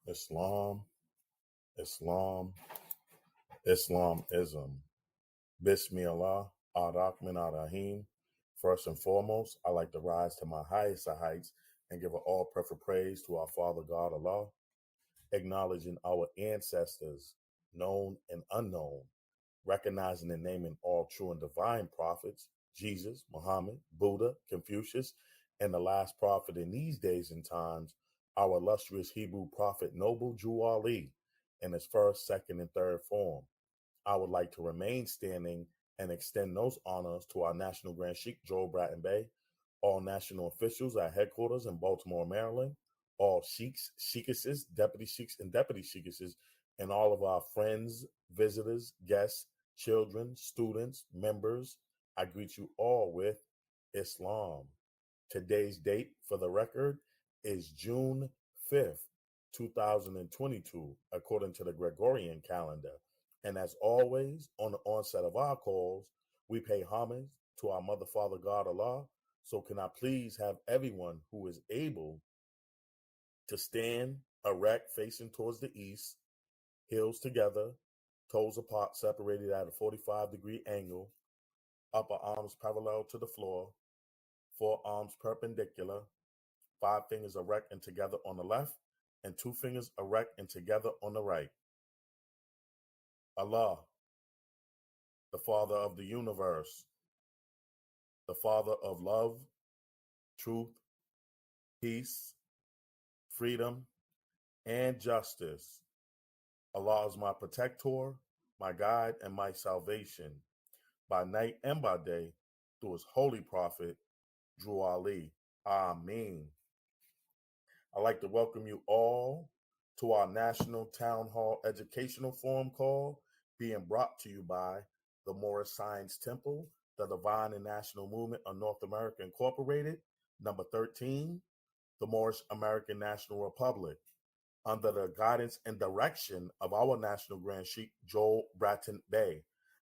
Islam, Islam, Islamism. Bismillah, Ar-Rahman Ar-Rahim. First and foremost, I like to rise to my highest of heights and give all preferred praise to our Father God Allah, acknowledging our ancestors, known and unknown, recognizing and naming all true and divine prophets, Jesus, Muhammad, Buddha, Confucius, and the last prophet in these days and times, our illustrious Hebrew prophet, Noble Jew Ali, in his first, second, and third form. I would like to remain standing and extend those honors to our National Grand Sheikh, Joel Bratton Bey, all national officials at headquarters in Baltimore, Maryland, all sheikhs, sheikesses, deputy sheikhs, and deputy sheikesses, and all of our friends, visitors, guests, children, students, members. I greet you all with Islam. Today's date, for the record, is June 5th, 2022, according to the Gregorian calendar. And as always, on the onset of our calls, we pay homage to our Mother, Father, God, Allah. So can I please have everyone who is able to stand erect, facing towards the east, heels together, toes apart, separated at a 45-degree angle, upper arms parallel to the floor, forearms perpendicular, 5 fingers erect and together on the left, and 2 fingers erect and together on the right. Allah, the Father of the universe, the Father of love, truth, peace, freedom, and justice. Allah is my protector, my guide, and my salvation, by night and by day, through his holy prophet, Drew Ali. Ameen. I'd like to welcome you all to our National Town Hall Educational Forum call, being brought to you by the Moorish Science Temple, the Divine and National Movement of North America Incorporated, number 13, the Moorish American National Republic, under the guidance and direction of our National Grand Sheikh, Joel Bratton Bey.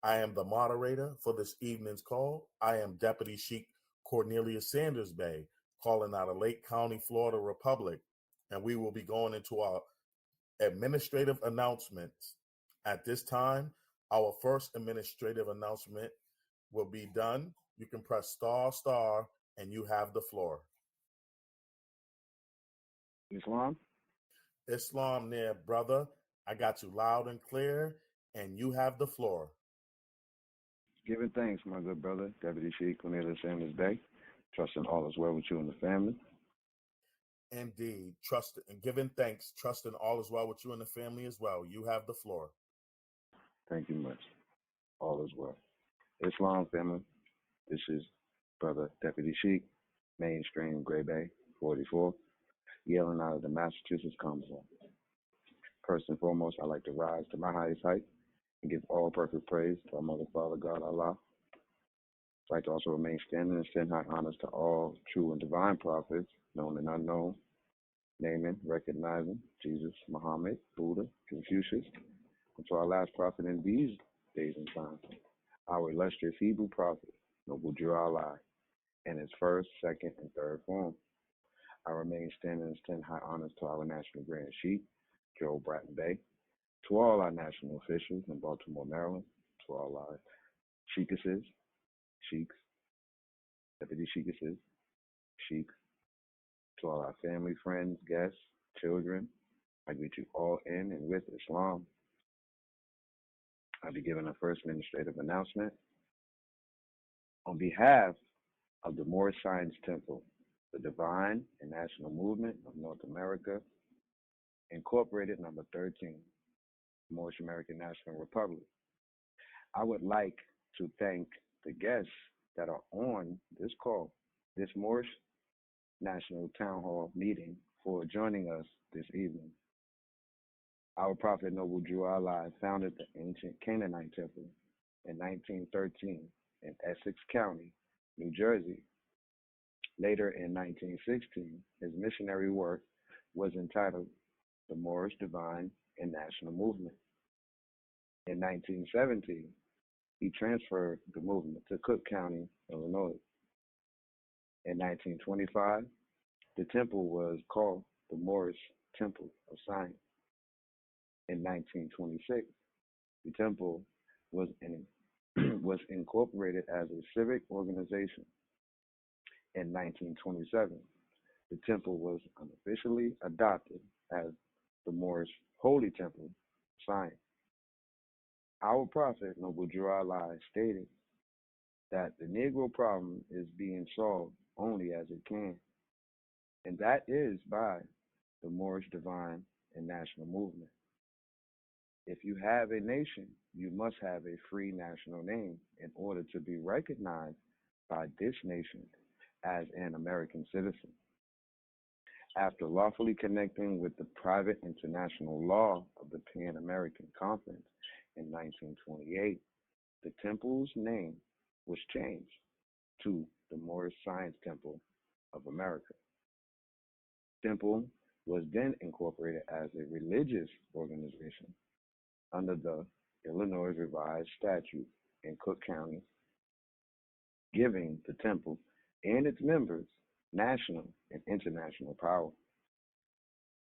I am the moderator for this evening's call. I am Deputy Sheikh Cornelius Sanders Bey, calling out of Lake County, Florida Republic, and we will be going into our administrative announcements. At this time, our first administrative announcement will be done. You can press ***, and you have the floor. Islam? Islam there, brother. I got you loud and clear, and you have the floor. Giving thanks, my good brother, Deputy Sheikh Cornelius Sanders Bey. Trusting all is well with you and the family. Indeed. Trust and giving thanks, trusting all is well with you and the family as well. You have the floor. Thank you much. All is well. Islam family, this is Brother Deputy Sheikh, Mainstream Gray Bay, 44, yelling out of the Massachusetts Commonwealth. First and foremost, I'd like to rise to my highest height and give all perfect praise to our Mother, Father, God, Allah. I'd like to also remain standing and send high honors to all true and divine prophets, known and unknown, naming, recognizing Jesus, Muhammad, Buddha, Confucius, and to our last prophet in these days and times, our illustrious Hebrew prophet, Noble Jew Ali, in his first, second, and third form. I remain standing and send high honors to our National Grand Sheikh, Joel Bratton Bey, to all our national officials in Baltimore, Maryland, to all our sheikesses, sheiks, deputy sheikesses, sheiks, to all our family, friends, guests, children. I greet you all in and with Islam. I'll be giving a first administrative announcement. On behalf of the Moorish Science Temple, the Divine and National Movement of North America, Incorporated, number 13, Moorish American National Republic, I would like to thank the guests that are on this call, this Moorish National Town Hall meeting, for joining us this evening. Our Prophet Noble Jew Ali founded the ancient Canaanite Temple in 1913 in Essex County, New Jersey. Later in 1916, his missionary work was entitled the Moorish Divine and National Movement. In 1917, he transferred the movement to Cook County, Illinois. In 1925, the temple was called the Moorish Temple of Science. In 1926, the temple was, was incorporated as a civic organization. In 1927, the temple was unofficially adopted as the Moorish Holy Temple of Science. Our prophet, Noble Drew Allah, stated that the Negro problem is being solved only as it can, and that is by the Moorish Divine and National Movement. If you have a nation, you must have a free national name in order to be recognized by this nation as an American citizen. After lawfully connecting with the private international law of the Pan American Conference in 1928, the temple's name was changed to the Moorish Science Temple of America. Temple was then incorporated as a religious organization under the Illinois Revised Statute in Cook County, giving the temple and its members national and international power.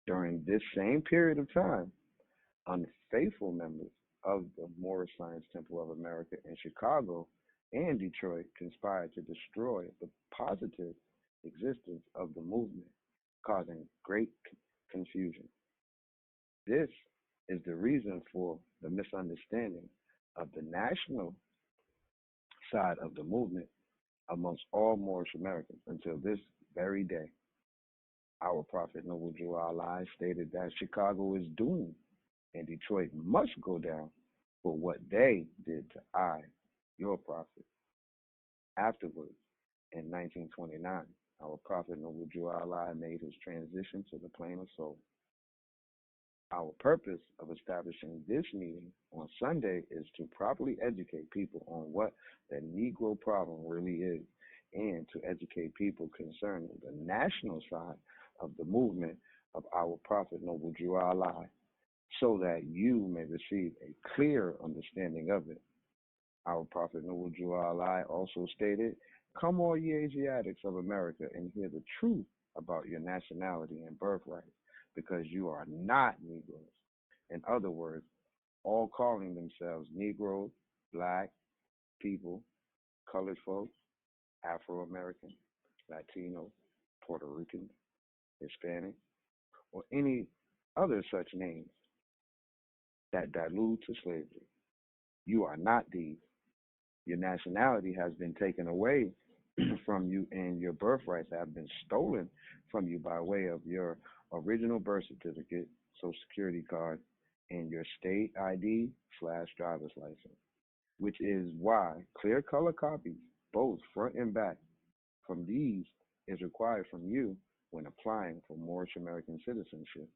During this same period of time, unfaithful members of the Moorish Science Temple of America in Chicago and Detroit conspired to destroy the positive existence of the movement, causing great confusion. This is the reason for the misunderstanding of the national side of the movement amongst all Moorish Americans until this very day. Our prophet Noble Drew Allah stated that Chicago is doomed and Detroit must go down for what they did to I, your prophet. Afterwards, in 1929, our prophet Noble Drew Allah made his transition to the plane of soul. Our purpose of establishing this meeting on Sunday is to properly educate people on what the Negro problem really is and to educate people concerning the national side of the movement of our prophet Noble Drew Allah so that you may receive a clear understanding of it. Our prophet Noble Drew Allah also stated, "Come all ye Asiatics of America and hear the truth about your nationality and birthrights, because you are not Negroes." In other words, all calling themselves Negroes, Black people, colored folks, Afro-American, Latino, Puerto Rican, Hispanic, or any other such names that dilute to slavery. You are not these. Your nationality has been taken away from you and your birthrights have been stolen from you by way of your original birth certificate, social security card, and your state ID/driver's license, which is why clear color copies, both front and back, from these is required from you when applying for Moorish American citizenship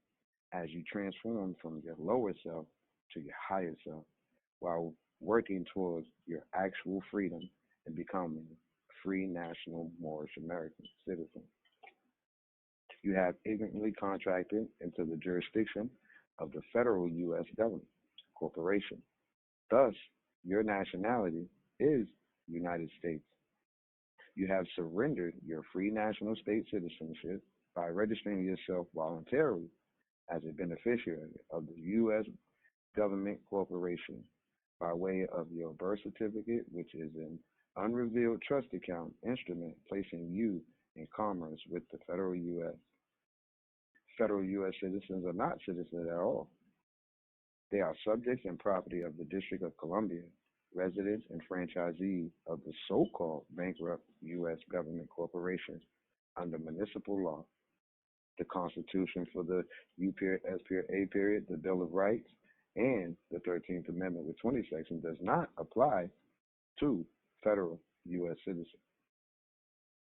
as you transform from your lower self to your higher self while working towards your actual freedom and becoming a free national Moorish American citizen. You have ignorantly contracted into the jurisdiction of the federal U.S. government corporation. Thus, your nationality is United States. You have surrendered your free national state citizenship by registering yourself voluntarily as a beneficiary of the U.S. government corporation by way of your birth certificate, which is an unrevealed trust account instrument placing you in commerce with the federal U.S. Federal U.S. citizens are not citizens at all. They are subjects and property of the District of Columbia, residents and franchisees of the so-called bankrupt U.S. government corporation under municipal law. The Constitution for the U period, S period, A period, the Bill of Rights, and the 13th Amendment with 20 sections does not apply to federal U.S. citizens.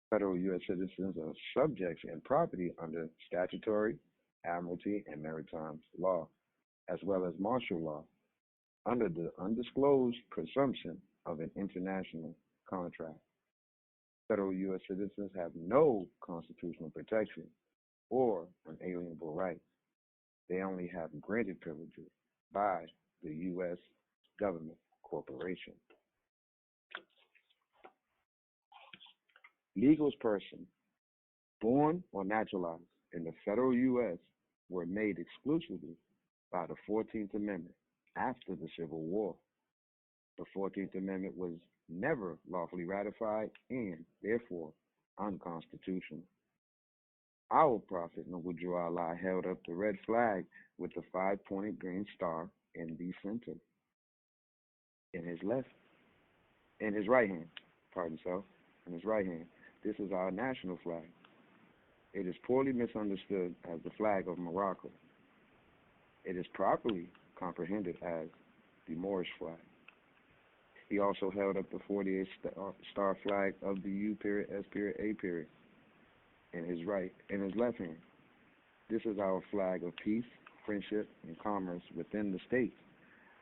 Federal U.S. citizens are subjects and property under statutory, admiralty, and maritime law, as well as martial law, under the undisclosed presumption of an international contract. Federal U.S. citizens have no constitutional protection or unalienable rights. They only have granted privileges by the U.S. government corporation. Legal person born or naturalized in the federal U.S. were made exclusively by the 14th Amendment after the Civil War. The 14th Amendment was never lawfully ratified and, therefore, unconstitutional. Our Prophet, Noble Drew Allah, held up the red flag with the five-pointed green star in the center, in his right hand, in his right hand. This is our national flag. It is poorly misunderstood as the flag of Morocco. It is properly comprehended as the Moorish flag. He also held up the 48 star flag of the U.S.A. in his left hand. This is our flag of peace, friendship, and commerce within the states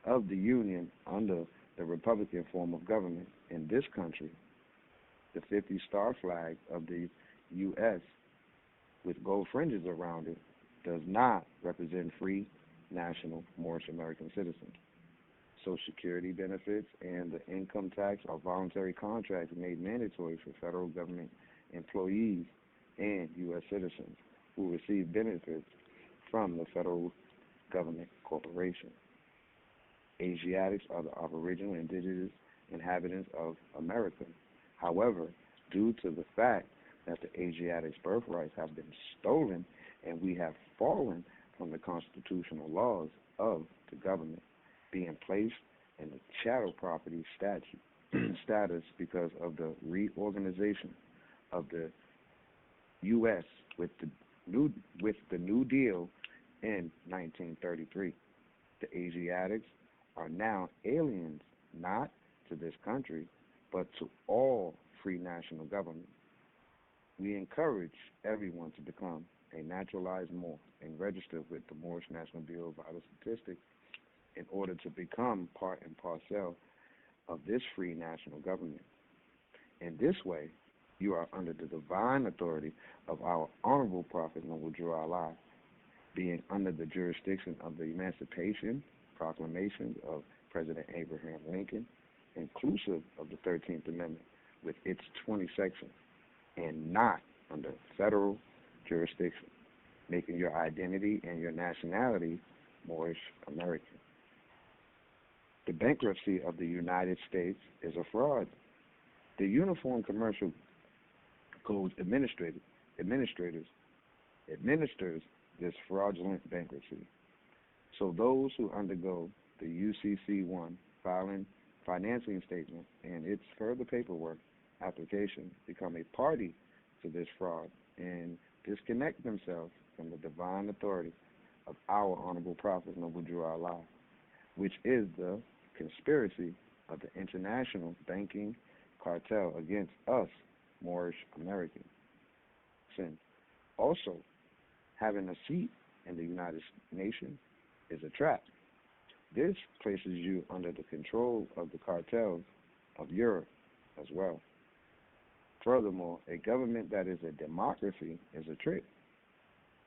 of the Union under the Republican form of government in this country. The 50 star flag of the U.S. with gold fringes around it does not represent free national Moorish American citizens. Social Security benefits and the income tax are voluntary contracts made mandatory for federal government employees and U.S. citizens who receive benefits from the federal government corporation. Asiatics are the aboriginal indigenous inhabitants of America. However, due to the fact that the Asiatics' birthrights have been stolen and we have fallen from the constitutional laws of the government, being placed in the chattel property status because of the reorganization of the U.S. with the New Deal in 1933. The Asiatics are now aliens not to this country, but to all free national governments. We encourage everyone to become a naturalized Moor and register with the Moorish National Bureau of Vital Statistics in order to become part and parcel of this free national government. In this way, you are under the divine authority of our honorable Prophet Noble Drew Allah, being under the jurisdiction of the Emancipation Proclamation of President Abraham Lincoln, inclusive of the 13th Amendment with its 20 sections, and not under federal jurisdiction, making your identity and your nationality Moorish American. The bankruptcy of the United States is a fraud. The Uniform Commercial Code administers this fraudulent bankruptcy. So those who undergo the UCC-1 filing financing statement and its further paperwork application become a party to this fraud and disconnect themselves from the divine authority of our honorable Prophet Noble Drew Allah, which is the conspiracy of the international banking cartel against us Moorish Americans. Also, having a seat in the United Nations is a trap. This places you under the control of the cartels of Europe as well. Furthermore, a government that is a democracy is a trick,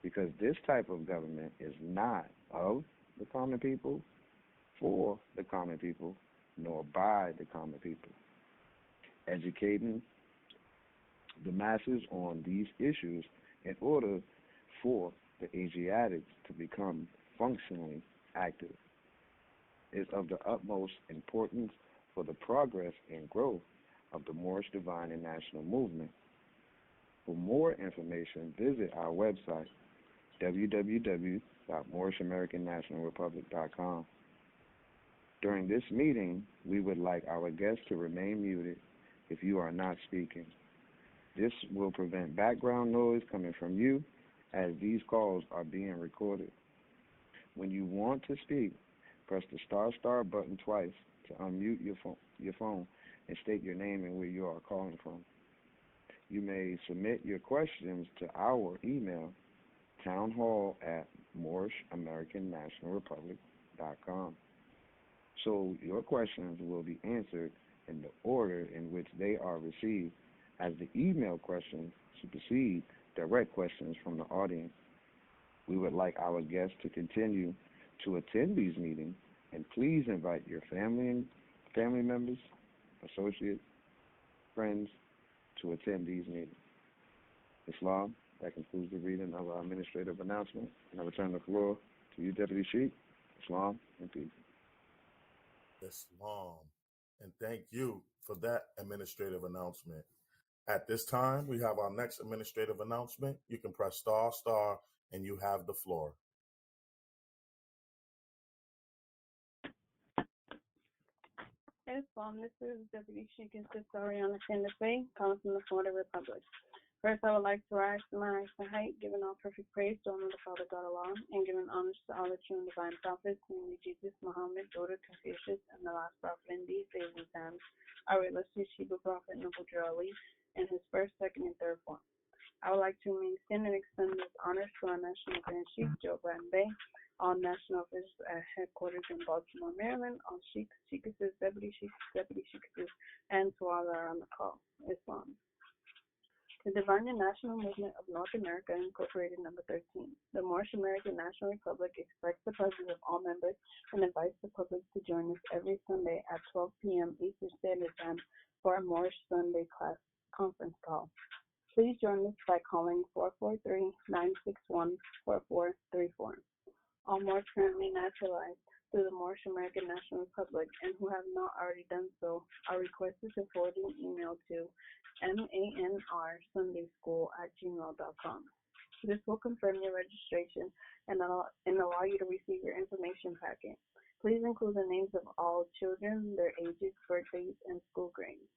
because this type of government is not of the common people, for the common people, nor by the common people. Educating the masses on these issues in order for the Asiatics to become functionally active is of the utmost importance for the progress and growth of the Moorish Divine and National Movement. For more information, visit our website, www.moorishamericannationalrepublic.com. During this meeting, we would like our guests to remain muted if you are not speaking. This will prevent background noise coming from you, as these calls are being recorded. When you want to speak, press the star button twice to unmute your phone and state your name and where you are calling from. You may submit your questions to our email, townhall@moorishamericannationalrepublic.com. So your questions will be answered in the order in which they are received, as the email questions supersede direct questions from the audience. We would like our guests to continue to attend these meetings, and please invite your family members, associates, friends to attend these meetings. Islam. That concludes the reading of our administrative announcement, and I return the floor to you, Deputy Sheik. Islam and peace. Islam. And thank you for that administrative announcement. At this time, we have our next administrative announcement. You can press star, star, and you have the floor. Islam, this is Deputy Sheik and Sister Ariana Candace Bay, calling from the Florida Republic. First, I would like to rise to my height, giving all perfect praise to Almighty Father God Allah, and giving honors to all the true and divine prophets, namely Jesus, Muhammed, Buddha, Confucius, and the last prophet in these days and times, our illustrious Hebrew prophet, Noble Ali, in his first, second, and third form. I would like to extend and extend this honors to our National Grand Chief, Joe Biden Bay, all national officials at headquarters in Baltimore, Maryland, all sheikhs, sheikesses, deputy sheikesses, and to all that are on the call. Islam. The Divine and National Movement of North America, Incorporated, number 13. The Moorish American National Republic expects the presence of all members and invites the public to join us every Sunday at 12 p.m. Eastern Standard Time for a Moorish Sunday class conference call. Please join us by calling 443-961-4434. All Moors currently naturalized through the Moorish American National Republic and who have not already done so are requested to forward an email to manrsundayschool@gmail.com. This will confirm your registration and allow you to receive your information packet. Please include the names of all children, their ages, birthdays, and school grades.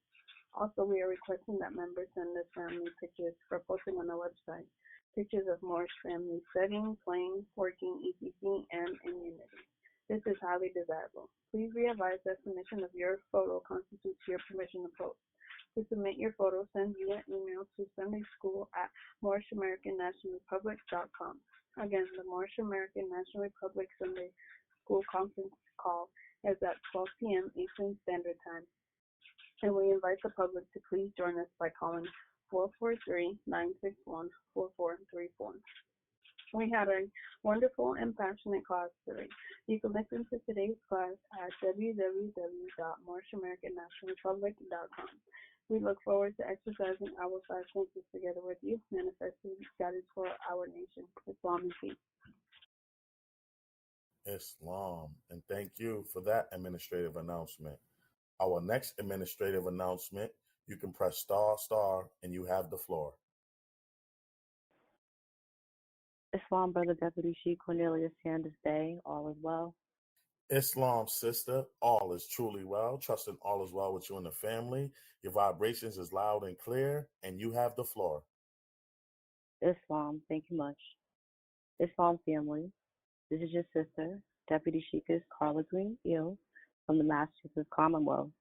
Also, we are requesting that members send us family pictures for posting on the website. Pictures of Moorish family studying, playing, working, etc., and in unity. This is highly desirable. Please be advised that submission of your photo constitutes your permission to post. To submit your photo, send via email to sundayschool@moorishamericannationalrepublic.com. Again, the Moorish American National Republic Sunday School Conference call is at 12 p.m. Eastern Standard Time, and we invite the public to please join us by calling 443-961-4434. We had a wonderful and passionate class today. You can listen to today's class at www.moorishamericannationalrepublic.com. We look forward to exercising our five senses together with you, manifesting guidance for our nation. Islam and peace. Islam. And thank you for that administrative announcement. Our next administrative announcement, you can press star, star, and you have the floor. Islam, Brother Deputy Sheik Cornelius Candace Day, all is well. Islam, sister, all is truly well. Trusting all is well with you and the family. Your vibrations is loud and clear, and you have the floor. Islam, thank you much. Islam family, this is your sister, Deputy Sheikess Carla Green Eel from the Massachusetts Commonwealth.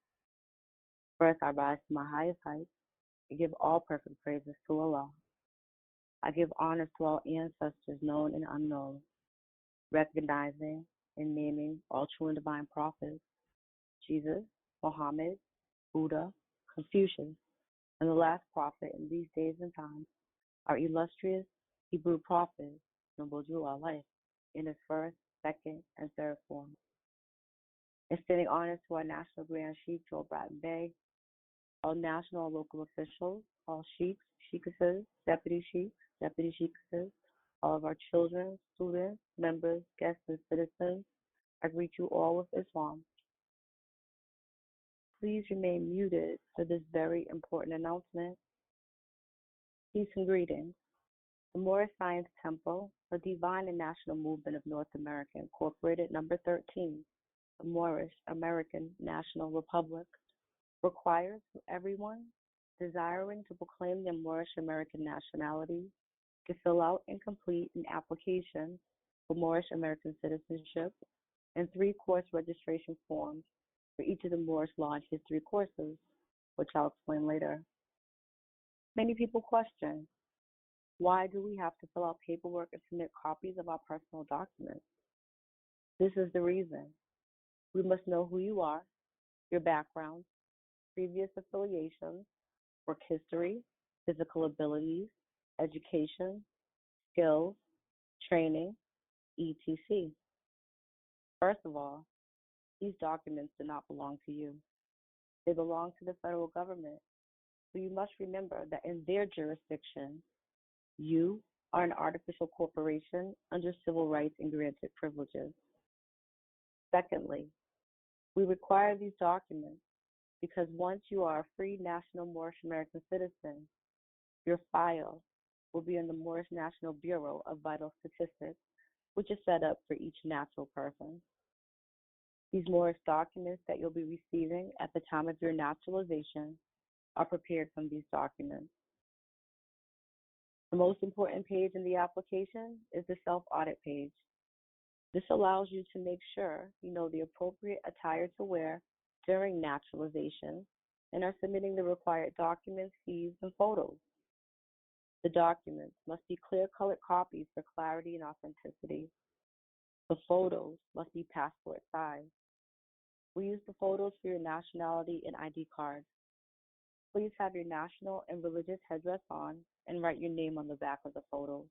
First, I rise to my highest heights and give all perfect praises to Allah. I give honors to all ancestors known and unknown, recognizing and naming all true and divine prophets, Jesus, Muhammed, Buddha, Confucius, and the last prophet in these days and times, our illustrious Hebrew prophet, Noble Ali, in his first, second, and third form. Extending honors to our National Grand Sheik, Joe Bratton Bay, all national and local officials, all sheiks, sheikesses, deputy sheikesses, all of our children, students, members, guests, and citizens, I greet you all with Islam. Please remain muted for this very important announcement. Peace and greetings. The Moorish Science Temple, the Divine and National Movement of North America, Incorporated, number 13, the Moorish American National Republic, requires from everyone desiring to proclaim their Moorish American nationality to fill out and complete an application for Moorish American citizenship and 3 course registration forms for each of the Moorish Lodge history courses, which I'll explain later. Many people question, why do we have to fill out paperwork and submit copies of our personal documents? This is the reason. We must know who you are, your background, previous affiliations, work history, physical abilities, education, skills, training, etc. First of all, these documents do not belong to you. They belong to the federal government. So you must remember that in their jurisdiction, You are an artificial corporation under civil rights and granted privileges. Secondly, we require these documents because once you are a free national Moorish American citizen, your file will be in the Moorish National Bureau of Vital Statistics, which is set up for each natural person. These Moorish documents that you'll be receiving at the time of your naturalization are prepared from these documents. The most important page in the application is the self-audit page. This allows you to make sure you know the appropriate attire to wear during naturalization and are submitting the required documents, fees, and photos. The documents must be clear-colored copies for clarity and authenticity. The photos must be passport size. We use the photos for your nationality and ID card. Please have your national and religious headdress on and write your name on the back of the photos.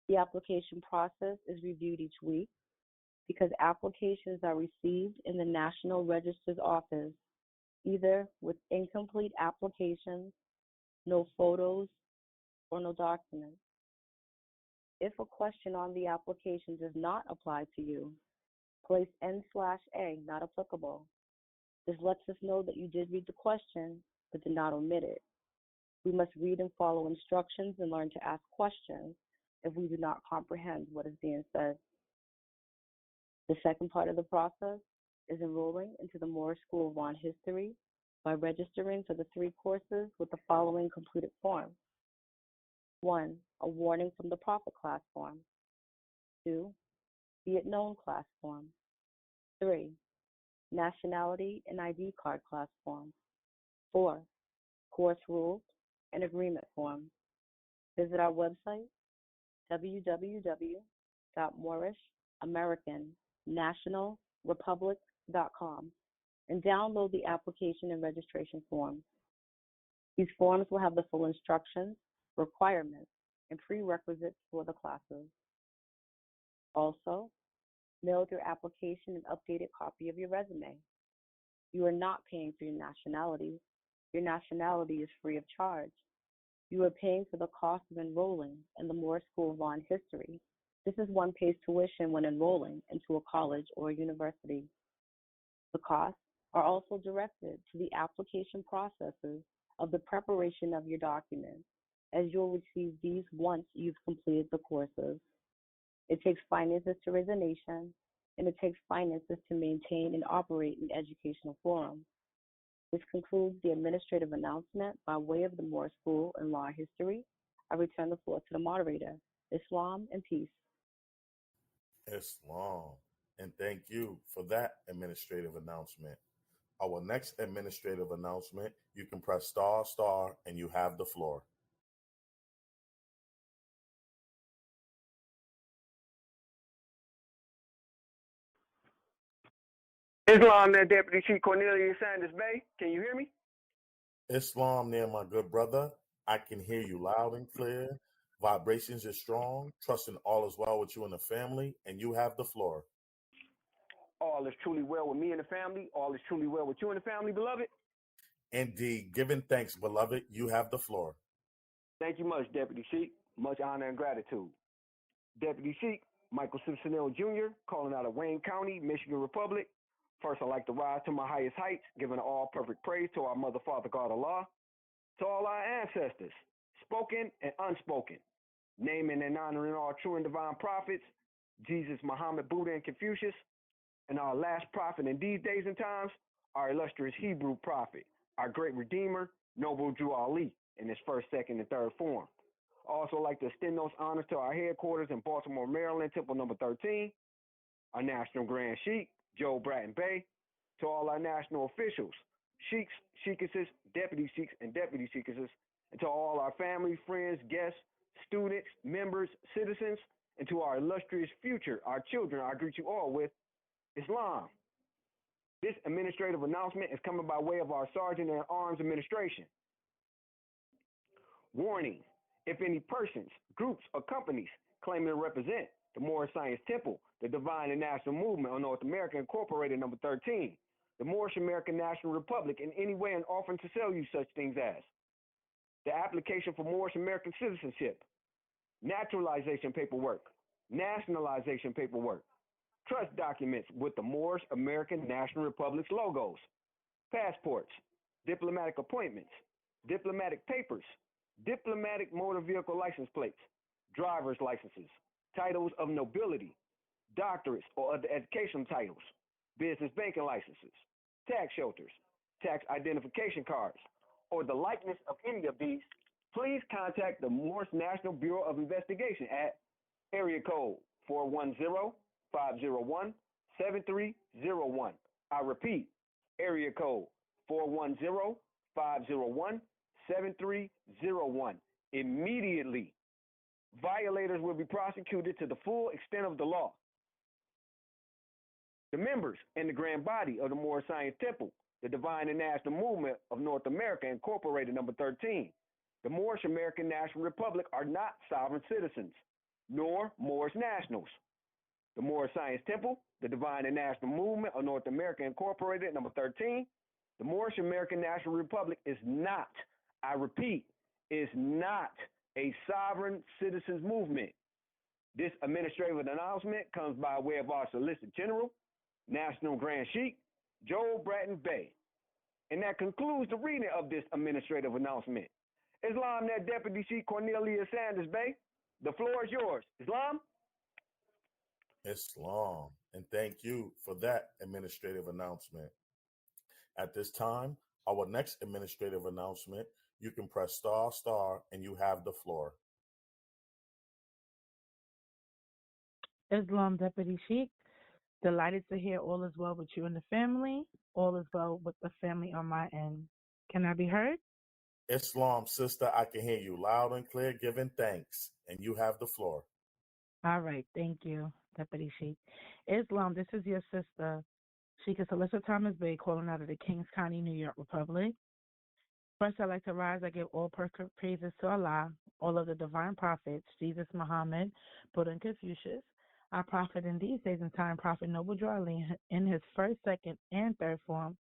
The application process is reviewed each week because applications are received in the National Register's office either with incomplete applications, no photos, or no documents. If a question on the application does not apply to you, place N/A, not applicable. This lets us know that you did read the question, but did not omit it. We must read and follow instructions and learn to ask questions if we do not comprehend what is being said. The second part of the process is enrolling into the Moorish School of Law and History by registering for the 3 courses with the following completed forms. 1. A warning from the Prophet class form. 2. Be it known class form. 3. Nationality and ID card class form. 4. Course rules and agreement form. Visit our website, www.moorishamericannationalrepublic.com, and download the application and registration forms. These forms will have the full instructions, requirements, and prerequisites for the classes. Also, mail your application and updated copy of your resume. You are not paying for your nationality. Your nationality is free of charge. You are paying for the cost of enrolling in the Moorish School of Law and History. This is one pays tuition when enrolling into a college or a university. The costs are also directed to the application processes of the preparation of your documents, as you'll receive these once you've completed the courses. It takes finances to raise a nation, and it takes finances to maintain and operate an educational forum. This concludes the administrative announcement by way of the Moorish School in Law and History. I return the floor to the moderator. Islam and peace. Islam. And thank you for that administrative announcement. Our next administrative announcement, you can press star, and you have the floor. Islam, that Deputy Chief Cornelius Sanders Bay. Can you hear me? Islam, near my good brother. I can hear you loud and clear. Vibrations are strong. Trusting all is well with you and the family, and you have the floor. All is truly well with me and the family. All is truly well with you and the family, beloved. Indeed, giving thanks, beloved, you have the floor. Thank you much, Deputy Chief. Much honor and gratitude. Deputy Chief Michael Simpson Jr., calling out of Wayne County, Michigan Republic. First, I'd like to rise to my highest heights, giving all perfect praise to our Mother, Father, God, Allah, to all our ancestors, spoken and unspoken, naming and honoring our true and divine prophets, Jesus, Muhammad, Buddha, and Confucius, and our last prophet in these days and times, our illustrious Hebrew prophet, our great Redeemer, Noble Drew Ali, in his first, second, and third form. I also like to extend those honors to our headquarters in Baltimore, Maryland, Temple number 13, our National Grand Sheikh, Joe Bratton Bay, to all our national officials, sheiks, sheikesses, deputy sheiks, and deputy sheikesses, and to all our family, friends, guests, students, members, citizens, and to our illustrious future, our children, I greet you all with Islam. This administrative announcement is coming by way of our Sergeant at Arms Administration. Warning, if any persons, groups, or companies claiming to represent the Moorish Science Temple, the Divine and National Movement of North America Incorporated number 13, the Moorish American National Republic in any way and offering to sell you such things as the application for Moorish American citizenship, naturalization paperwork, nationalization paperwork, trust documents with the Moorish American National Republic's logos, passports, diplomatic appointments, diplomatic papers, diplomatic motor vehicle license plates, driver's licenses, titles of nobility, doctorates or other educational titles, business banking licenses, tax shelters, tax identification cards, or the likeness of any of these, please contact the Moorish National Bureau of Investigation at area code 410-501-7301. I repeat, area code 410-501-7301. Immediately, violators will be prosecuted to the full extent of the law. The members and the grand body of the Moorish Science Temple, the Divine and National Movement of North America, Incorporated, number 13, the Moorish American National Republic are not sovereign citizens, nor Moorish nationals. The Moorish Science Temple, the Divine and National Movement of North America, Incorporated, number 13, the Moorish American National Republic is not, I repeat, is not a sovereign citizens movement. This administrative announcement comes by way of our Solicitor General, National Grand Sheikh, Joel Bratton Bey. And that concludes the reading of this administrative announcement. Islam, that Deputy Sheikh Cornelius Sanders Bey, the floor is yours. Islam? Islam. And thank you for that administrative announcement. At this time, our next administrative announcement, you can press ***, and you have the floor. Islam Deputy Sheikh, delighted to hear all is well with you and the family. All is well with the family on my end. Can I be heard? Islam, sister, I can hear you loud and clear, giving thanks, and you have the floor. All right, thank you, Deputy Sheikh. Islam, this is your sister, Sheikh Alyssa Thomas Bey, calling out of the Kings County, New York Republic. First, I'd like to rise. I give all praises to Allah, all of the divine prophets, Jesus, Muhammed, Buddha, and Confucius, our prophet in these days and time, Prophet Noble Drew Ali, in his first, second, and third form.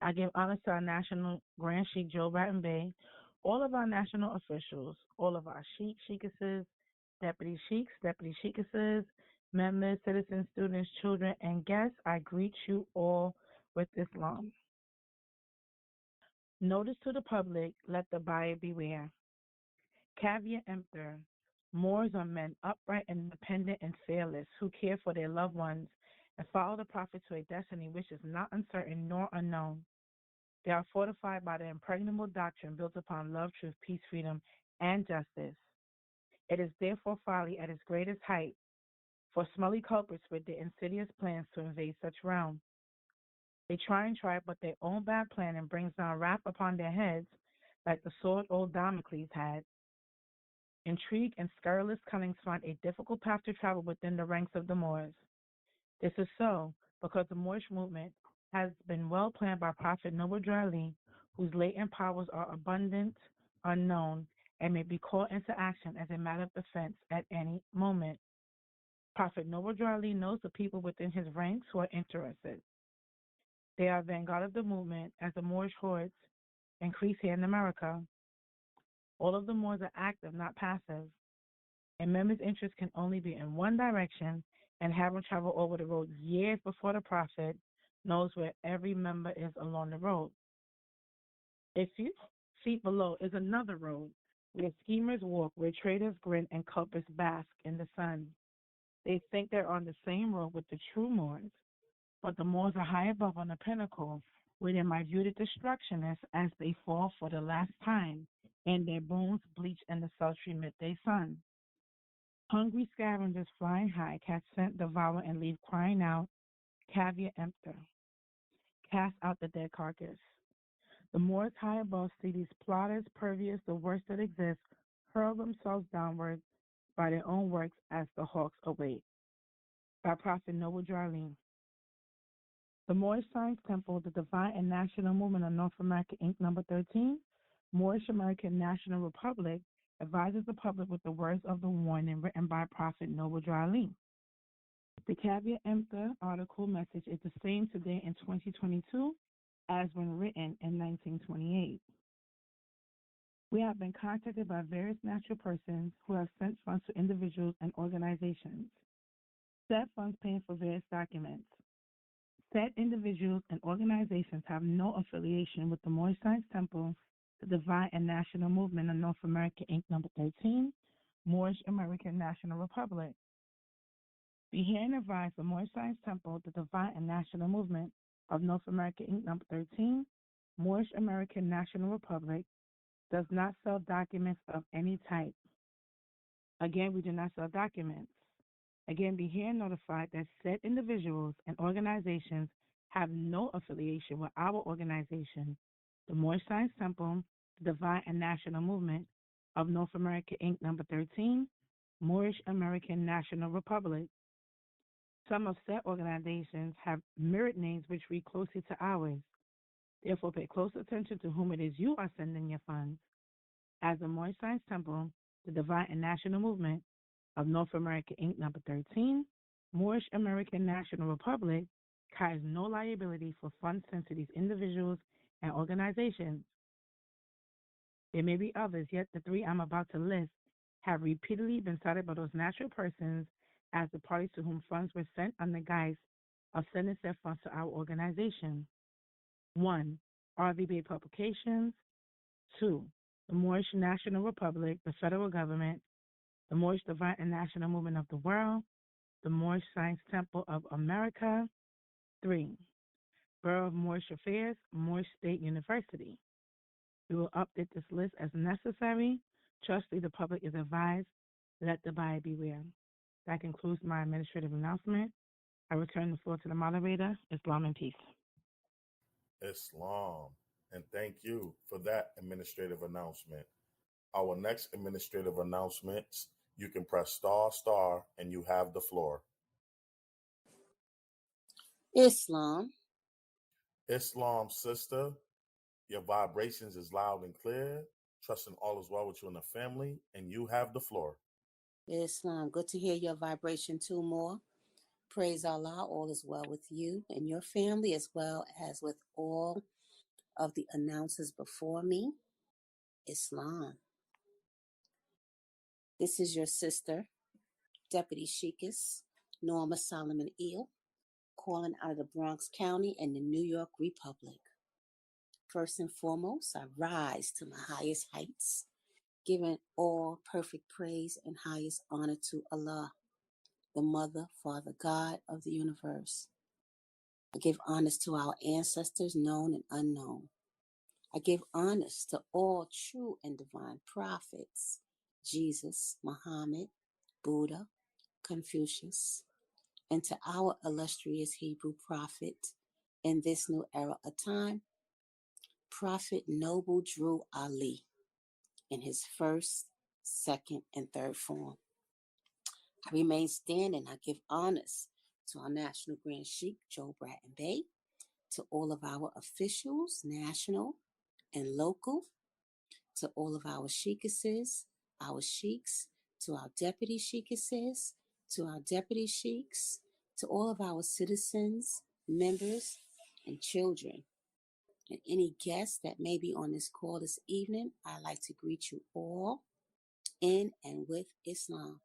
I give honor to our National Grand Sheikh Joe Bratton Bey, all of our national officials, all of our sheikesses, deputy sheikesses, members, citizens, students, children, and guests. I greet you all with Islam. Notice to the public, let the buyer beware. Caveat emptor. Moors are men upright, independent, and fearless, who care for their loved ones and follow the prophet to a destiny which is not uncertain nor unknown. They are fortified by the impregnable doctrine built upon love, truth, peace, freedom, and justice. It is therefore folly at its greatest height for smelly culprits with their insidious plans to invade such realm. They try, but their own bad planning brings down wrath upon their heads like the sword old Damocles had. Intrigue and scurrilous cunnings find a difficult path to travel within the ranks of the Moors. This is so because the Moorish movement has been well planned by Prophet Noble Drew Ali, whose latent powers are abundant, unknown, and may be called into action as a matter of defense at any moment. Prophet Noble Drew Ali knows the people within his ranks who are interested. They are vanguard of the movement as the Moorish hordes increase here in America. All of the Moors are active, not passive. A member's interest can only be in one direction, and having traveled over the road years before the prophet knows where every member is along the road. A few feet below is another road where schemers walk, where traitors grin, and culprits bask in the sun. They think they're on the same road with the true Moors, but the Moors are high above on the pinnacle, where they might view the destructionists as they fall for the last time, and their bones bleach in the sultry midday sun. Hungry scavengers flying high catch scent, devour, and leave crying out, caveat emptor. Cast out the dead carcass. The Moors high above see these plotters, pervious, the worst that exists, hurl themselves downward by their own works as the hawks await. By Prophet Noble Drew Ali. The Moorish Science Temple, the Divine and National Movement of North America, Inc., number 13, Moorish American National Republic, advises the public with the words of the warning written by Prophet Noble Drew Ali. The caveat emptor article message is the same today in 2022 as when written in 1928. We have been contacted by various natural persons who have sent funds to individuals and organizations. Said funds paying for various documents. Said individuals and organizations have no affiliation with the Moorish Science Temple, the Divine and National Movement of North America, Inc. Number 13, Moorish American National Republic. Be herein advised the Moorish Science Temple, the Divine and National Movement of North America, Inc. Number 13, Moorish American National Republic, does not sell documents of any type. Again, we do not sell documents. Again, be here notified that said individuals and organizations have no affiliation with our organization, the Moorish Science Temple, the Divine and National Movement of North America, Inc. Number 13, Moorish American National Republic. Some of said organizations have mirrored names which read closely to ours. Therefore, pay close attention to whom it is you are sending your funds. As the Moorish Science Temple, the Divine and National Movement of North America, Inc. Number 13, Moorish American National Republic, carries no liability for funds sent to these individuals and organizations. There may be others, yet the three I'm about to list have repeatedly been cited by those natural persons as the parties to whom funds were sent under guise of sending said funds to our organization. 1. RV Publications. 2. The Moorish National Republic, the federal government, the Moorish Divine and National Movement of the World, the Moorish Science Temple of America. 3. Bureau of Moorish Affairs, Moorish State University. We will update this list as necessary. Trustly, the public is advised. Let the buyer beware. That concludes my administrative announcement. I return the floor to the moderator. Islam and peace. Islam. And thank you for that administrative announcement. Our next administrative announcements, you can press star, and you have the floor. Islam. Islam, sister, your vibrations is loud and clear. Trusting all is well with you and the family, and you have the floor. Islam. Good to hear your vibration too, more. Praise Allah, all is well with you and your family, as well as with all of the announcers before me. Islam. This is your sister, Deputy Sheikess Norma Solomon Eel, calling out of the Bronx County and the New York Republic. First and foremost, I rise to my highest heights, giving all perfect praise and highest honor to Allah, the Mother, Father, God of the universe. I give honors to our ancestors, known and unknown. I give honors to all true and divine prophets, Jesus, Muhammad, Buddha, Confucius, and to our illustrious Hebrew prophet in this new era of time, Prophet Noble Drew Ali, in his first, second, and third form. I remain standing. I give honors to our National Grand Sheikh, Joe Bratton Bey, to all of our officials, national and local, to all of our sheikesses, our sheiks, to our deputy sheikesses, to our deputy sheiks, to all of our citizens, members, and children, and any guests that may be on this call this evening. I'd like to greet you all in and with Islam.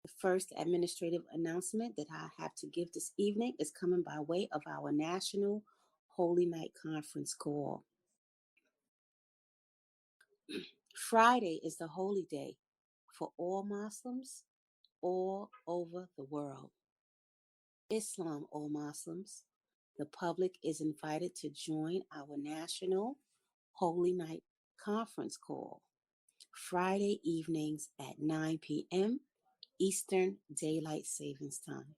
The first administrative announcement that I have to give this evening is coming by way of our National Holy Night Conference call. Friday is the holy day for all Muslims all over the world. Islam, all Muslims, the public is invited to join our National Holy Night Conference call Friday evenings at 9 p.m. Eastern Daylight Savings Time.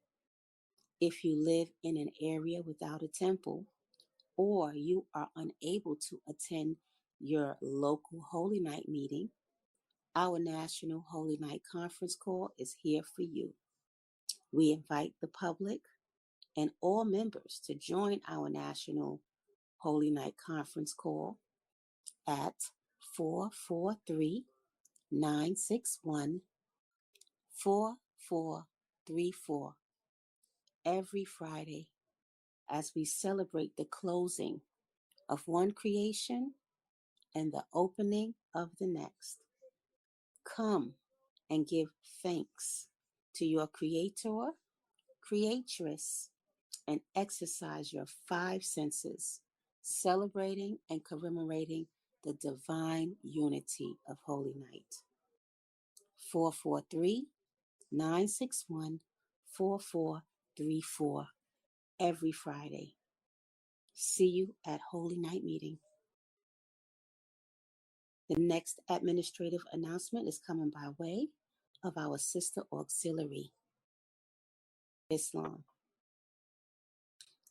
If you live in an area without a temple, or you are unable to attend your local Holy Night meeting, our National Holy Night Conference call is here for you. We invite the public and all members to join our National Holy Night Conference call at 443-961-4434 every Friday as we celebrate the closing of one creation and the opening of the next. Come and give thanks to your Creator, Creatress, and exercise your five senses, celebrating and commemorating the divine unity of Holy Night. 443-961-4434 every Friday. See you at Holy Night meeting. The next administrative announcement is coming by way of our sister auxiliary, Islam.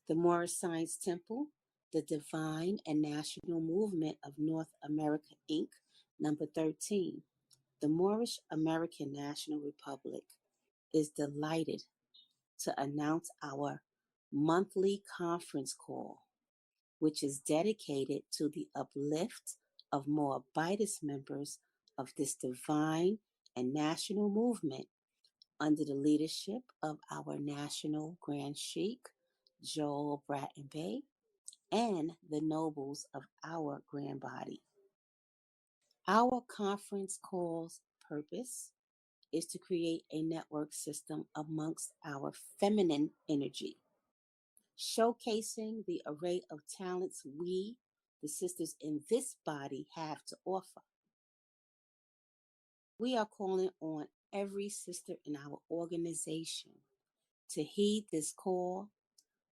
The Moorish Science Temple, the Divine and National Movement of North America, Inc., number 13, the Moorish American National Republic, is delighted to announce our monthly conference call, which is dedicated to the uplift of Moabitist members of this divine and national movement under the leadership of our National Grand Sheikh, Joel Bratton Bey, and the nobles of our grand body. Our conference call's purpose is to create a network system amongst our feminine energy, showcasing the array of talents we, the sisters in this body, have to offer. We are calling on every sister in our organization to heed this call,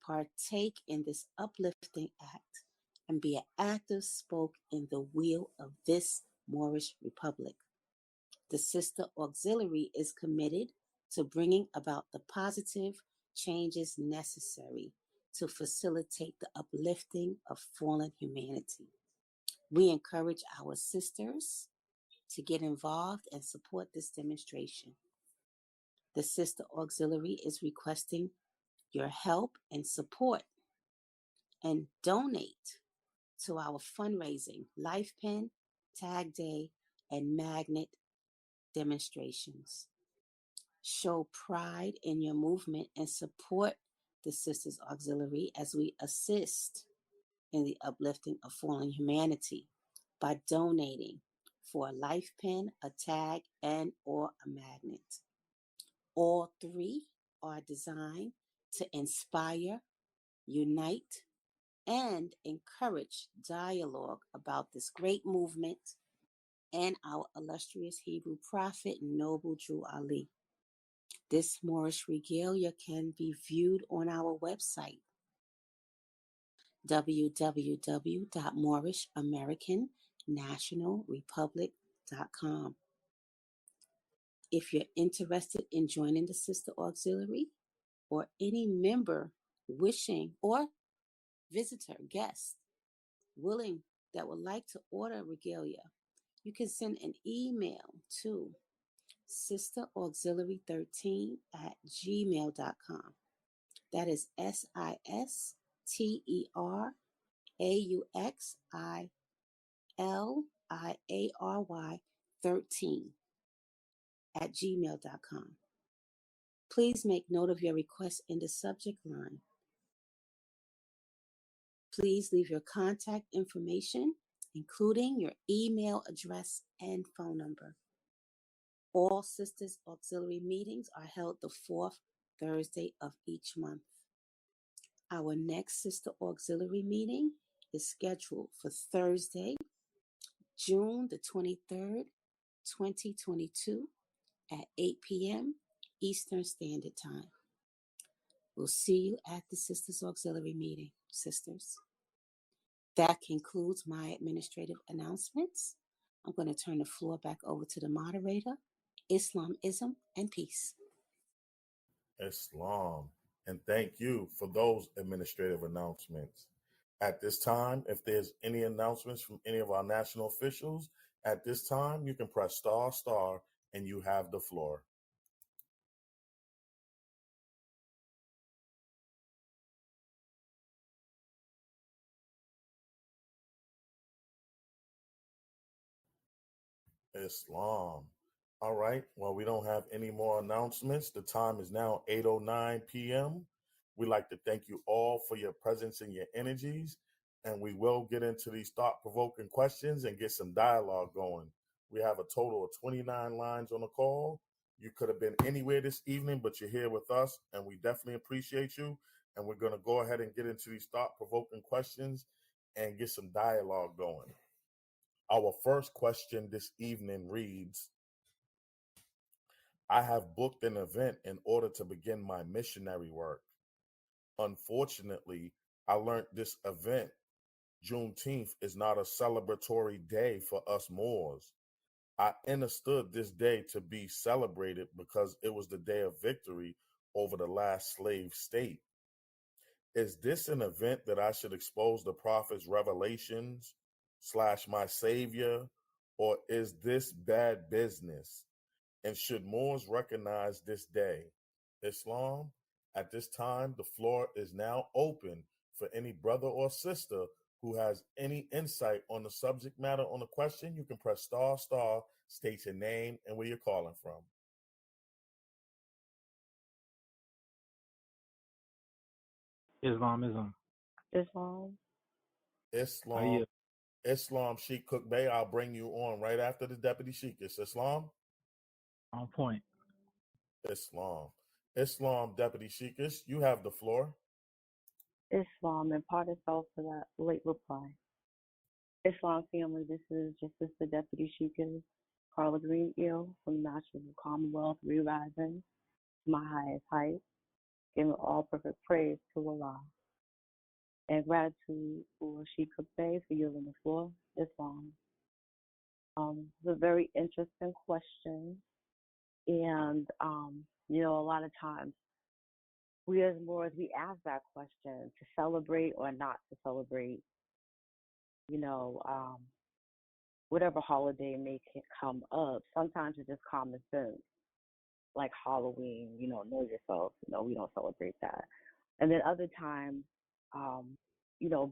partake in this uplifting act, and be an active spoke in the wheel of this Moorish Republic. The Sister Auxiliary is committed to bringing about the positive changes necessary to facilitate the uplifting of fallen humanity. We encourage our sisters to get involved and support this demonstration. The Sister Auxiliary is requesting your help and support and donate to our fundraising, Life Pen, Tag Day, and Magnet demonstrations. Show pride in your movement and support the Sisters Auxiliary as we assist in the uplifting of fallen humanity by donating for a life pen, a tag, and or a magnet. All three are designed to inspire, unite, and encourage dialogue about this great movement and our illustrious Hebrew prophet, Noble Drew Ali. This Moorish regalia can be viewed on our website, www.moorishamericannationalrepublic.com. If you're interested in joining the Sister Auxiliary, or any member wishing, or visitor, guest, willing, that would like to order regalia, you can send an email to sisterauxiliary13@gmail.com. That is sisterauxiliary13@gmail.com. Please make note of your request in the subject line. Please leave your contact information, including your email address and phone number. All Sisters Auxiliary meetings are held the fourth Thursday of each month. Our next Sister Auxiliary meeting is scheduled for Thursday, June the 23rd, 2022 at 8 p.m. Eastern Standard Time. We'll see you at the Sisters Auxiliary meeting, sisters. That concludes my administrative announcements. I'm going to turn the floor back over to the moderator. Islamism and peace. Islam. And thank you for those administrative announcements. At this time, if there's any announcements from any of our national officials, at this time, you can press ***, and you have the floor. Islam. All right. Well, we don't have any more announcements. The time is now 8:09 p.m. We'd like to thank you all for your presence and your energies. and we will get into these thought-provoking questions and get some dialogue going. We have a total of 29 lines on the call. You could have been anywhere this evening, but you're here with us, and we definitely appreciate you. And we're going to go ahead and get into these thought-provoking questions and get some dialogue going. Our first question this evening reads, I have booked an event in order to begin my missionary work. Unfortunately, I learned this event, Juneteenth, is not a celebratory day for us Moors. I understood this day to be celebrated because it was the day of victory over the last slave state. Is this an event that I should expose the prophet's revelations / my savior, or is this bad business? And should Moors recognize this day? Islam, at this time, the floor is now open for any brother or sister who has any insight on the subject matter on the question. You can press **, state your name and where you're calling from. Islamism. Islam. Islam. Islam Sheikh Cook Bey, I'll bring you on right after the Deputy Sheikh. It's Islam? On point. Islam. Islam, Deputy Sheikh, you have the floor. Islam, and pardon self for that late reply. Islam family, this is just the Deputy Sheikah, Carla Green Eel from the National Commonwealth, re-rising to my highest height, giving all perfect praise to Allah. And gratitude for Sheikh Bay for yielding the floor. Islam. It's a very interesting question. And, a lot of times we as Moors, we ask that question to celebrate or not to celebrate, whatever holiday may come up. Sometimes it's just common sense, like Halloween, know yourself, we don't celebrate that. And then other times,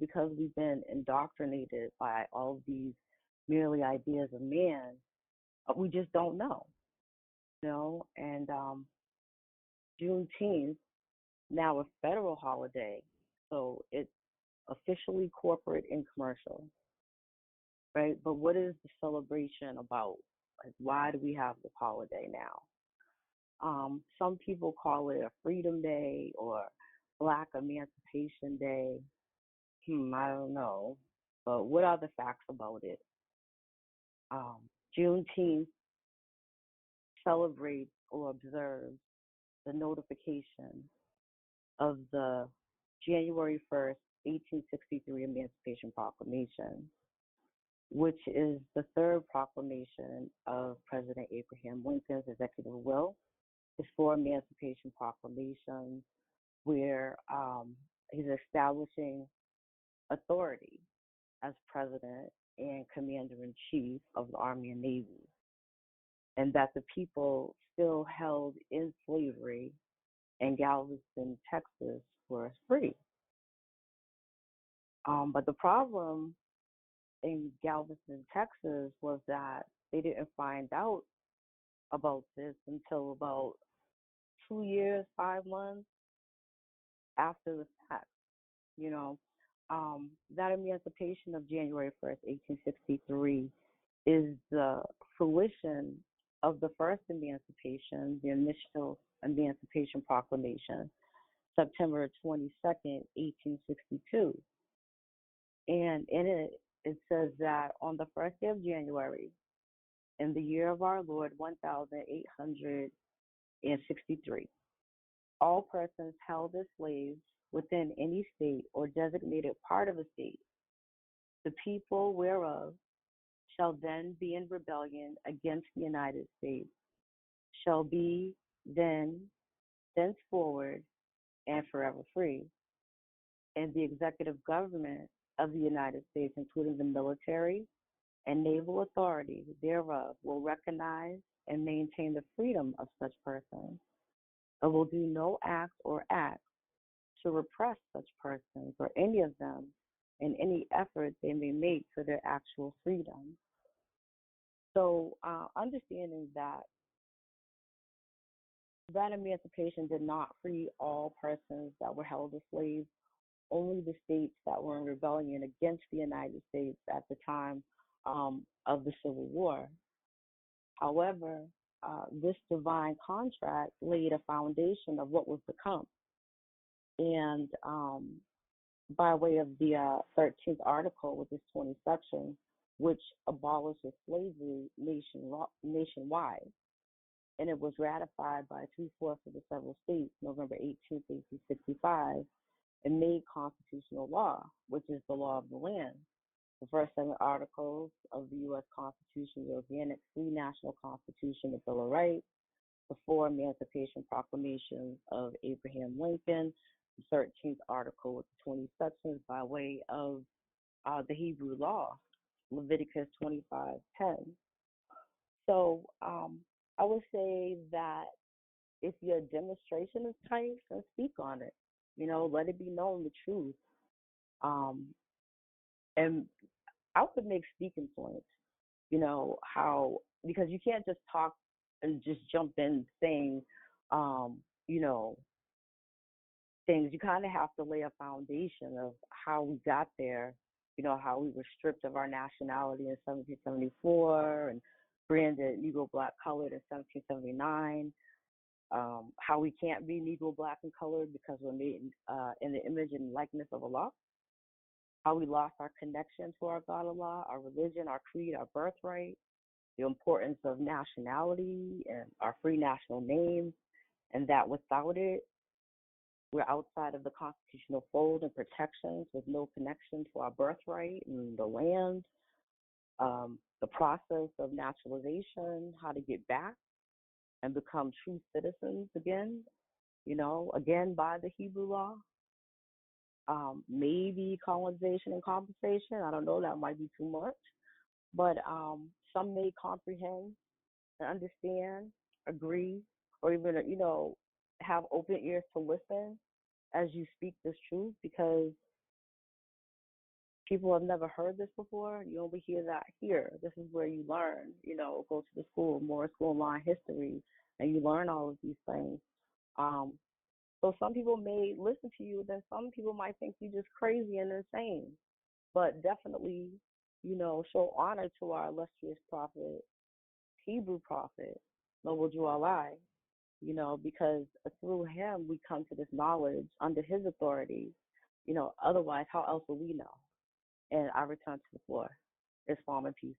because we've been indoctrinated by all of these merely ideas of man, we just don't know, and Juneteenth, now a federal holiday, so it's officially corporate and commercial, right? But what is the celebration about? Like, why do we have this holiday now? Some people call it a Freedom Day or Black Emancipation Day. I don't know. But what are the facts about it? Juneteenth celebrates or observes the notification of the January 1st, 1863 Emancipation Proclamation, which is the third proclamation of President Abraham Lincoln's executive will. It's four Emancipation Proclamations where he's establishing authority as president and commander-in-chief of the Army and Navy, and that the people still held in slavery in Galveston, Texas, were free. But the problem in Galveston, Texas, was that they didn't find out about this until about 2 years, 5 months after the fact. That emancipation of January 1st, 1863, is the fruition of the first emancipation, the initial Emancipation Proclamation, September 22nd, 1862. And in it, it says that on the first day of January, in the year of our Lord, 1863, all persons held as slaves within any state or designated part of a state, the people whereof shall then be in rebellion against the United States, shall be then, thenceforward, and forever free. And the executive government of the United States, including the military and naval authority thereof, will recognize and maintain the freedom of such persons, and will do no act or acts to repress such persons or any of them in any effort they may make for their actual freedom. So understanding that emancipation did not free all persons that were held as slaves only the states that were in rebellion against the United States at the time of the Civil War. However, this divine contract laid a foundation of what was to come. And by way of the 13th article with its 20 sections, which abolishes slavery nationwide. And it was ratified by three-fourths of the several states, November 18th, 1865, and made constitutional law, which is the law of the land. The first 7 articles of the U.S. Constitution, the Organic Free National Constitution, the Bill of Rights, the 4 Emancipation Proclamations of Abraham Lincoln, the 13th article with the 20 sections by way of the Hebrew law, Leviticus 25:10. So I would say that if your demonstration is tight, then speak on it. Let it be known the truth. And I would make speaking points. How, because you can't just talk and just jump in saying, you know, things. You kind of have to lay a foundation of how we got there. How we were stripped of our nationality in 1774 and branded Negro Black colored in 1779. How we can't be Negro Black and colored because we're made in the image and likeness of Allah. How we lost our connection to our God Allah, our religion, our creed, our birthright. The importance of nationality and our free national name, and that without it, we're outside of the constitutional fold and protections with no connection to our birthright and the land. The process of naturalization, how to get back and become true citizens again, again by the Hebrew law. Maybe colonization and compensation. I don't know, that might be too much. But some may comprehend and understand, agree, or even, have open ears to listen as you speak this truth, because people have never heard this before. You only hear that here. This is where you learn, go to the school, Moorish School of Law and History, and you learn all of these things. So some people may listen to you, then some people might think you're just crazy and insane. But definitely, show honor to our illustrious prophet, Hebrew prophet, Noble Jew Allah, because through him we come to this knowledge under his authority. Otherwise, how else will we know? And I return to the floor. Islam and peace.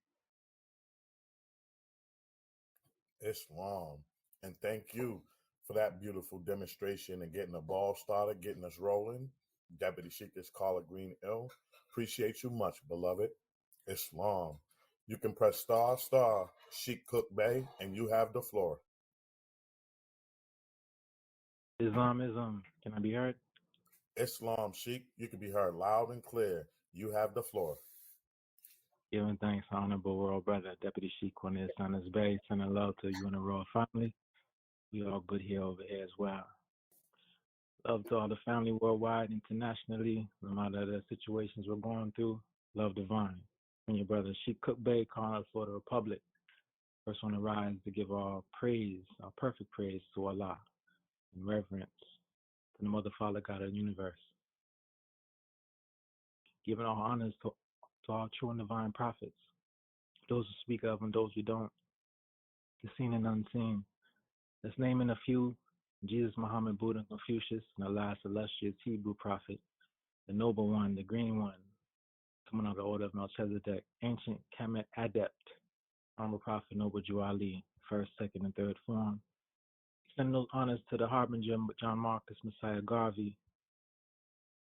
Islam. And thank you for that beautiful demonstration and getting the ball started, getting us rolling. Deputy Sheik is Carla Green Ill. Appreciate you much, beloved. Islam. You can press star star Sheik Cook Bay and you have the floor. Islam. Can I be heard? Islam Sheik, you can be heard loud and clear. You have the floor. Giving thanks, honorable world brother, Deputy Sheik Cornelius Sanders Bay, sending love to you and the royal family. We all good here over here as well. Love to all the family worldwide, internationally, no matter the situations we're going through. Love divine. And your brother Sheik Cook Bay, calling for the Republic. First on the rise to give all praise, our perfect praise to Allah, and reverence to the Mother, Father, God of the universe. Giving all honors to our true and divine prophets, those who speak of and those who don't, the seen and unseen. Let's name in a few: Jesus, Muhammad, Buddha, Confucius, and the last illustrious Hebrew prophet, the noble one, the green one, coming out of the order of Melchizedek, ancient Kemet adept, honorable prophet, noble Jew Ali, first, second, and third form. Extend those honors to the harbinger, John Marcus Messiah Garvey,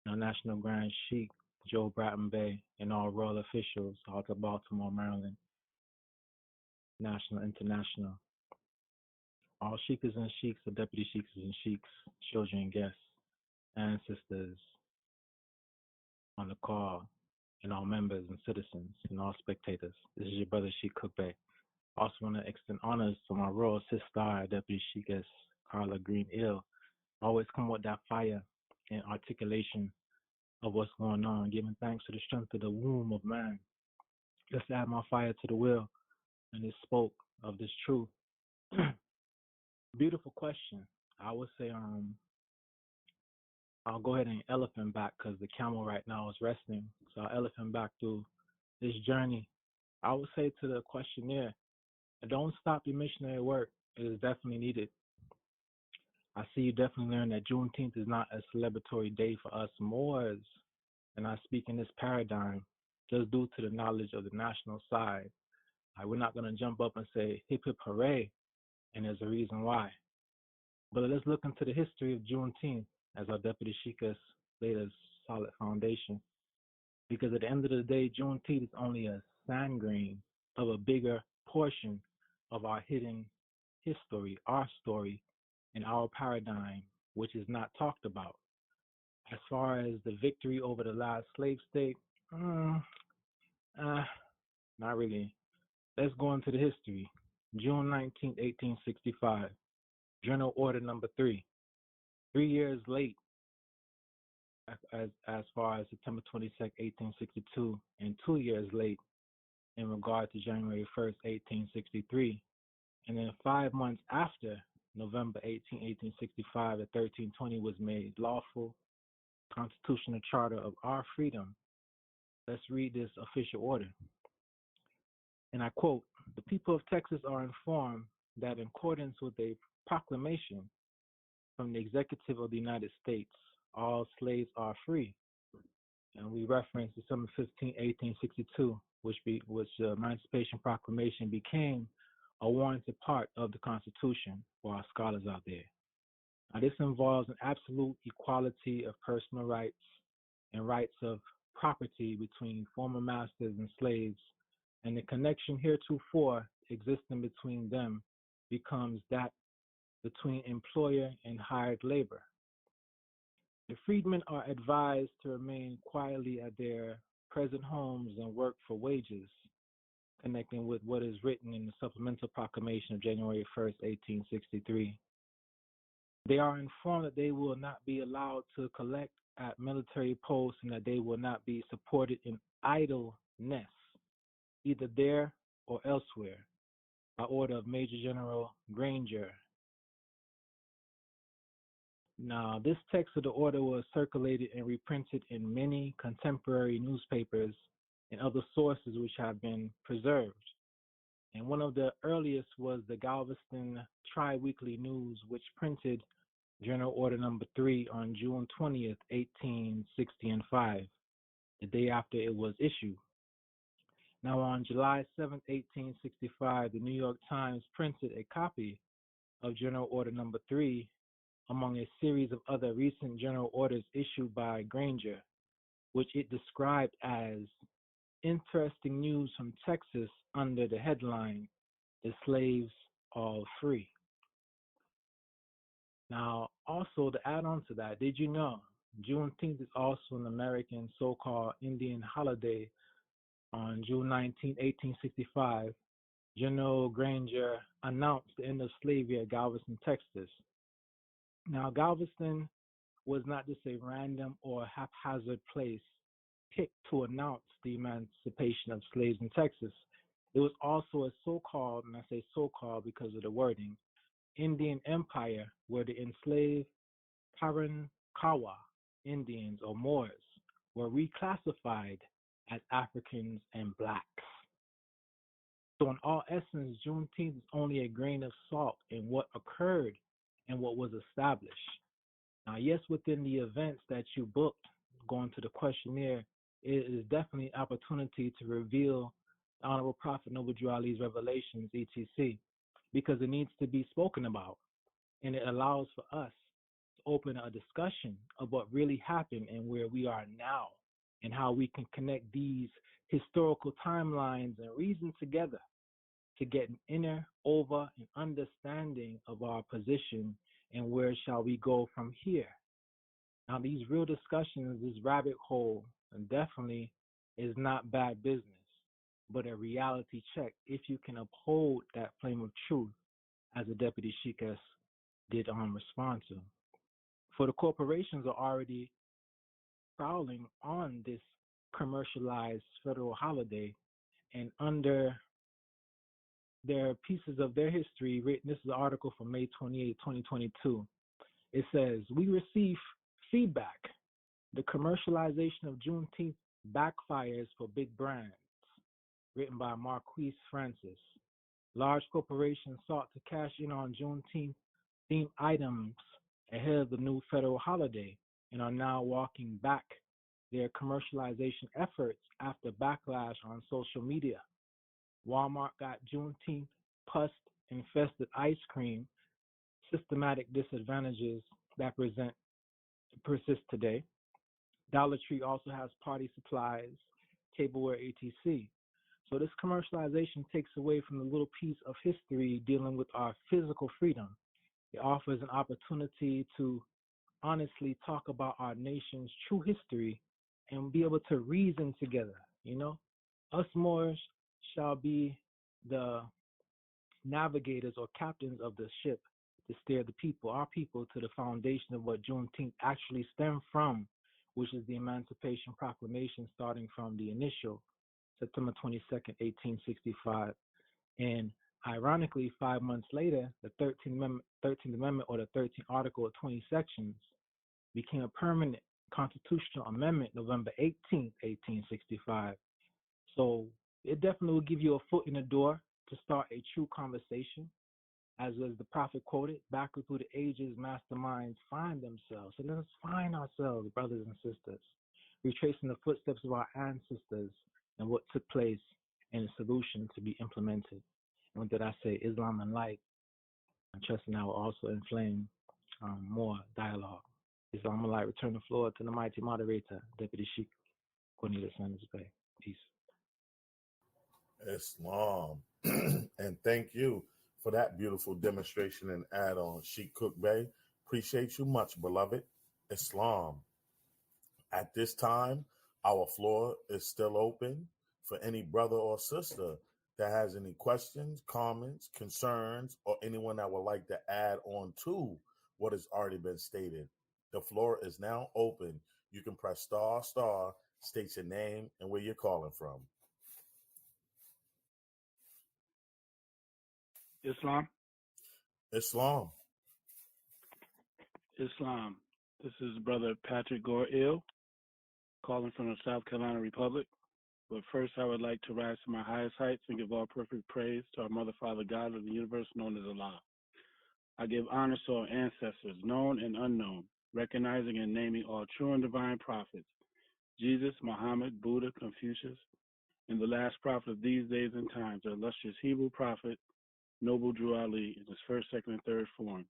our National Grand Sheik, Joe Bratton Bay, and all royal officials, all to Baltimore, Maryland, national, international. All sheikas and sheiks, the deputy sheiks and sheiks, children, guests, ancestors on the call, and all members and citizens and all spectators. This is your brother Sheik Cook Bay. Also want to extend honors to my royal sister, Deputy Sheikess Carla Green Ill. Always come with that fire and articulation of what's going on, giving thanks to the strength of the womb of man. Just add my fire to the wheel, and it spoke of this truth. Beautiful question. I would say, I'll go ahead and elephant back because the camel right now is resting. So I'll elephant back through this journey. I would say to the questionnaire, don't stop your missionary work. It is definitely needed. I see you definitely learned that Juneteenth is not a celebratory day for us Moors, and I speak in this paradigm just due to the knowledge of the national side. We're not going to jump up and say hip hip hooray, and there's a reason why. But let's look into the history of Juneteenth as our Deputy Sheikah laid a solid foundation. Because at the end of the day, Juneteenth is only a sand grain of a bigger portion of our hidden history, our story, and our paradigm, which is not talked about. As far as the victory over the last slave state, not really. Let's go into the history. June 19, 1865, General Order Number 3. 3 years late, as far as September 22nd, 1862, and 2 years late in regard to January 1st, 1863. And then 5 months after November 18, 1865, the 1320 was made lawful, constitutional charter of our freedom. Let's read this official order. And I quote, "The people of Texas are informed that in accordance with a proclamation from the Executive of the United States, all slaves are free." And we reference December 15, 1862, which the Emancipation Proclamation became a warranted part of the Constitution for our scholars out there. Now, this involves an absolute equality of personal rights and rights of property between former masters and slaves, and the connection heretofore existing between them becomes that between employer and hired labor. The freedmen are advised to remain quietly at their present homes and work for wages, connecting with what is written in the Supplemental Proclamation of January 1st, 1863. They are informed that they will not be allowed to collect at military posts and that they will not be supported in idleness, either there or elsewhere, by order of Major General Granger. Now, this text of the order was circulated and reprinted in many contemporary newspapers and other sources which have been preserved. And one of the earliest was the Galveston Tri-Weekly News, which printed General Order Number 3 on June 20th, 1865, the day after it was issued. Now, on July 7th, 1865, the New York Times printed a copy of General Order Number 3 among a series of other recent general orders issued by Granger, which it described as interesting news from Texas under the headline, "The Slaves All Free." Now, also to add on to that, did you know Juneteenth is also an American so-called Indian holiday? On June 19, 1865, General Granger announced the end of slavery at Galveston, Texas. Now, Galveston was not just a random or haphazard place picked to announce the emancipation of slaves in Texas. It was also a so-called, and I say so-called because of the wording, Indian Empire where the enslaved Parankawa Indians or Moors were reclassified as Africans and blacks. So in all essence, Juneteenth is only a grain of salt in what occurred and what was established. Now, yes, within the events that you booked, going to the questionnaire, it is definitely an opportunity to reveal the Honorable Prophet Noble Drew Ali's revelations, etc., because it needs to be spoken about. And it allows for us to open a discussion of what really happened and where we are now and how we can connect these historical timelines and reason together to get an inner, over, and understanding of our position and where shall we go from here. Now, these real discussions, this rabbit hole, definitely is not bad business, but a reality check if you can uphold that flame of truth as a Deputy Sheikah did respond to. For the corporations are already prowling on this commercialized federal holiday, and under their pieces of their history written, this is an article from May 28, 2022. It says, "We receive Feedback. The commercialization of Juneteenth backfires for big brands. Written by Marquise Francis. Large corporations sought to cash in on Juneteenth themed items ahead of the new federal holiday and are now walking back their commercialization efforts after backlash on social media. Walmart got Juneteenth pus-infested ice cream, systematic disadvantages that persist today. Dollar Tree also has party supplies, tableware, etc. So this commercialization takes away from the little piece of history dealing with our physical freedom. It offers an opportunity to honestly talk about our nation's true history and be able to reason together. Us Moors shall be the navigators or captains of the ship to steer our people, to the foundation of what Juneteenth actually stemmed from, which is the Emancipation Proclamation starting from the initial September 22nd, 1865. And ironically, 5 months later, the 13th Amendment or the 13th Article of 20 sections became a permanent constitutional amendment November 18th, 1865. So it definitely will give you a foot in the door to start a true conversation. As was the prophet quoted, backward through the ages, masterminds find themselves. So let us find ourselves, brothers and sisters, retracing the footsteps of our ancestors and what took place and a solution to be implemented. And what did I say? Islam and light. I'm trusting I will also inflame more dialogue. Islam and light. Return the floor to the mighty moderator, Deputy Sheikh Cornelius Sanders Bay. Peace. Islam. And thank you for that beautiful demonstration and add-on, Sheikh Cook Bay. Appreciate you much, beloved. Islam. At this time, our floor is still open for any brother or sister that has any questions, comments, concerns, or anyone that would like to add on to what has already been stated. The floor is now open. You can press **, state your name and where you're calling from. Islam. Islam. Islam. This is Brother Patrick Gore-Ill, calling from the South Carolina Republic. But first, I would like to rise to my highest heights and give all perfect praise to our Mother, Father, God of the universe, known as Allah. I give honor to our ancestors, known and unknown, recognizing and naming all true and divine prophets, Jesus, Muhammad, Buddha, Confucius, and the last prophet of these days and times, the illustrious Hebrew prophet, Noble Drew Ali, in his first, second, and third form.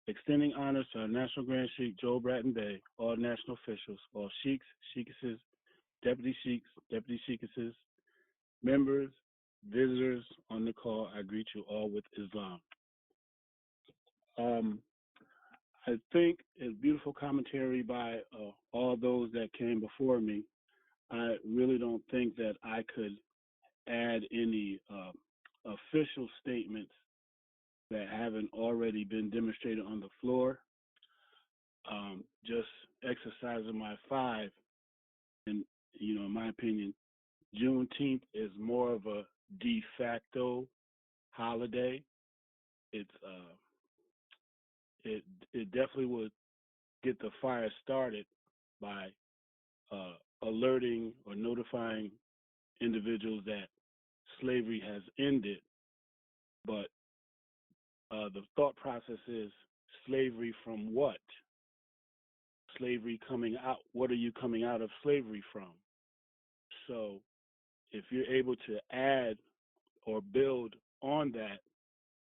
Extending honors to our National Grand Sheikh Joe Bratton Bay, all national officials, all sheiks, sheikesses, deputy sheiks, deputy sheikesses, members, visitors on the call. I greet you all with Islam. I think a beautiful commentary by all those that came before me. I really don't think that I could add any official statements that haven't already been demonstrated on the floor. Just exercising my 5, and in my opinion, Juneteenth is more of a de facto holiday. It definitely would get the fire started by alerting or notifying individuals that slavery has ended. But the thought process is slavery from what? Slavery coming out. What are you coming out of slavery from? So if you're able to add or build on that,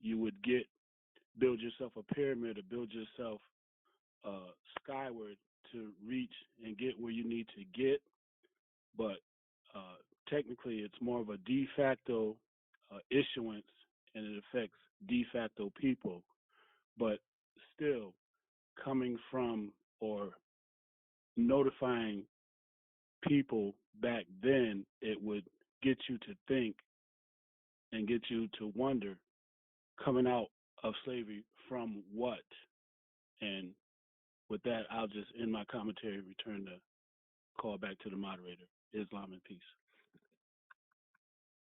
you would build yourself a pyramid or build yourself skyward to reach and get where you need to get. But technically, it's more of a de facto issuance, and it affects de facto people. But still, coming from or notifying people back then, it would get you to think and get you to wonder, coming out of slavery from what? And with that, I'll just end my commentary, return the call back to the moderator. Islam and peace.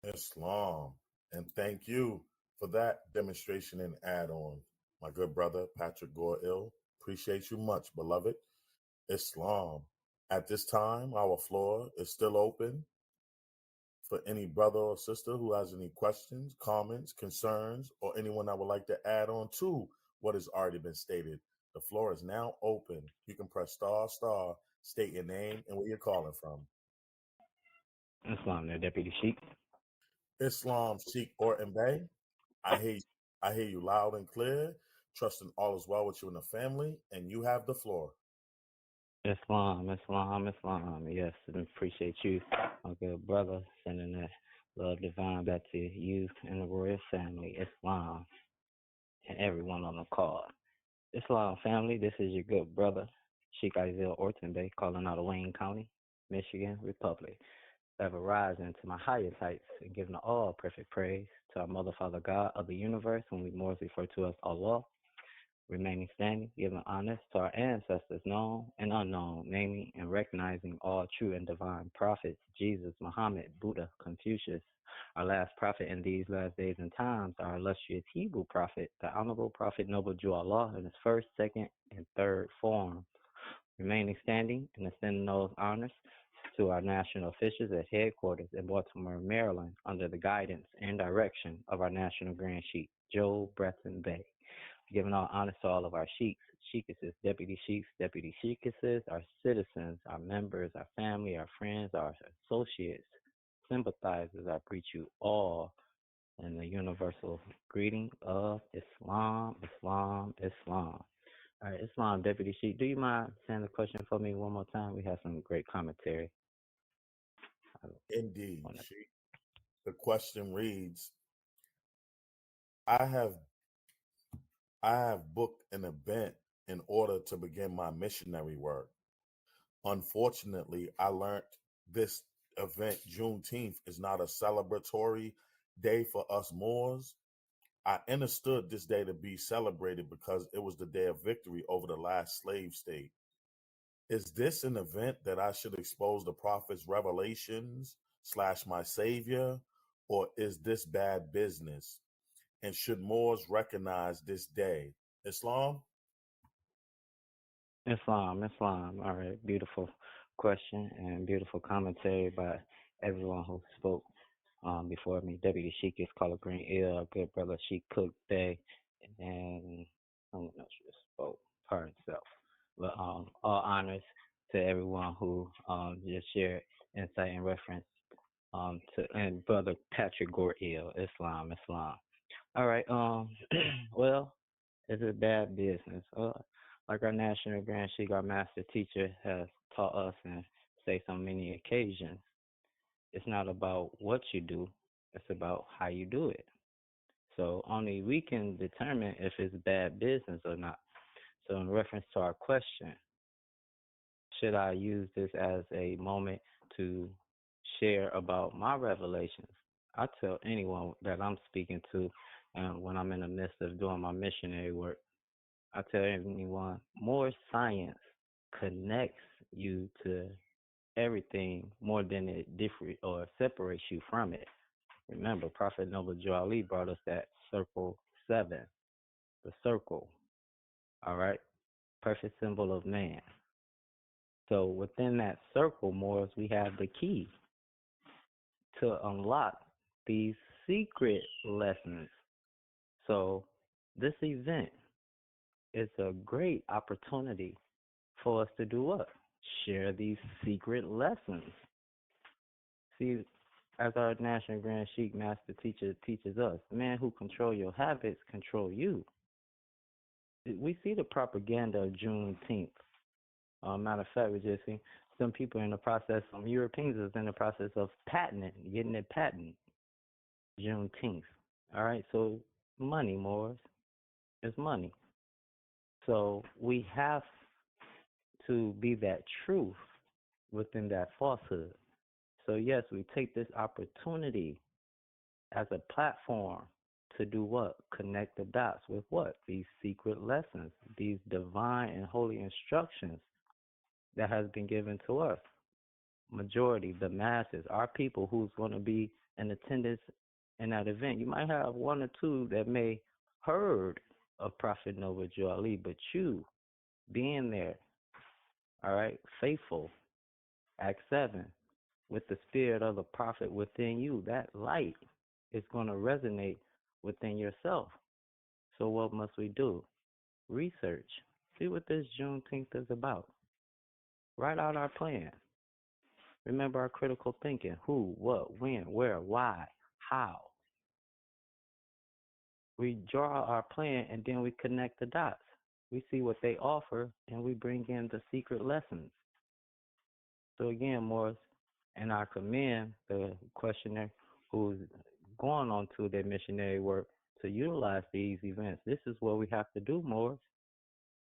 Islam. And thank you for that demonstration and add-on, my good brother, Patrick Gore-Ill. Appreciate you much, beloved. Islam. At this time, our floor is still open for any brother or sister who has any questions, comments, concerns, or anyone that would like to add on to what has already been stated. The floor is now open. You can press star, state your name and where you're calling from. Islam, there, Deputy Sheik. Islam, Sheikh, or Mbaye, I hear you loud and clear, trusting all is well with you and the family, and you have the floor. Islam, Islam, Islam. Yes, and appreciate you, my good brother, sending that love divine back to you and the royal family, Islam, and everyone on the call. Islam family, this is your good brother, Sheikh Isaiah Orton Bay, calling out of Wayne County, Michigan Republic. Ever rising to my highest heights and giving all perfect praise to our Mother, Father, God of the universe, whom we more refer to as Allah, remaining standing, giving honors to our ancestors, known and unknown, naming and recognizing all true and divine prophets, Jesus, Muhammed, Buddha, Confucius, our last prophet in these last days and times, our illustrious Hebrew prophet, the Honorable Prophet Noble Jew Allah in his first, second, and third form, remaining standing and extending those honors to our national officials at headquarters in Baltimore, Maryland, under the guidance and direction of our National Grand Sheik, Joe Breton Bay. Giving all honors to all of our sheiks, sheikesses, deputy sheikesses, our citizens, our members, our family, our friends, our associates, sympathizers. I greet you all in the universal greeting of Islam, Islam, Islam. All right, Islam, Deputy Sheik, do you mind saying the question for me one more time? We have some great commentary. Indeed, Sheikh. The question reads, I have booked an event in order to begin my missionary work. Unfortunately, I learned this event, Juneteenth, is not a celebratory day for us Moors. I understood this day to be celebrated because it was the day of victory over the last slave state. Is this an event that I should expose the prophet's revelations / my savior, or is this bad business? And should Moors recognize this day? Islam? Islam. All right, beautiful question and beautiful commentary by everyone who spoke before me. Deputy Sheik is Color Green Ill, our good brother Sheik Cook Day, and someone else just spoke for himself. But all honors to everyone who just shared insight and reference to and brother Patrick Gore Ill, Islam. All right, well, it's a bad business. Like our National Grand Sheik, our master teacher, has taught us and say so many occasions, it's not about what you do, it's about how you do it. So only we can determine if it's bad business or not. So in reference to our question, should I use this as a moment to share about my revelations? I tell anyone that I'm speaking to when I'm in the midst of doing my missionary work, I tell anyone more science connects you to everything more than it differ or separates you from it. Remember, Prophet Noble Jew Ali brought us that circle 7, the circle, all right? Perfect symbol of man. So within that circle, Moors, we have the key to unlock these secret lessons. So this event is a great opportunity for us to do what? Share these secret lessons. See, as our National Grand Sheik Master Teacher teaches us, the man who control your habits control you. We see the propaganda of Juneteenth. Matter of fact, we just see some people in the process, some Europeans is in the process of getting it patent, Juneteenth. All right, so money, Moors, it's money. So we have to be that truth within that falsehood. So yes, we take this opportunity as a platform to do what? Connect the dots with what? These secret lessons, these divine and holy instructions that has been given to us. Majority, the masses, our people who's going to be in attendance in that event. You might have one or two that may heard of Prophet Noble Jew Ali, but you being there, All right, faithful. Acts 7, with the spirit of the prophet within you, that light is going to resonate within yourself. So what must we do? Research. See what this Juneteenth is about. Write out our plan. Remember our critical thinking. Who, what, when, where, why, how. We draw our plan and then we connect the dots. We see what they offer and we bring in the secret lessons. So again, Morris, and I commend the questioner who's going on to their missionary work to utilize these events. This is what we have to do, Morris.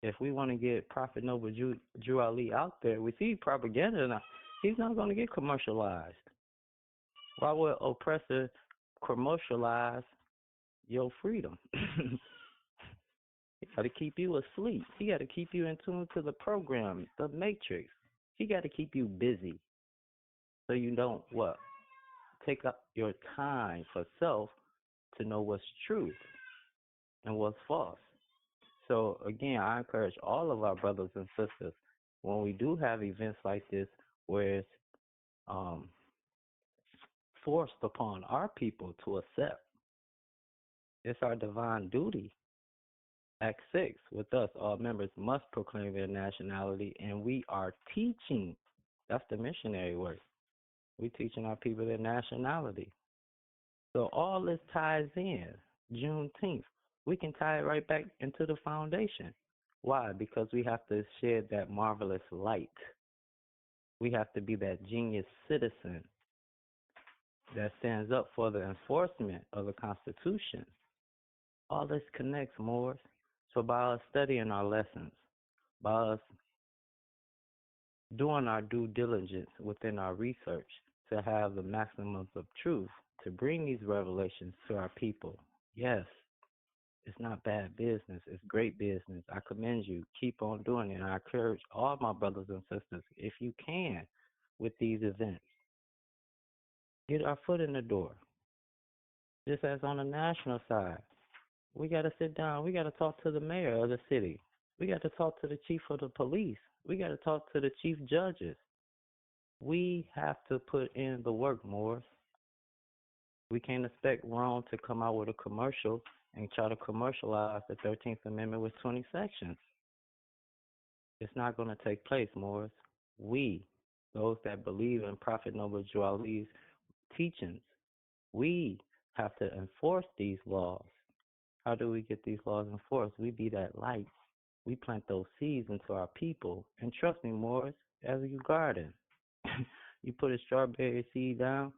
If we want to get Prophet Noble Drew Ali out there, we see propaganda now. He's not going to get commercialized. Why would oppressor commercialize your freedom? He got to keep you asleep. He got to keep you in tune to the program, the matrix. He got to keep you busy so you don't what? Take up your time for self to know what's truth and what's false. So again, I encourage all of our brothers and sisters when we do have events like this where it's forced upon our people to accept. It's our divine duty. Act 6, with us, all members must proclaim their nationality, and we are teaching. That's the missionary work. We're teaching our people their nationality. So all this ties in. Juneteenth. We can tie it right back into the foundation. Why? Because we have to shed that marvelous light. We have to be that genius citizen that stands up for the enforcement of the Constitution. All this connects, Morris. So by us studying our lessons, by us doing our due diligence within our research to have the maximums of truth, to bring these revelations to our people, yes, it's not bad business. It's great business. I commend you. Keep on doing it. And I encourage all my brothers and sisters, if you can, with these events, get our foot in the door. Just as on the national side, we got to sit down. We got to talk to the mayor of the city. We got to talk to the chief of the police. We got to talk to the chief judges. We have to put in the work, Morris. We can't expect Rome to come out with a commercial and try to commercialize the 13th Amendment with 20 sections. It's not going to take place, Morris. We, those that believe in Prophet Noble Drew Ali's teachings, we have to enforce these laws. How do we get these laws enforced? We be that light. We plant those seeds into our people. And trust me, Morris, as you garden, you put a strawberry seed down,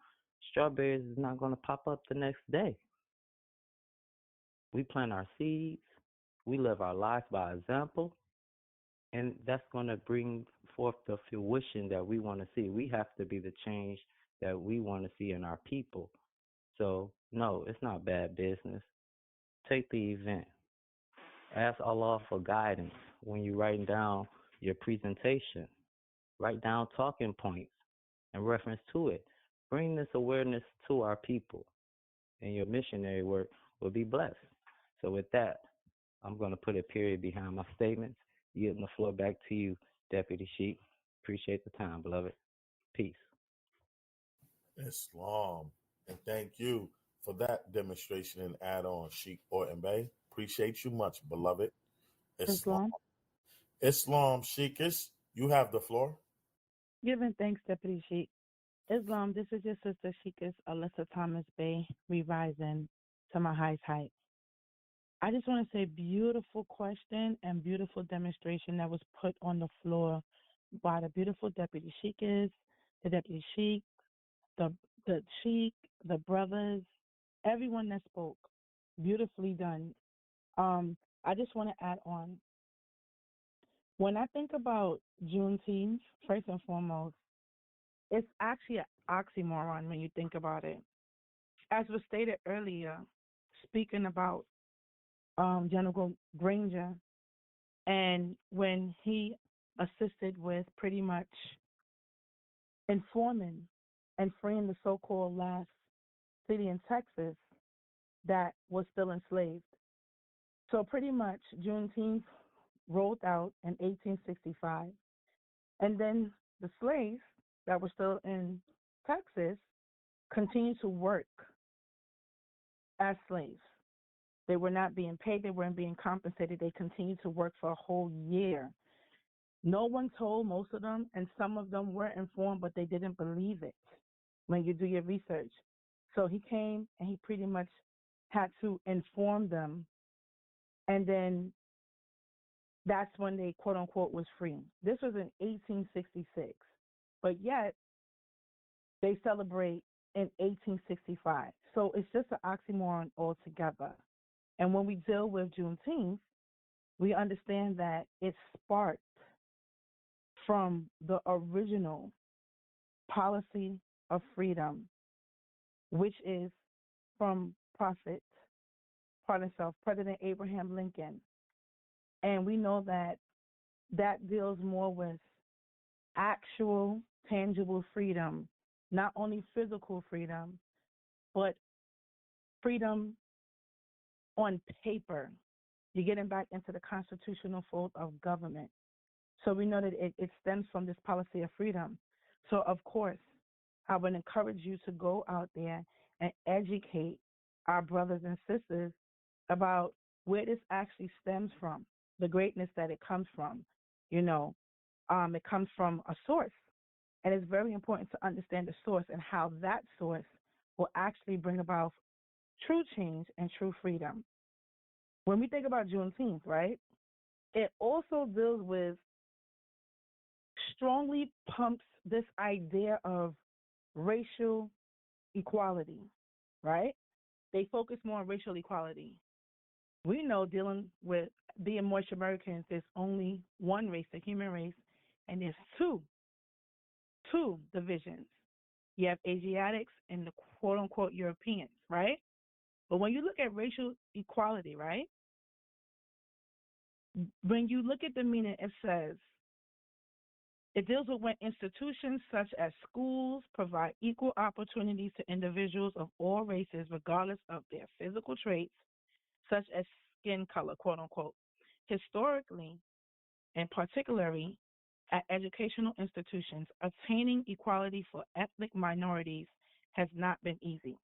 strawberries is not going to pop up the next day. We plant our seeds. We live our life by example. And that's going to bring forth the fruition that we want to see. We have to be the change that we want to see in our people. So, no, it's not bad business. Take the event. Ask Allah for guidance when you're writing down your presentation. Write down talking points and reference to it. Bring this awareness to our people, and your missionary work will be blessed. So with that, I'm going to put a period behind my statements. Yielding the floor back to you, Deputy Sheik. Appreciate the time, beloved. Peace. Islam. And thank you for that demonstration and add on, Sheikh Orton Bay. Appreciate you much, beloved. Islam. Islam. Islam, Sheikhis, you have the floor. Giving thanks, Deputy Sheik. Islam, this is your sister Sheikis Alyssa Thomas Bay, revising to my highest height. I just want to say beautiful question and beautiful demonstration that was put on the floor by the beautiful Deputy Sheikis, the Deputy Sheik, the Sheik, the brothers, everyone that spoke. Beautifully done. I just want to add on. When I think about Juneteenth, first and foremost, it's actually an oxymoron when you think about it. As was stated earlier, speaking about General Granger, and when he assisted with pretty much informing and freeing the so-called last city in Texas that was still enslaved. So pretty much Juneteenth rolled out in 1865. And then the slaves that were still in Texas continued to work as slaves. They were not being paid, they weren't being compensated. They continued to work for a whole year. No one told most of them, and some of them were informed, but they didn't believe it when you do your research. So he came and he pretty much had to inform them, and then that's when they quote unquote was free. This was in 1866, but yet they celebrate in 1865. So it's just an oxymoron altogether. And when we deal with Juneteenth, we understand that it sparked from the original policy of freedom, which is from President Abraham Lincoln. And we know that that deals more with actual, tangible freedom, not only physical freedom, but freedom on paper. You're getting back into the constitutional fold of government. So we know that it stems from this policy of freedom. So, of course, I would encourage you to go out there and educate our brothers and sisters about where this actually stems from, the greatness that it comes from. It comes from a source. And it's very important to understand the source and how that source will actually bring about true change and true freedom. When we think about Juneteenth, right, it also deals with, strongly pumps this idea of racial equality, right? They focus more on racial equality. We know dealing with being Moorish Americans, there's only one race, the human race, and there's two divisions. You have Asiatics and the quote unquote Europeans, right? But when you look at racial equality, right? When you look at the meaning, it says it deals with when institutions such as schools provide equal opportunities to individuals of all races, regardless of their physical traits, such as skin color, quote unquote. Historically, and particularly at educational institutions, attaining equality for ethnic minorities has not been easy.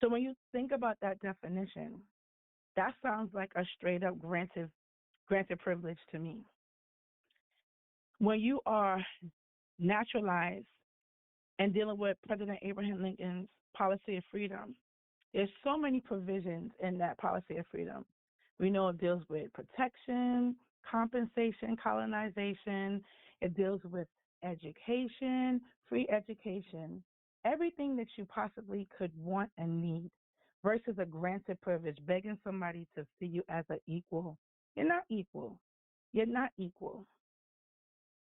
So when you think about that definition, that sounds like a straight up granted privilege to me. When you are naturalized and dealing with President Abraham Lincoln's policy of freedom, there's so many provisions in that policy of freedom. We know it deals with protection, compensation, colonization. It deals with education, free education, everything that you possibly could want and need, versus a granted privilege, begging somebody to see you as an equal. You're not equal. You're not equal,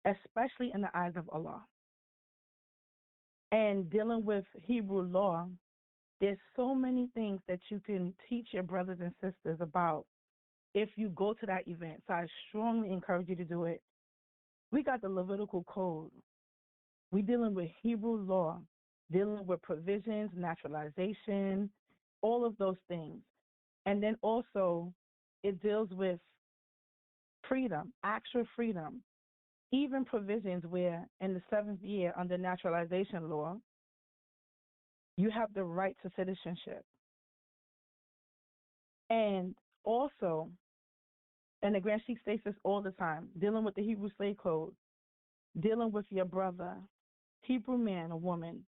especially in the eyes of Allah. And dealing with Hebrew law, there's so many things that you can teach your brothers and sisters about if you go to that event. So I strongly encourage you to do it. We got the Levitical Code. We're dealing with Hebrew law, dealing with provisions, naturalization, all of those things. And then also it deals with freedom, actual freedom, even provisions where in the 7th year under naturalization law, you have the right to citizenship. And also, and the Grand Sheik states this all the time, dealing with the Hebrew slave code, dealing with your brother, Hebrew man or woman,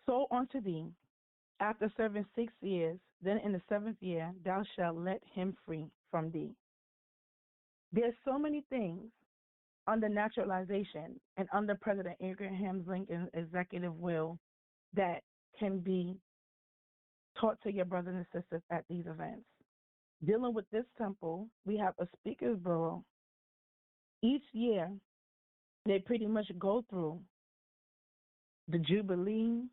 so unto thee, after serving 6 years, then in the 7th year, thou shalt let him free from thee. There's so many things under naturalization and under President Abraham Lincoln's executive will that can be taught to your brothers and sisters at these events. Dealing with this temple, we have a speakers bureau. Each year, they pretty much go through the Jubilee,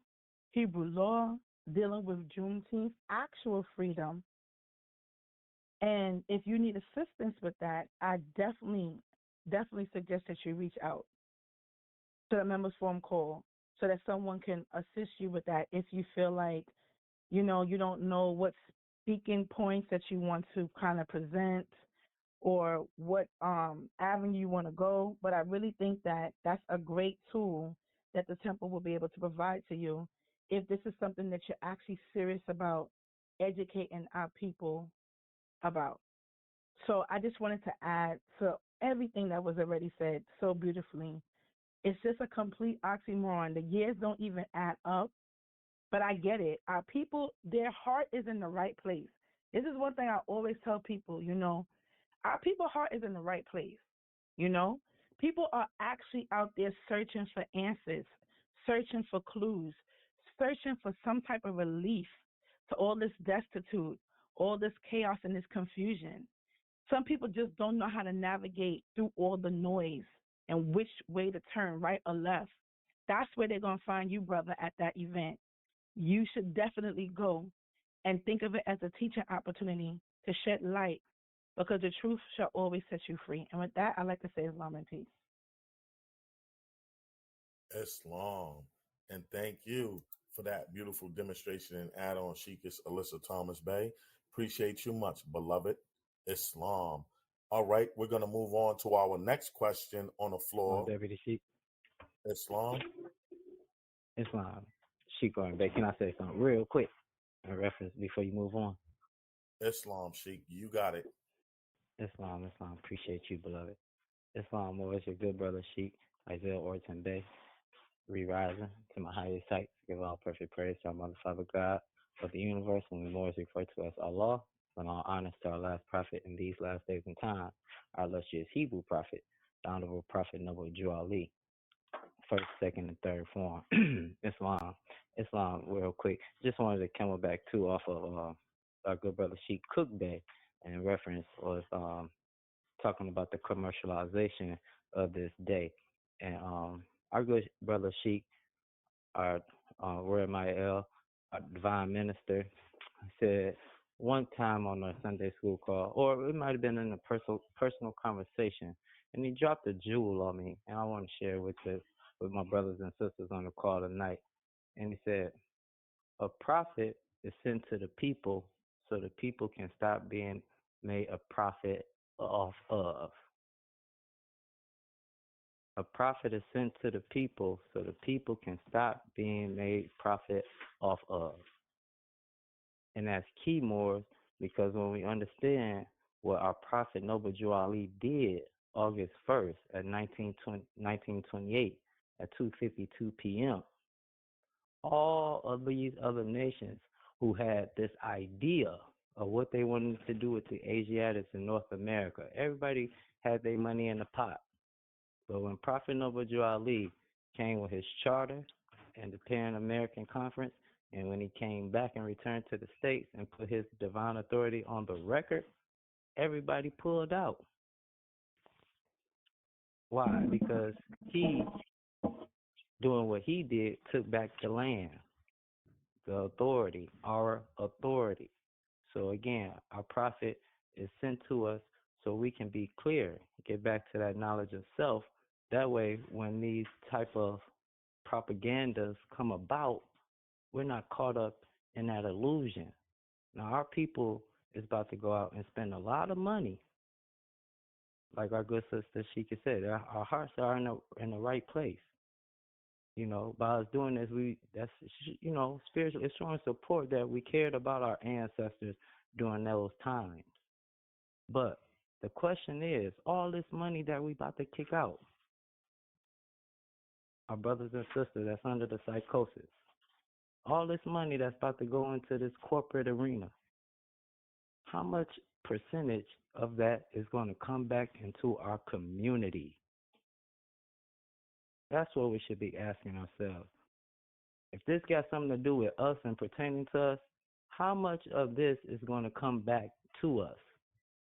Hebrew law, dealing with Juneteenth, actual freedom. And if you need assistance with that, I definitely suggest that you reach out to the members forum call so that someone can assist you with that if you feel like, you don't know what speaking points that you want to kind of present, or what avenue you want to go. But I really think that that's a great tool that the temple will be able to provide to you if this is something that you're actually serious about educating our people about. So I just wanted to add to everything that was already said so beautifully. It's just a complete oxymoron. The years don't even add up, but I get it. Our people, their heart is in the right place. This is one thing I always tell people, our people's heart is in the right place. You know, people are actually out there searching for answers, searching for clues, searching for some type of relief to all this destitute, all this chaos and this confusion. Some people just don't know how to navigate through all the noise and which way to turn, right or left. That's where they're going to find you, brother, at that event. You should definitely go and think of it as a teaching opportunity to shed light because the truth shall always set you free. And with that, I'd like to say Islam and peace. Islam. And thank you for that beautiful demonstration and add on, Sheikis Alyssa Thomas Bay. Appreciate you much, beloved. Islam. All right, we're going to move on to our next question on the floor. Deputy Sheik. Islam. Islam. Sheik going back. Can I say something real quick? A reference before you move on. Islam, Sheik. You got it. Islam. Appreciate you, beloved. Islam, always your good brother Sheik, Isaiah Orton Bay. Re-rising to my highest heights. Give all perfect praise to our Mother, Father, God of the universe, whom we more refer to as Allah. And all honors to our last prophet in these last days and time, our illustrious Hebrew prophet, the Honorable Prophet Noble Drew Ali, first, second, and third form. Islam, real quick. Just wanted to come back too off of our good brother Sheik Cook Day, and reference was talking about the commercialization of this day. And our good brother Sheik, our Roy Mael, our divine minister, said one time on a Sunday school call, or it might have been in a personal conversation, and he dropped a jewel on me, and I want to share with my brothers and sisters on the call tonight. And he said, a prophet is sent to the people so the people can stop being made a prophet off of. A prophet is sent to the people so the people can stop being made prophet off of. And that's key, Moors, because when we understand what our prophet Noble Drew Ali did August 1st at 1928 at 2:52 p.m., all of these other nations who had this idea of what they wanted to do with the Asiatics in North America, everybody had their money in the pot. But when Prophet Noble Drew Ali came with his charter and the Pan American Conference, and when he came back and returned to the States and put his divine authority on the record, everybody pulled out. Why? Because he, doing what he did, took back the land, the authority, our authority. So again, our prophet is sent to us so we can be clear, get back to that knowledge of self. That way, when these type of propagandas come about, we're not caught up in that illusion. Now, our people is about to go out and spend a lot of money. Like our good sister Sheikah said, our hearts are in the right place. By us doing this, that's spiritual. It's showing support that we cared about our ancestors during those times. But the question is, all this money that we about to kick out, our brothers and sisters that's under the psychosis, all this money that's about to go into this corporate arena, how much percentage of that is going to come back into our community? That's what we should be asking ourselves. If this got something to do with us and pertaining to us, how much of this is going to come back to us?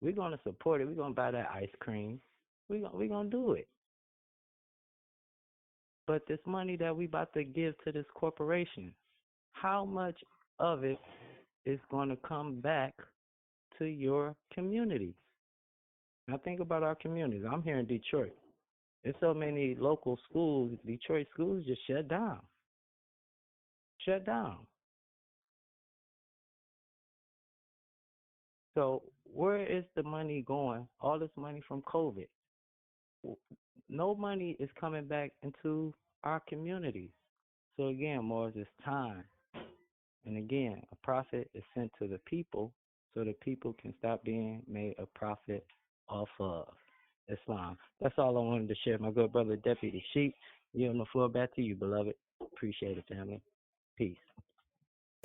We're going to support it. We're going to buy that ice cream. We're going to do it. But this money that we about to give to this corporation, how much of it is going to come back to your community? Now think about our communities. I'm here in Detroit. There's so many local schools, Detroit schools just shut down. So Where is the money going? All this money from COVID. No money is coming back into our communities. So again, Morris, it's time. And again, a prophet is sent to the people so the people can stop being made a prophet off of Islam. That's all I wanted to share. My good brother, Deputy Sheik, yield the floor back to you, beloved. Appreciate it, family. Peace.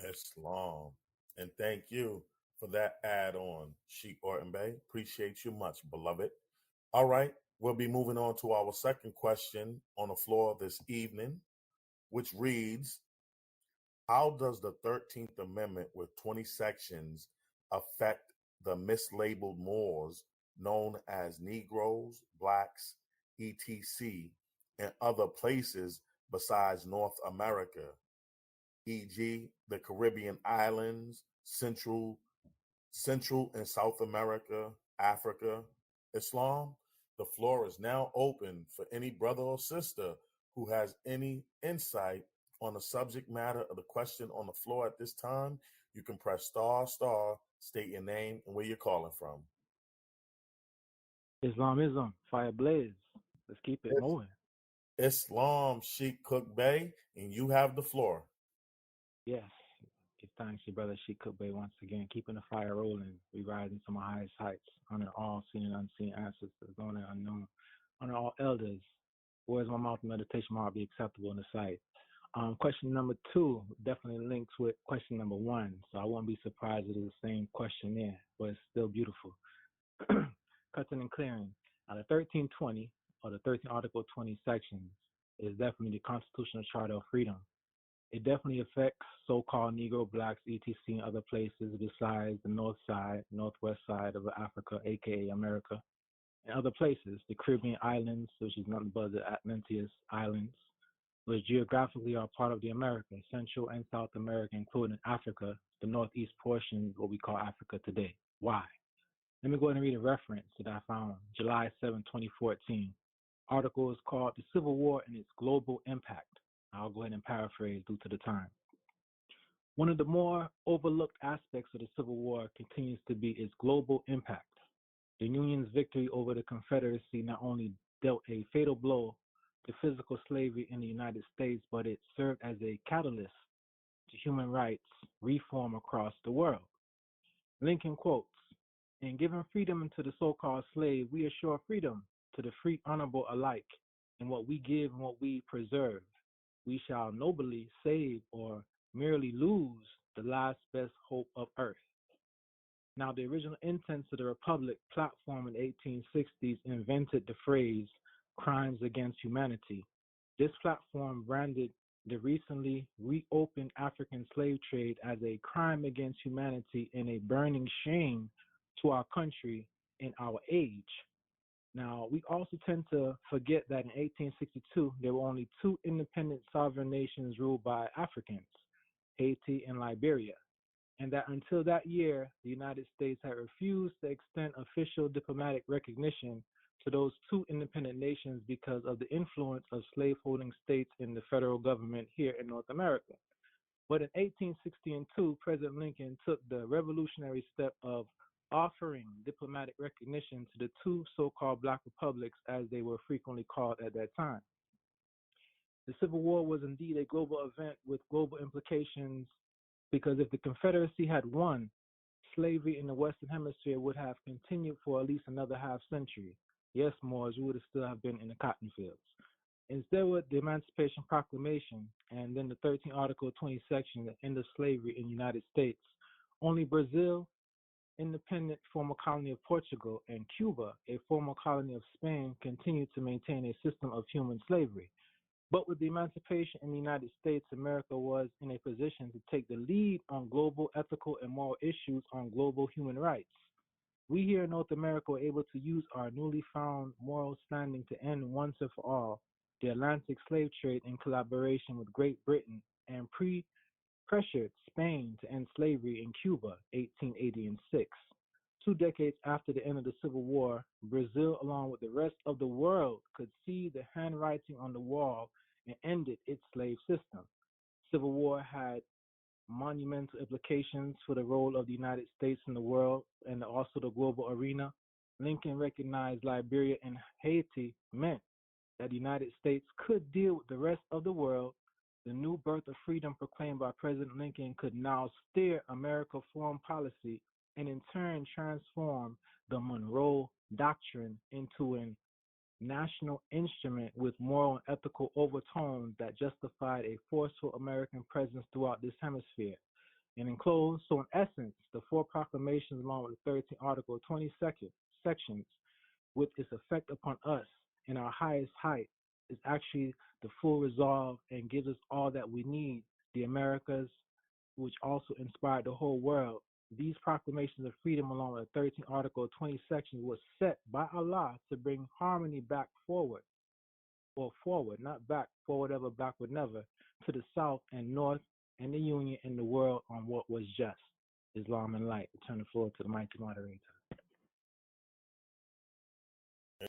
Islam. And thank you for that add on, Sheik Orton Bay. Appreciate you much, beloved. All right, we'll be moving on to our second question on the floor this evening, which reads, how does the 13th Amendment with 20 sections affect the mislabeled Moors known as negroes, blacks, etc., in other places besides North America, e.g., the Caribbean islands, Central and South America, Africa, Islam? The floor is now open for any brother or sister who has any insight on the subject matter of the question on the floor at this time. You can press star, state your name and where you're calling from. Islamism, fire blaze. Let's keep it moving. Islam, Sheikh Cook Bay, and you have the floor. Yes. Give thanks to Brother Sheikh Cook Bay once again, keeping the fire rolling. We rising to my highest heights. Honor all seen and unseen ancestors, known and unknown. Honor all elders. Words of my mouth and meditation might be acceptable in the sight. Question number 2 definitely links with question number 1, so I won't be surprised if it's the same question there, but it's still beautiful. Cutting and clearing. Now, the 1320, or the 13th Article 20 sections, is definitely the Constitutional Charter of Freedom. It definitely affects so-called Negro, blacks, etc., and other places besides the north side, northwest side of Africa, aka America, and other places, the Caribbean islands, which is nothing but the Atlantis Islands, which geographically are part of the Americas, Central and South America, including Africa, the northeast portion, what we call Africa today. Why? Let me go ahead and read a reference that I found, July 7, 2014. Article is called The Civil War and Its Global Impact. I'll go ahead and paraphrase due to the time. One of the more overlooked aspects of the Civil War continues to be its global impact. The Union's victory over the Confederacy not only dealt a fatal blow to physical slavery in the United States, but it served as a catalyst to human rights reform across the world. Lincoln quotes, "In giving freedom to the so-called slave, we assure freedom to the free honorable alike. In what we give and what we preserve, we shall nobly save or merely lose the last best hope of earth." Now, the original intent of the Republic platform in the 1860s invented the phrase crimes against humanity. This platform branded the recently reopened African slave trade as a crime against humanity and a burning shame to our country and our age. Now, we also tend to forget that in 1862, there were only 2 independent sovereign nations ruled by Africans, Haiti and Liberia, and that until that year, the United States had refused to extend official diplomatic recognition to those 2 independent nations because of the influence of slaveholding states in the federal government here in North America. But in 1862, President Lincoln took the revolutionary step of offering diplomatic recognition to the 2 so-called black republics, as they were frequently called at that time. The Civil War was indeed a global event with global implications, because if the Confederacy had won, slavery in the Western Hemisphere would have continued for at least another half century. Yes, Moors, we would have still have been in the cotton fields. Instead, with the Emancipation Proclamation and then the 13th Article 20 section, the end of slavery in the United States, only Brazil, independent former colony of Portugal, and Cuba, a former colony of Spain, continued to maintain a system of human slavery. But with the emancipation in the United States, America was in a position to take the lead on global ethical and moral issues on global human rights. We here in North America were able to use our newly found moral standing to end once and for all the Atlantic slave trade in collaboration with Great Britain and pressured Spain to end slavery in Cuba, 1880 and 6. 2 decades after the end of the Civil War, Brazil, along with the rest of the world, could see the handwriting on the wall and ended its slave system. Civil War had monumental implications for the role of the United States in the world and also the global arena. Lincoln recognized Liberia and Haiti meant that the United States could deal with the rest of the world. The new birth of freedom proclaimed by President Lincoln could now steer America's foreign policy and in turn transform the Monroe Doctrine into an national instrument with moral and ethical overtones that justified a forceful American presence throughout this hemisphere. And in close, so in essence, the four proclamations along with the 13th Article, 22nd sections, with its effect upon us in our highest height, is actually the full resolve and gives us all that we need, the Americas, which also inspired the whole world. These proclamations of freedom, along with the 13th Article, 20 sections, was set by Allah to bring harmony back forward, or forward, not back, forward ever, backward never, to the South and North and the Union and the world on what was just. Islam and light. I turn the floor to the mighty moderator.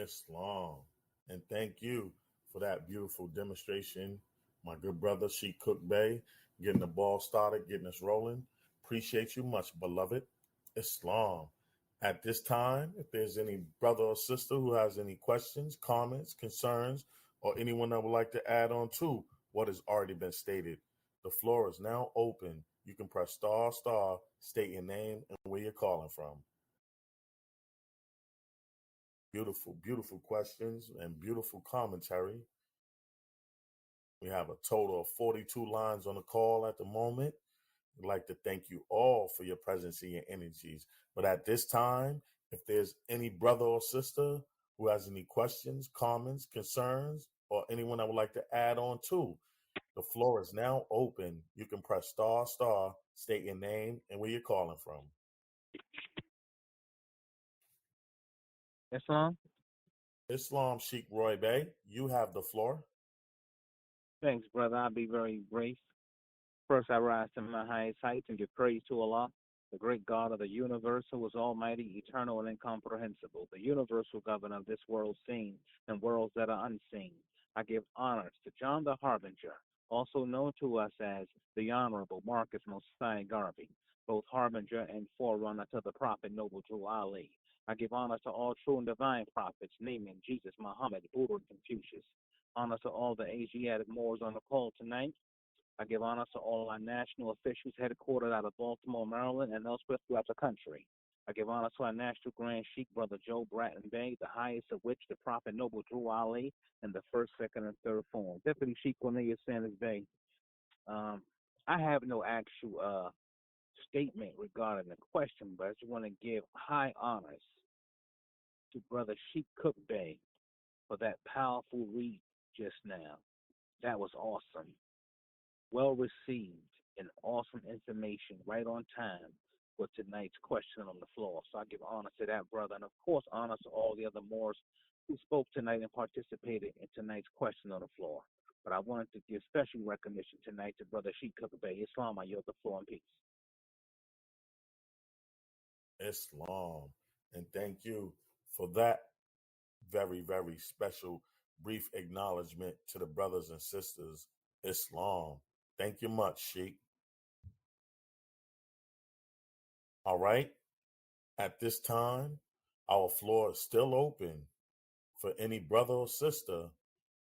Islam. And thank you for that beautiful demonstration, my good brother, Sheikh Cook Bay, getting the ball started, getting us rolling. Appreciate you much, beloved. Islam. At this time, if there's any brother or sister who has any questions, comments, concerns, or anyone that would like to add on to what has already been stated, the floor is now open. You can press star, state your name and where you're calling from. Beautiful, beautiful questions and beautiful commentary. We have a total of 42 lines on the call at the moment. We'd like to thank you all for your presence and your energies. But at this time, if there's any brother or sister who has any questions, comments, concerns, or anyone that would like to add on to, the floor is now open. You can press star, state your name and where you're calling from. Islam? Islam Sheikh Roy Bey, you have the floor. Thanks, brother. I'll be very brief. First, I rise to my highest heights and give praise to Allah, the great God of the universe, who is almighty, eternal, and incomprehensible, the universal governor of this world seen and worlds that are unseen. I give honors to John the Harbinger, also known to us as the Honorable Marcus Mosiah Garvey, both harbinger and forerunner to the Prophet Noble Drew Ali. I give honor to all true and divine prophets, naming Jesus, Muhammed, Buddha, and Confucius. Honor to all the Asiatic Moors on the call tonight. I give honor to all our national officials headquartered out of Baltimore, Maryland, and elsewhere throughout the country. I give honor to our National Grand Sheikh, Brother Joe Bratton Bey, the highest of which the Prophet Noble Drew Ali, and the first, second, and third form. Deputy Sheikh Cornelius Sanders Bey. I have no actual statement regarding the question, but I just want to give high honors to Brother Sheikh Cook Bey for that powerful read just now. That was awesome. Well received and awesome information right on time for tonight's question on the floor. So I give honor to that brother, and of course honor to all the other Moors who spoke tonight and participated in tonight's question on the floor. But I wanted to give special recognition tonight to Brother Sheikh Cook Bey. Islam, I yield the floor in peace. Islam. And thank you for that very, very special brief acknowledgement to the brothers and sisters. Islam. Thank you much, Sheikh. All right. At this time, our floor is still open for any brother or sister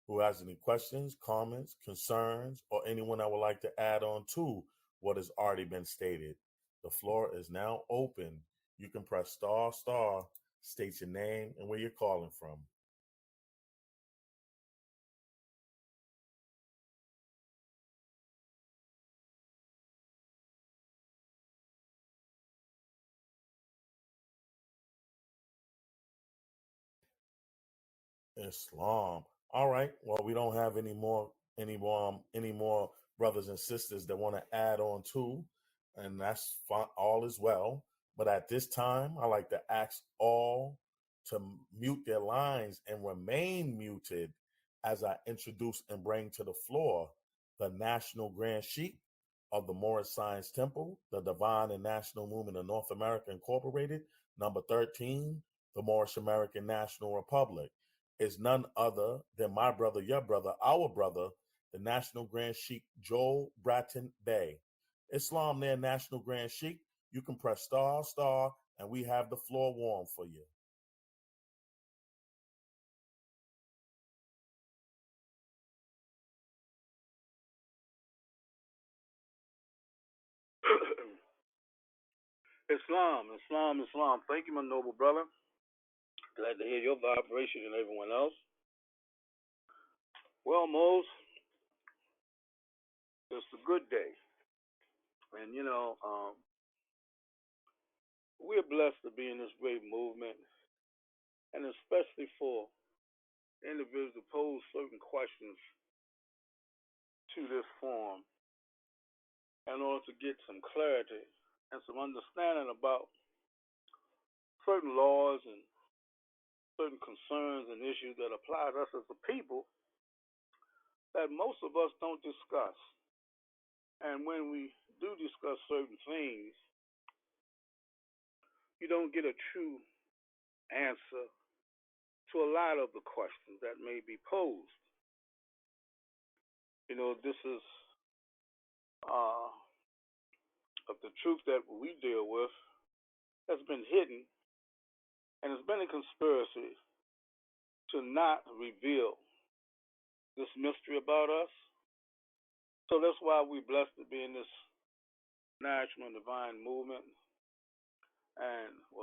who has any questions, comments, concerns, or anyone that would like to add on to what has already been stated. The floor is now open. You can press star, state your name and where you're calling from. Islam. All right. Well, we don't have any more brothers and sisters that want to add on to, and that's fine, all is well. But at this time, I like to ask all to mute their lines and remain muted as I introduce and bring to the floor the National Grand Sheikh of the Moorish Science Temple, the Divine and National Movement of North America Incorporated, number 13, the Moorish American National Republic, is none other than my brother, your brother, our brother, the National Grand Sheikh Joel Bratton Bey. Islam there, National Grand Sheik. You can press star, star, and we have the floor warm for you. Islam, Islam, Islam. Thank you, my noble brother. Glad to hear your vibration and everyone else. Well, Mose, it's a good day. And, we're blessed to be in this great movement, and especially for individuals to pose certain questions to this forum in order to get some clarity and some understanding about certain laws and certain concerns and issues that apply to us as a people that most of us don't discuss. And when we do discuss certain things, you don't get a true answer to a lot of the questions that may be posed. This is of the truth that we deal with has been hidden, and it's been a conspiracy to not reveal this mystery about us. So that's why we're blessed to be in this national and divine movement,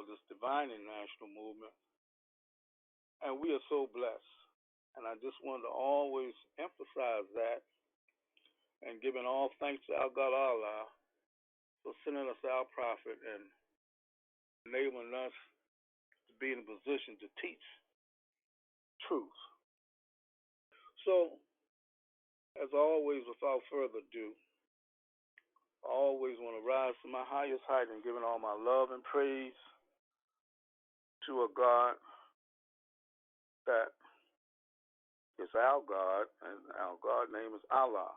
this divine and national movement, and we are so blessed. And I just wanted to always emphasize that and giving all thanks to our God Allah for sending us our prophet and enabling us to be in a position to teach truth. So, as always, without further ado, I always want to rise to my highest height and giving all my love and praise to a God that is our God, and our God name is Allah.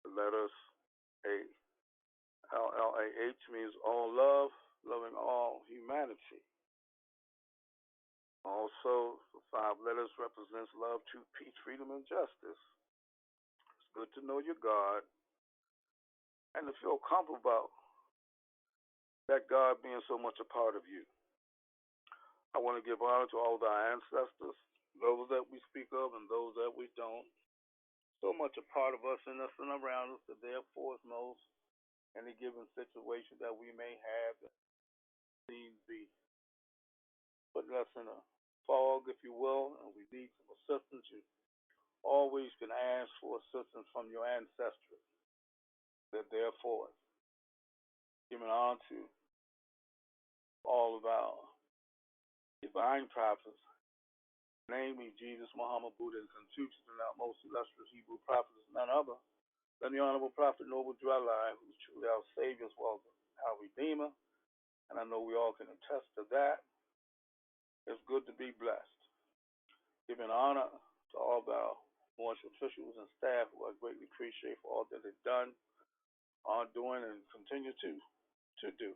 The letters A. LLAH means all love, loving all humanity. Also, the 5 letters represents love, truth, peace, freedom, and justice. It's good to know your God and to feel comfortable about that God being so much a part of you. I want to give honor to all of our ancestors, those that we speak of and those that we don't. So much a part of us and us and around us that therefore knows any given situation that we may have that seems to be putting us in a fog, if you will, and we need some assistance. You always can ask for assistance from your ancestors. They're there for us. Giving honor to all of our divine prophets, namely Jesus, Muhammad, Buddha, and Confucius, and our most illustrious Hebrew prophets, none other than the Honorable Prophet Noble Dwelli, who's truly our Savior as well as our Redeemer. And I know we all can attest to that. It's good to be blessed. Giving honor to all of our Moorish officials and staff who I greatly appreciate for all that they've done, are doing, and continue to do.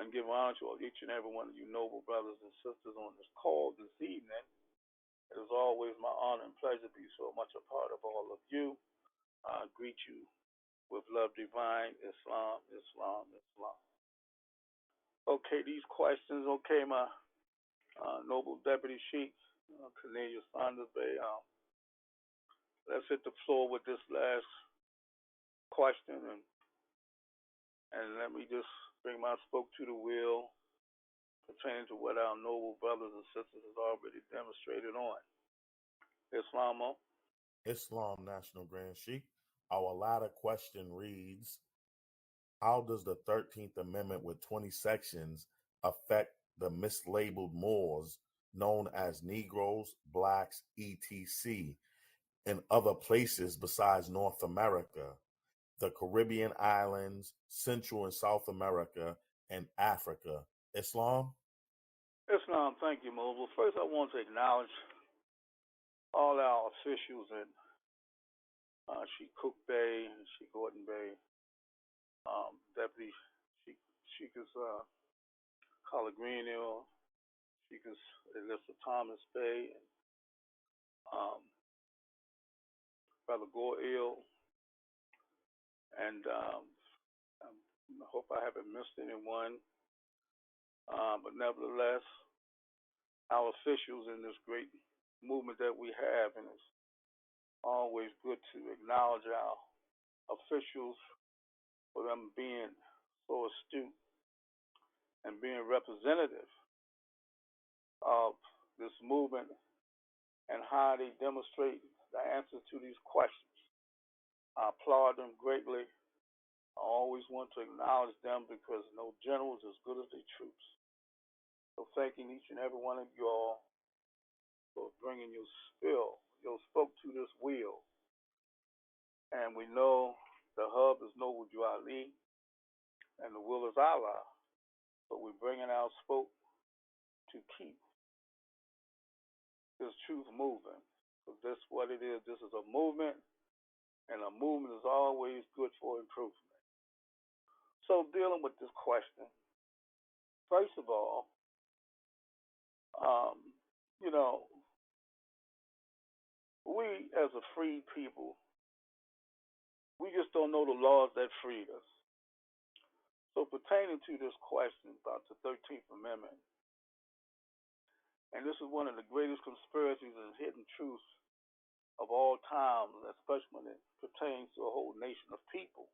And give honor to each and every one of you noble brothers and sisters on this call this evening. It is always my honor and pleasure to be so much a part of all of you. I greet you with love divine, Islam, Islam, Islam. Okay, these questions, okay, my noble deputy sheik, Cornelius Saunders Bay. Let's hit the floor with this last question, and let me just bring my spoke to the wheel pertaining to what our noble brothers and sisters have already demonstrated on. Islamo. Islam, National Grand Sheik. Our latter question reads, how does the 13th Amendment with 20 sections affect the mislabeled Moors known as Negroes, Blacks, etc. in other places besides North America, the Caribbean islands, Central and South America, and Africa? Islam? Islam, thank you, Mo. Well, first I want to acknowledge all our officials in Sheik Cook Bay, Sheik Gordon Bay, Deputy Sheik's Pellegrino, Sheik's Alyssa Thomas Bay, and Brother Gore Ill, And I hope I haven't missed anyone. But nevertheless, our officials in this great movement that we have, and it's always good to acknowledge our officials for them being so astute and being representative of this movement and how they demonstrate the answers to these questions. I applaud them greatly. I always want to acknowledge them because no general is as good as their troops. So thanking each and every one of you all for bringing your your spoke to this wheel. And we know the hub is Noble Drew Ali and the will is Allah. But we're bringing our spoke to keep this truth moving. Because that's what it is. This is a movement, and a movement is always good for improvement. So dealing with this question, first of all, um, you know, we as a free people, we just don't know the laws that freed us. So pertaining to this question about the 13th Amendment, and this is one of the greatest conspiracies and hidden truths of all time, especially when it pertains to a whole nation of people,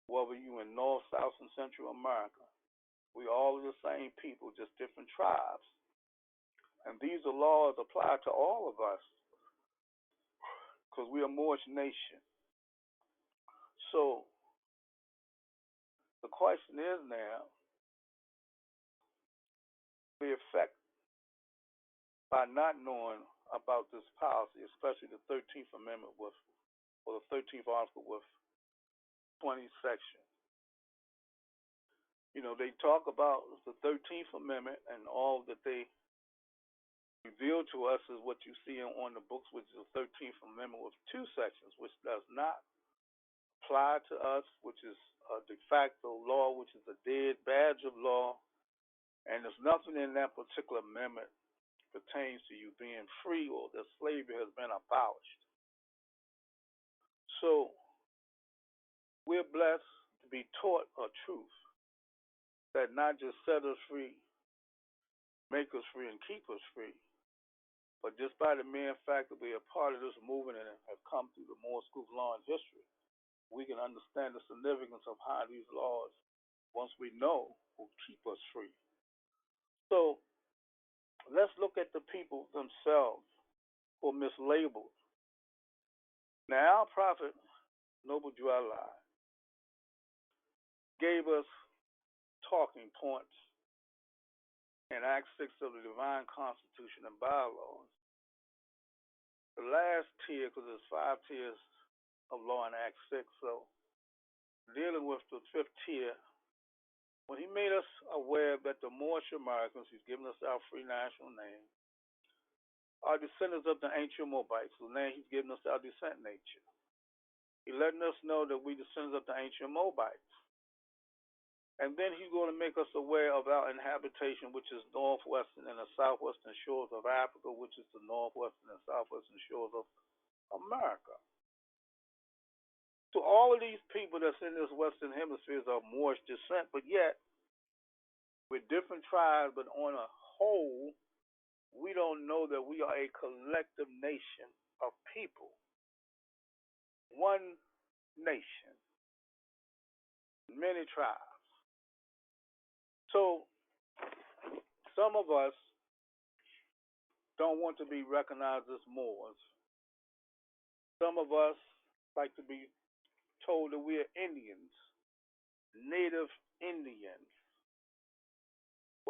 whether you in North, South, and Central America. We all are the same people, just different tribes. And these are laws apply to all of us because we are Moorish nation. So the question is now, the effect by not knowing about this policy, especially the 13th Amendment or the 13th article with 20 sections. You know, they talk about the 13th Amendment and all that they reveal to us is what you see on the books, which is the 13th Amendment with two sections, which does not apply to us, which is a de facto law, which is a dead badge of law, and there's nothing in that particular amendment pertains to you being free or that slavery has been abolished. So we're blessed to be taught a truth that not just set us free, make us free, and keep us free, but just by the mere fact that we are part of this movement and have come through the Moorish School of Law and History, we can understand the significance of how these laws, once we know, will keep us free. So let's look at the people themselves who are mislabeled. Now, our prophet, Noble Drew Ali, gave us talking points in Act 6 of the Divine Constitution and Bylaws. The last tier, because there's 5 tiers of law in Act 6, so dealing with the 5th tier, when he made us aware that the Moorish Americans, he's given us our free national name, are descendants of the ancient Moabites, whose name he's given us our descent nature. He's letting us know that we descendants of the ancient Moabites. And then he's going to make us aware of our inhabitation, which is northwestern and the southwestern shores of Africa, which is the northwestern and southwestern shores of America. So all of these people that's in this western hemisphere are Moorish descent, but yet we're different tribes, but on a whole, we don't know that we are a collective nation of people. One nation, many tribes. So some of us don't want to be recognized as Moors. Some of us like to be told that we are Indians, native Indians.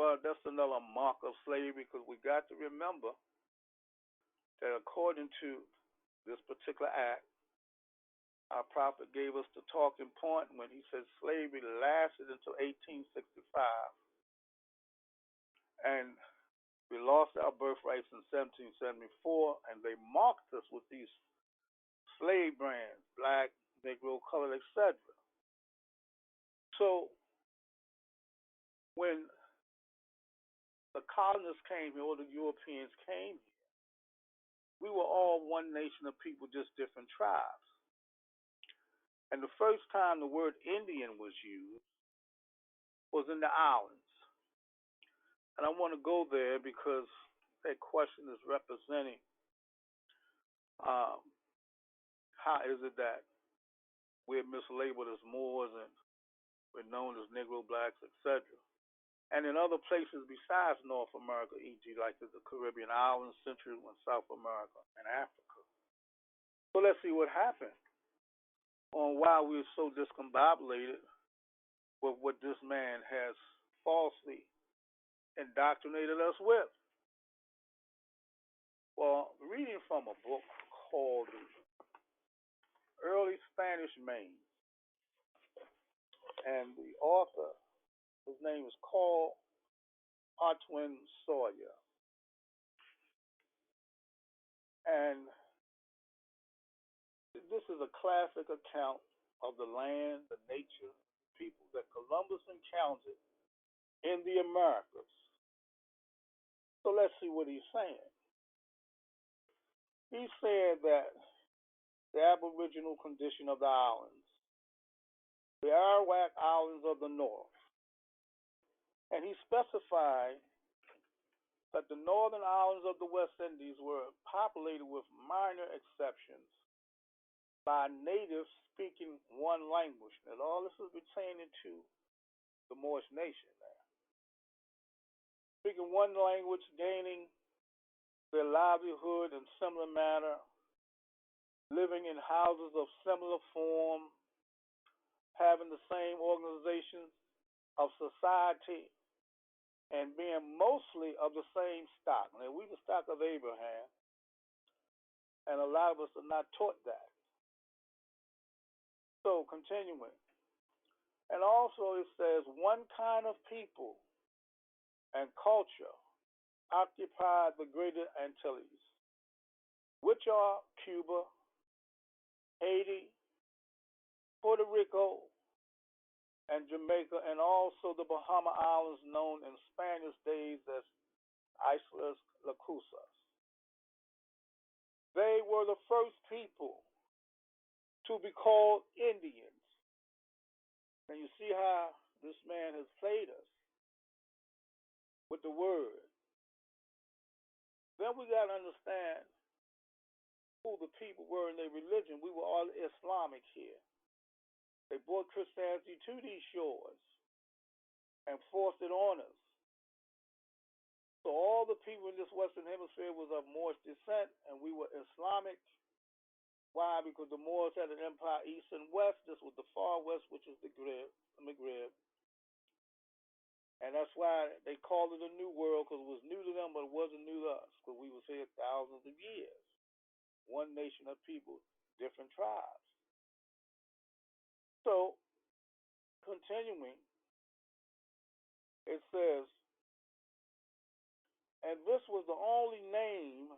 Well, that's another mark of slavery because we got to remember that according to this particular act, our prophet gave us the talking point when he said slavery lasted until 1865. And we lost our birthrights in 1774, and they marked us with these slave brands, black, Negro, colored, etc. So when the colonists came here, or the Europeans came here, we were all one nation of people, just different tribes. And the first time the word Indian was used was in the islands. And I want to go there because that question is representing um, how is it that we're mislabeled as Moors and we're known as Negro, blacks, etc. And in other places besides North America, e.g., like the Caribbean islands, Central and South America, and Africa. So let's see what happened on why we're so discombobulated with what this man has falsely indoctrinated us with. Well, reading from a book called The Early Spanish Main, and the author, his name is Carl Otwin Sawyer. And this is a classic account of the land, the nature, people that Columbus encountered in the Americas. So let's see what he's saying. He said that the aboriginal condition of the islands, the Arawak Islands of the North, and he specified that the northern islands of the West Indies were populated with minor exceptions by natives speaking one language. And all this is pertaining to the Moorish nation there. Speaking one language, gaining their livelihood in similar manner, living in houses of similar form, having the same organization of society, and being mostly of the same stock. Now, we the stock of Abraham, and a lot of us are not taught that. So, continuing. And also it says, one kind of people and culture occupied the greater Antilles, which are Cuba, Haiti, Puerto Rico, and Jamaica, and also the Bahama Islands known in Spanish days as Islas Lacusas. They were the first people to be called Indians. And you see how this man has played us with the word. Then we got to understand who the people were in their religion. We were all Islamic here. They brought Christianity to these shores and forced it on us. So all the people in this Western Hemisphere was of Moorish descent, and we were Islamic. Why? Because the Moors had an empire east and west. This was the far west, which was the Maghreb. And that's why they called it a new world, because it was new to them, but it wasn't new to us, because we was here thousands of years. One nation of people, different tribes. So, continuing, it says, and this was the only name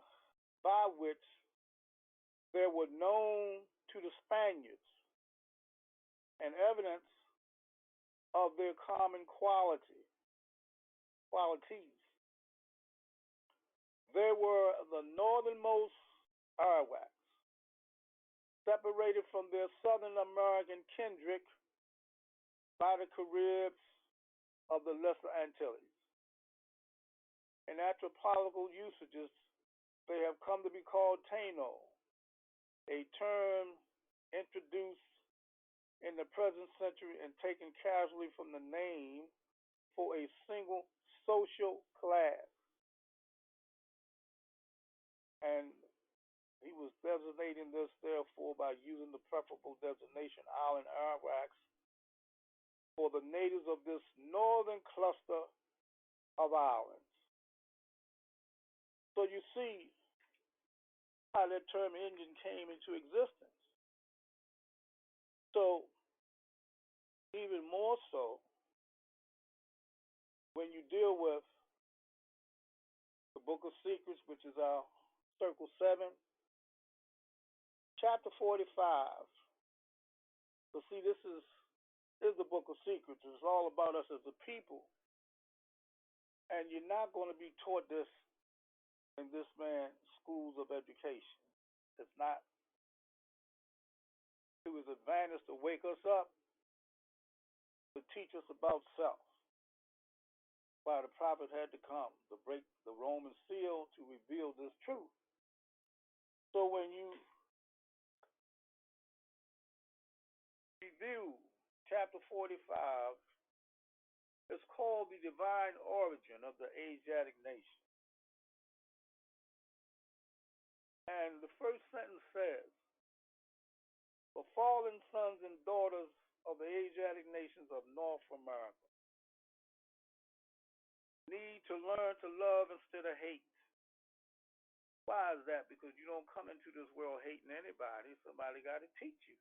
by which they were known to the Spaniards, and evidence of their common qualities. They were the northernmost Arawaks, separated from their Southern American kindred by the Caribs of the Lesser Antilles. In anthropological usages, they have come to be called Taino, a term introduced in the present century and taken casually from the name for a single social class. And he was designating this, therefore, by using the preferable designation island Arawaks for the natives of this northern cluster of islands. So you see how that term Indian came into existence. So, even more so, when you deal with the Book of Secrets, which is our Circle 7, chapter 45. So see, this is the Book of Secrets. It's all about us as a people. And you're not going to be taught this in this man's schools of education. It's not. to his advantage to wake us up, to teach us about self. Why the prophet had to come to break the Roman seal to reveal this truth. So when you review chapter 45, it's called the divine origin of the Asiatic nation. And the first sentence says, the fallen sons and daughters of the Asiatic nations of North America need to learn to love instead of hate. Why is that? Because you don't come into this world hating anybody. Somebody got to teach you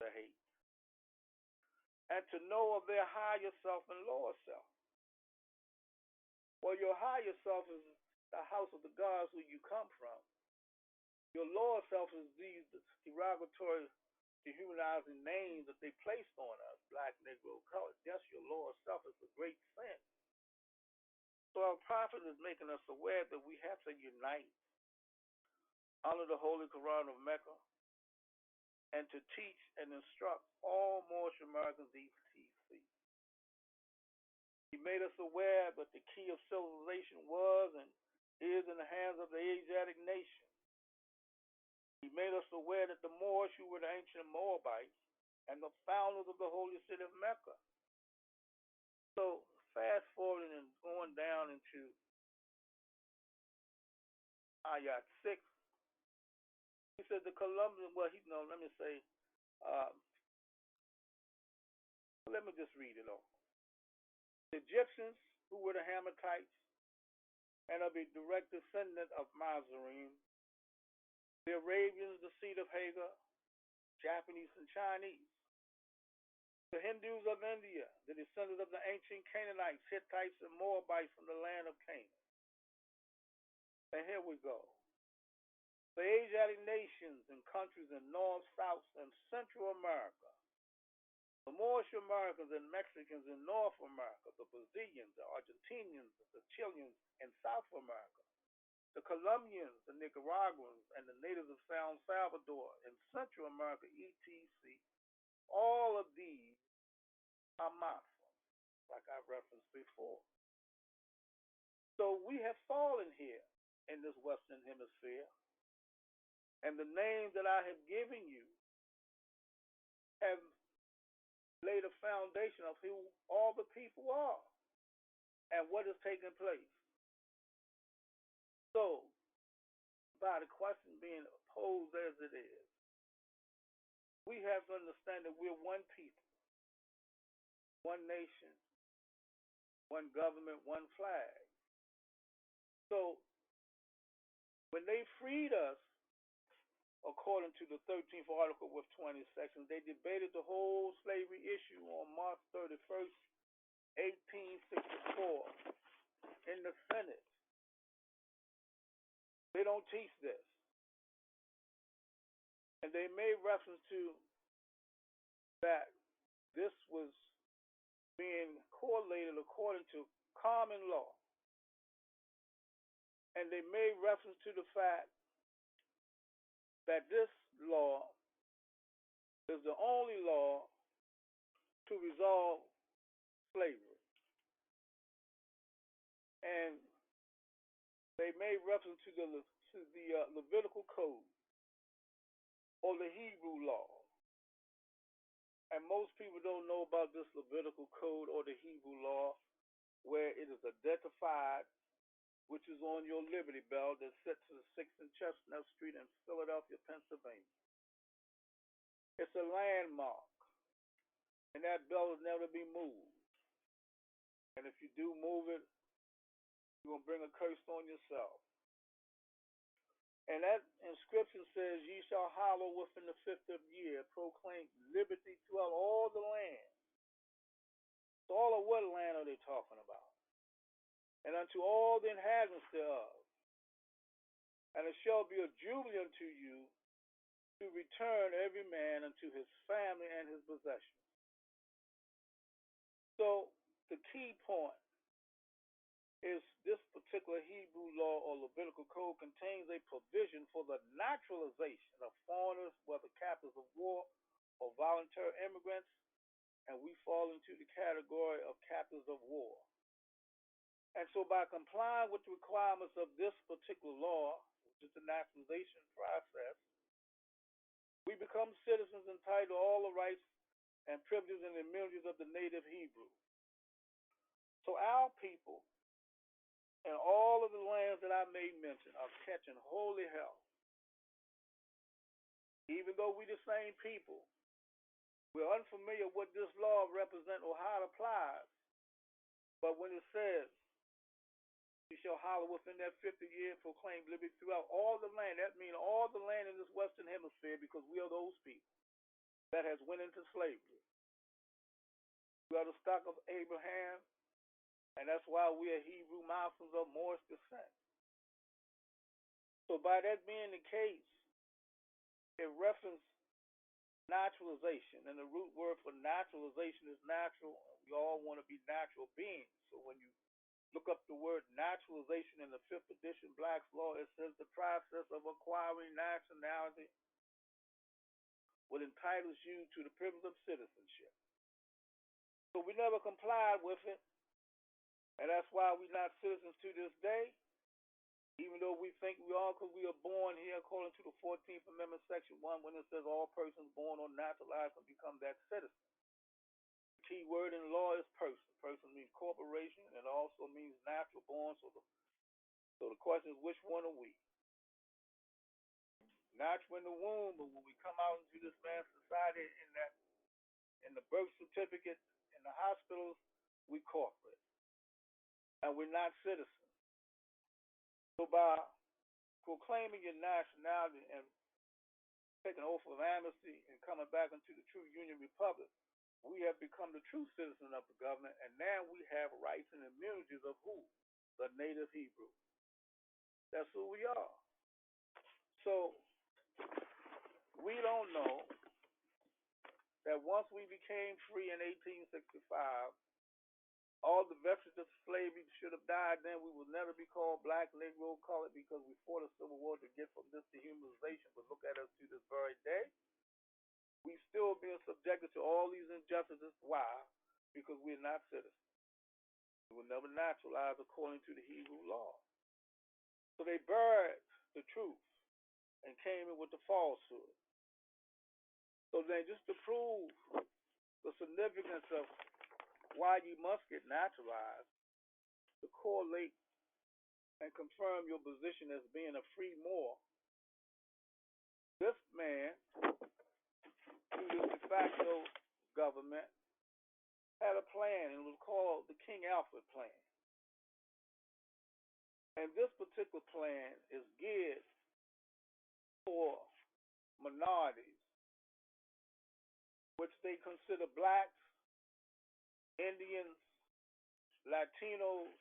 to hate. And to know of their higher self and lower self. Well, your higher self is the house of the gods where you come from. Your lower self is these derogatory, dehumanizing names that they placed on us, black, negro, colored. That's your lower self. It's a great sin. So our prophet is making us aware that we have to unite under the Holy Koran of Mecca and to teach and instruct all Moorish Americans etc. He made us aware that the key of civilization was and is in the hands of the Asiatic nation. He made us aware that the Moors, who were the ancient Moabites and the founders of the holy city of Mecca. So fast forwarding and going down into Ayat 6, he said the Colombian, let me just read it all. The Egyptians, who were the Hammatites and of a direct descendant of Mazarim, the Arabians, the seed of Hagar, Japanese and Chinese, the Hindus of India, the descendants of the ancient Canaanites, Hittites, and Moabites from the land of Canaan. And here we go. The Asiatic nations and countries in North, South, and Central America, the Moorish Americans and Mexicans in North America, the Brazilians, the Argentinians, the Chileans in South America, the Colombians, the Nicaraguans, and the natives of San Salvador in Central America, etc. All of these are Muslims, like I referenced before. So we have fallen here in this Western Hemisphere, and the names that I have given you have laid a foundation of who all the people are and what is taking place. So, by the question being posed as it is, we have to understand that we're one people, one nation, one government, one flag. So, when they freed us, according to the 13th article with 20 sections, they debated the whole slavery issue on March 31st, 1864 in the Senate. They don't teach this. And they made reference to that this was being correlated according to common law. And they made reference to the fact that this law is the only law to resolve slavery. And they made reference to the Levitical Code or the Hebrew law. And most people don't know about this Levitical Code or the Hebrew law, where it is identified, which is on your Liberty Bell that sits to the 6th and Chestnut Street in Philadelphia, Pennsylvania. It's a landmark, and that bell will never be moved. And if you do move it, you're going to bring a curse on yourself. And that inscription says, ye shall hallow within the 50th year, proclaim liberty throughout all the land. So all of what land are they talking about? And unto all the inhabitants thereof. And it shall be a jubilee unto you to return every man unto his family and his possessions. So the key point is this particular Hebrew law or Levitical code contains a provision for the naturalization of foreigners, whether captives of war or voluntary immigrants, and we fall into the category of captives of war. And so by complying with the requirements of this particular law, which is the naturalization process, we become citizens entitled to all the rights and privileges and immunities of the native Hebrew. So our people and all of the lands that I made mention are catching holy hell. Even though we the same people, we're unfamiliar what this law represents or how it applies. But when it says, you shall holler within that 50 year proclaim liberty throughout all the land, that means all the land in this Western Hemisphere, because we are those people that has went into slavery. We are the stock of Abraham, and that's why we are Hebrew Muslims of Moorish descent. So by that being the case, it references naturalization, and the root word for naturalization is natural. We all want to be natural beings. So when you look up the word naturalization in the 5th edition Black's Law, it says the process of acquiring nationality what entitles you to the privilege of citizenship. So we never complied with it, and that's why we're not citizens to this day, even though we think we are, because we are born here according to the 14th Amendment, Section 1, when it says all persons born or naturalized can become that citizen. The key word in law is person. Person means corporation, and it also means natural born. So the question is, which one are we? Natural in the womb, but when we come out into this man's society in the birth certificate, in the hospitals, we corporate. And we're not citizens. So by proclaiming your nationality and taking oath of amnesty and coming back into the true Union Republic, we have become the true citizen of the government, and now we have rights and immunities of who? The native Hebrew. That's who we are. So we don't know that once we became free in 1865, all the vestiges of slavery should have died. Then we would never be called black, negro, colored, because we fought a civil war to get from this dehumanization. But look at us to this very day. We still being subjected to all these injustices. Why? Because we're not citizens. We were never naturalized according to the Hebrew law. So they buried the truth and came in with the falsehood. So then, just to prove the significance of why you must get naturalized, to correlate and confirm your position as being a free Moor, this man, through this de facto government, had a plan, and it was called the King Alfred Plan. And this particular plan is geared for minorities, which they consider blacks, Indians, Latinos,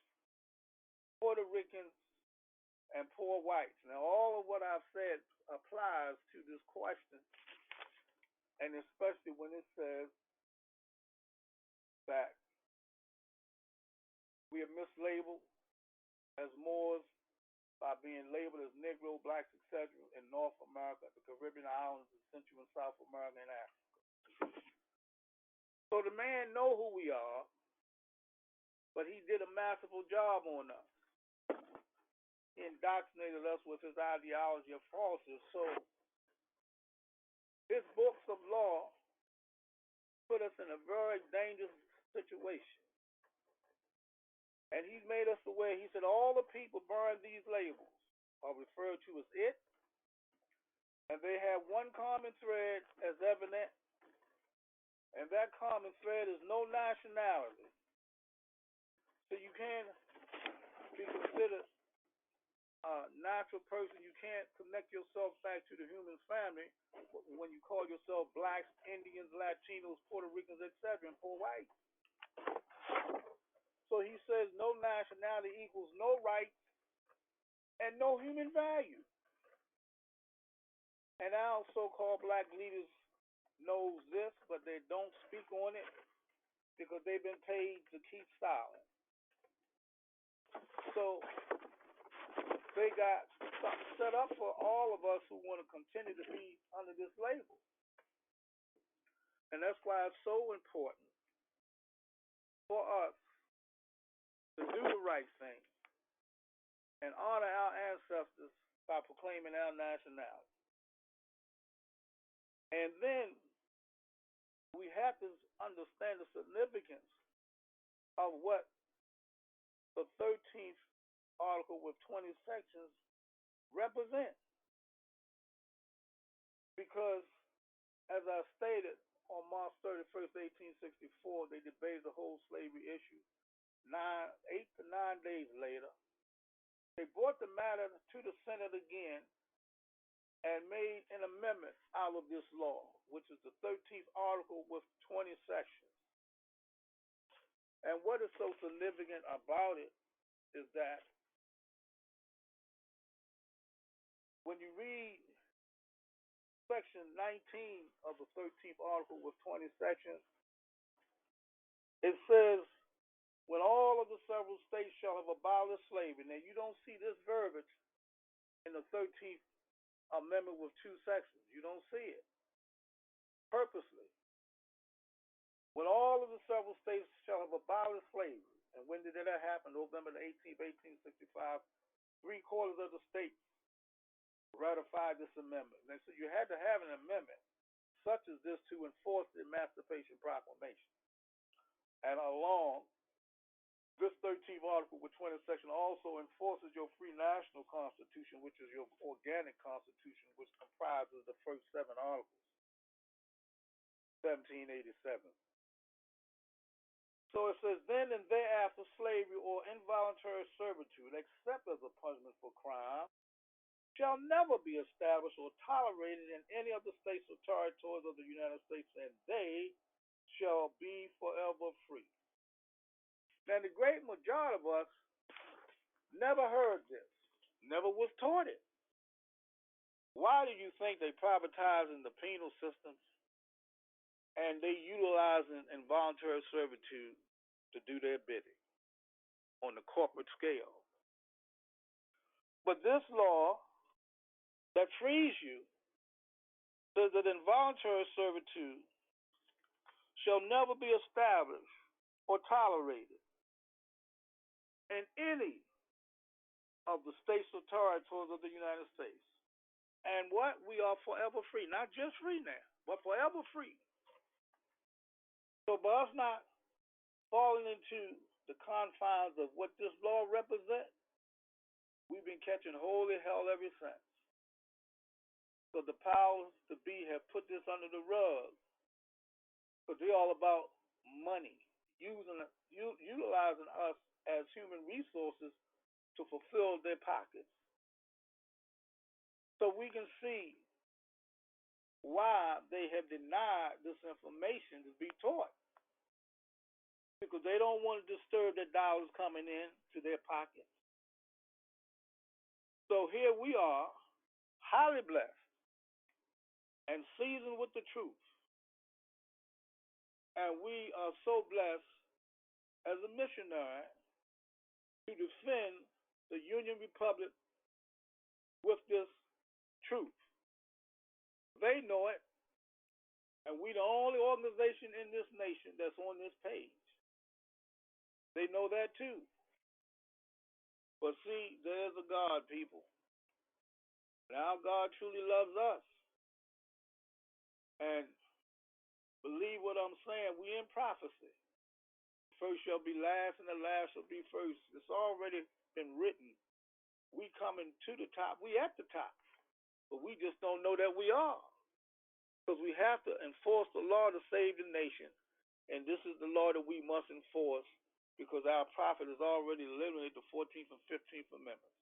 Puerto Ricans, and poor whites. Now, all of what I've said applies to this question, and especially when it says that we are mislabeled as Moors by being labeled as Negro, blacks, etc. in North America, the Caribbean islands, and Central and South America, and Africa. So the man know who we are, but he did a masterful job on us. He indoctrinated us with his ideology of falsehood. So his books of law put us in a very dangerous situation. And he's made us aware. He said all the people bearing these labels are referred to as it, and they have one common thread as evident, and that common thread is no nationality. So you can't be considered a natural person. You can't connect yourself back to the human family when you call yourself blacks, Indians, Latinos, Puerto Ricans, etc., and poor whites. So he says no nationality equals no rights and no human value. And our so-called black leaders knows this, but they don't speak on it because they've been paid to keep silent. So they got something set up for all of us who want to continue to be under this label. And that's why it's so important for us to do the right thing and honor our ancestors by proclaiming our nationality. And then we have to understand the significance of what the 13th article with 20 sections represent. Because, as I stated, on March 31st, 1864, they debated the whole slavery issue. 8 to 9 days later, they brought the matter to the Senate again and made an amendment out of this law, which is the 13th article with 20 sections. And what is so significant about it is that when you read section 19 of the 13th article with 20 sections, it says, when all of the several states shall have abolished slavery. Now, you don't see this verbiage in the 13th Amendment with 2 sections. You don't see it purposely. When all of the several states shall have abolished slavery, and when did that happen? November the 18th, 1865. 3/4 of the states ratified this amendment. And so you had to have an amendment such as this to enforce the Emancipation Proclamation. And along this 13th article with 20 section also enforces your free national constitution, which is your organic constitution, which comprises the first 7 articles, 1787. So it says, then and thereafter slavery or involuntary servitude, except as a punishment for crime, shall never be established or tolerated in any of the states or territories of the United States, and they shall be forever free. Now, the great majority of us never heard this, never was taught it. Why do you think they privatizing the penal systems and they utilizing involuntary servitude to do their bidding on the corporate scale? But this law that frees you says that involuntary servitude shall never be established or tolerated in any of the states or territories of the United States. And what? We are forever free. Not just free now, but forever free. So by us not falling into the confines of what this law represents, we've been catching holy hell ever since. So the powers to be have put this under the rug because they're all about money, utilizing us as human resources to fulfill their pockets. So we can see why they have denied this information to be taught. Because they don't want to disturb the dollars coming in to their pockets. So here we are, highly blessed and seasoned with the truth. And we are so blessed as a missionary to defend the Union Republic with this truth. They know it, and we're the only organization in this nation that's on this page. They know that too. But see, there's a God, people. And our God truly loves us. And believe what I'm saying, we in prophecy. First shall be last, and the last shall be first. It's already been written. We coming to the top. We at the top. But we just don't know that we are. Because we have to enforce the law to save the nation. And this is the law that we must enforce because our prophet has already eliminated the 14th and 15th Amendments.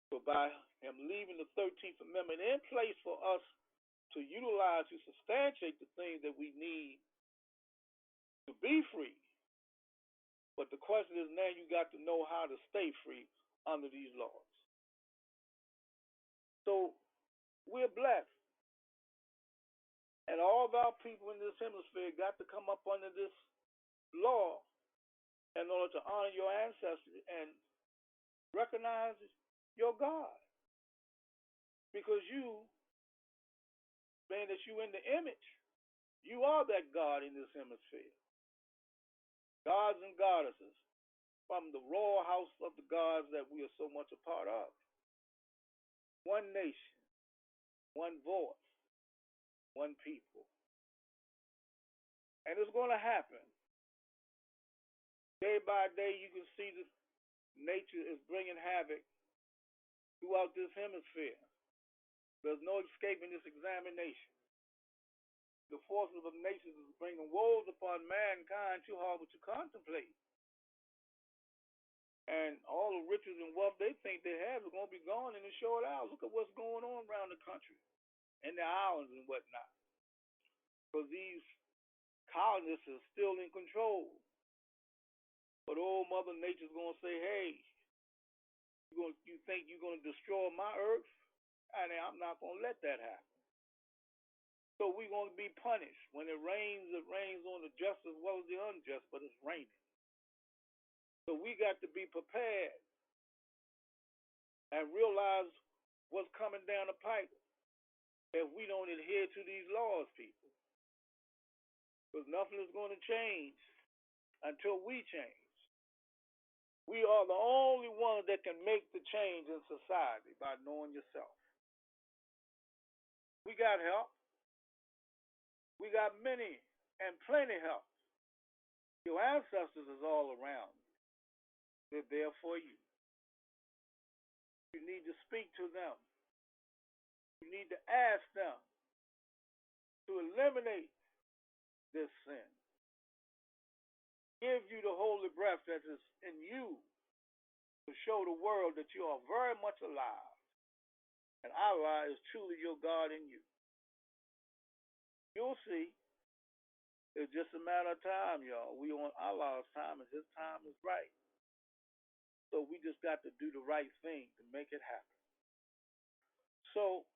So by him leaving the 13th Amendment in place for us to utilize to substantiate the things that we need to be free. But the question is now you got to know how to stay free under these laws. So we're blessed. And all of our people in this hemisphere got to come up under this law in order to honor your ancestors and recognize your God. Because you, being that you in the image, you are that God in this hemisphere. Gods and goddesses from the royal house of the gods that we are so much a part of. One nation, one voice, one people. And it's going to happen. Day by day, you can see that nature is bringing havoc throughout this hemisphere. There's no escaping this examination. The forces of nature is bringing woes upon mankind too hard to contemplate. And all the riches and wealth they think they have is going to be gone in a short hour. Look at what's going on around the country and the islands and whatnot. Because these colonists are still in control. But old Mother Nature's going to say, hey, you think you're going to destroy my earth? And I'm not going to let that happen. So we're going to be punished. When it rains on the just as well as the unjust, but it's raining. So we got to be prepared and realize what's coming down the pipe if we don't adhere to these laws, people. Because nothing is going to change until we change. We are the only ones that can make the change in society by knowing yourself. We got help. We got many and plenty help. Your ancestors is all around. They're there for you. You need to speak to them. You need to ask them to eliminate this sin. Give you the holy breath that is in you to show the world that you are very much alive. And Allah is truly your God in you. You'll see. It's just a matter of time, y'all. We on Allah's time, and His time is right. So we just got to do the right thing to make it happen. So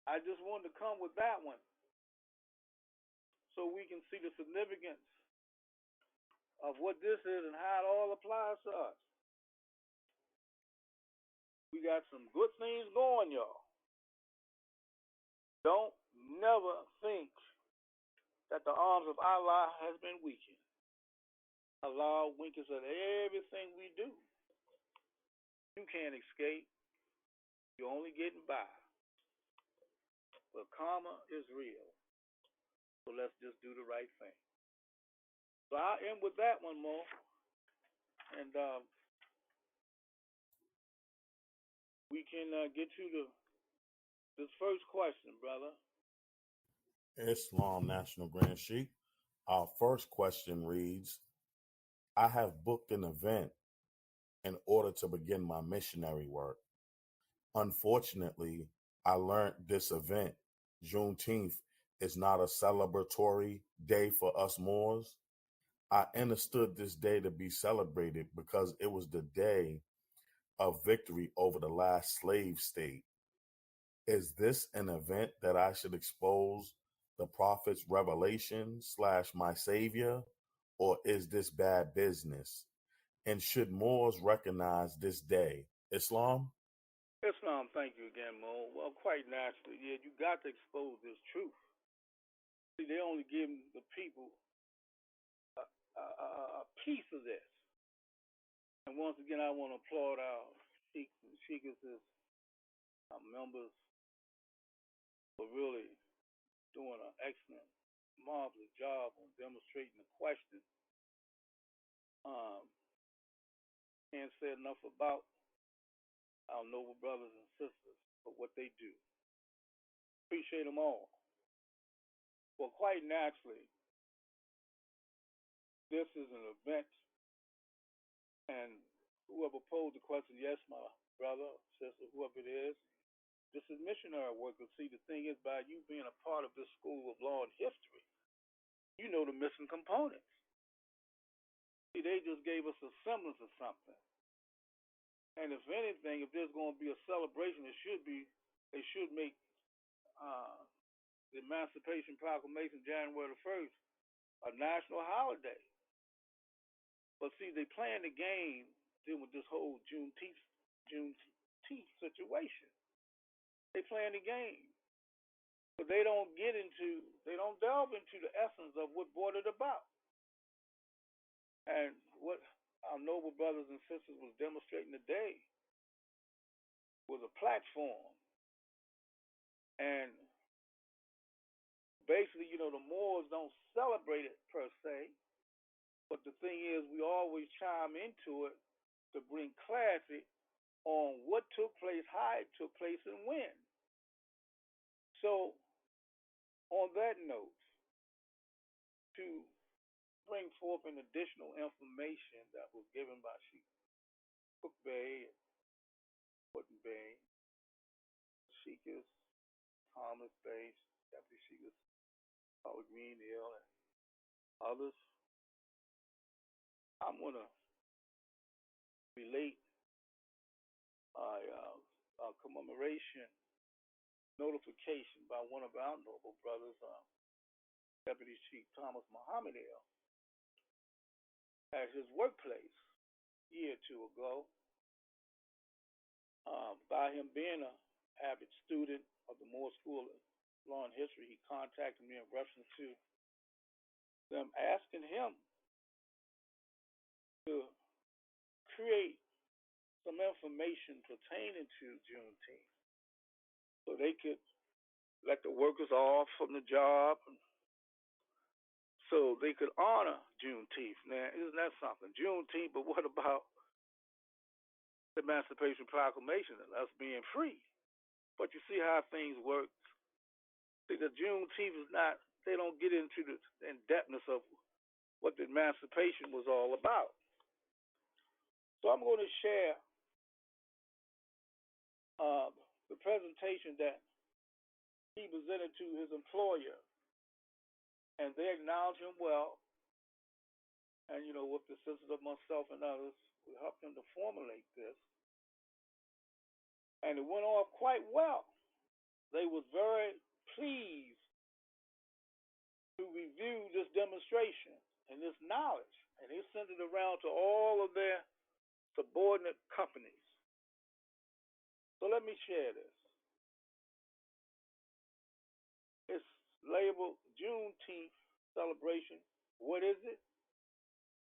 I just wanted to come with that one so we can see the significance of what this is and how it all applies to us. We got some good things going, y'all. Don't never think that the arms of Allah has been weakened. Allah winks at everything we do. You can't escape. You're only getting by. But karma is real. So let's just do the right thing. So I'll end with that one more. And we can get to this first question, brother. Islam National Grand Sheikh. Our first question reads, I have booked an event in order to begin my missionary work. Unfortunately, I learned this event, Juneteenth, is not a celebratory day for us Moors. I understood this day to be celebrated because it was the day of victory over the last slave state. Is this an event that I should expose the prophet's revelation / my savior, or is this bad business? And should Moors recognize this day? Islam? Islam, thank you again, Mo. Well, quite naturally, yeah, you got to expose this truth. See, they only giving the people a piece of this. And once again, I want to applaud our sheikhs and sheikhesses, our members, for really doing an excellent, marvelous job on demonstrating the question. Can't say enough about our noble brothers and sisters for what they do. Appreciate them all. Well, quite naturally, this is an event, and whoever posed the question, yes, my brother, sister, whoever it is, this is missionary work. And see, the thing is, by you being a part of this school of law and history, you know the missing components. See, they just gave us a semblance of something. And if anything, if there's going to be a celebration, it should be, they should make the Emancipation Proclamation, January the 1st, a national holiday. But see, they playing the game dealing with this whole Juneteenth situation. They playing the game, but they don't delve into the essence of what brought it about, and what our noble brothers and sisters was demonstrating today was a platform, and basically, the Moors don't celebrate it per se, but the thing is, we always chime into it to bring clarity on what took place, how it took place, and when. So, on that note, to bring forth an additional information that was given by Sheikh Cook Bay, Putin Bay, Sheikhs, Thomas Bay, Deputy Sheikhs, Paul Greendale, and others, I'm going to relate a commemoration notification by one of our noble brothers, Deputy Chief Thomas Muhammad at his workplace a year or two ago. By him being an avid student of the Moore School of Law and History, he contacted me in reference to them asking him to create some information pertaining to Juneteenth so they could let the workers off from the job so they could honor Juneteenth. Now, isn't that something? Juneteenth, but what about the Emancipation Proclamation and us being free? But you see how things work. See, the Juneteenth is not, they don't get into the in-depthness of what the emancipation was all about. So I'm going to share the presentation that he presented to his employer, and they acknowledged him well. And, with the assistance of myself and others, we helped him to formulate this. And it went off quite well. They was very pleased to review this demonstration and this knowledge. And they sent it around to all of their subordinate companies. So let me share this. It's labeled Juneteenth celebration. What is it?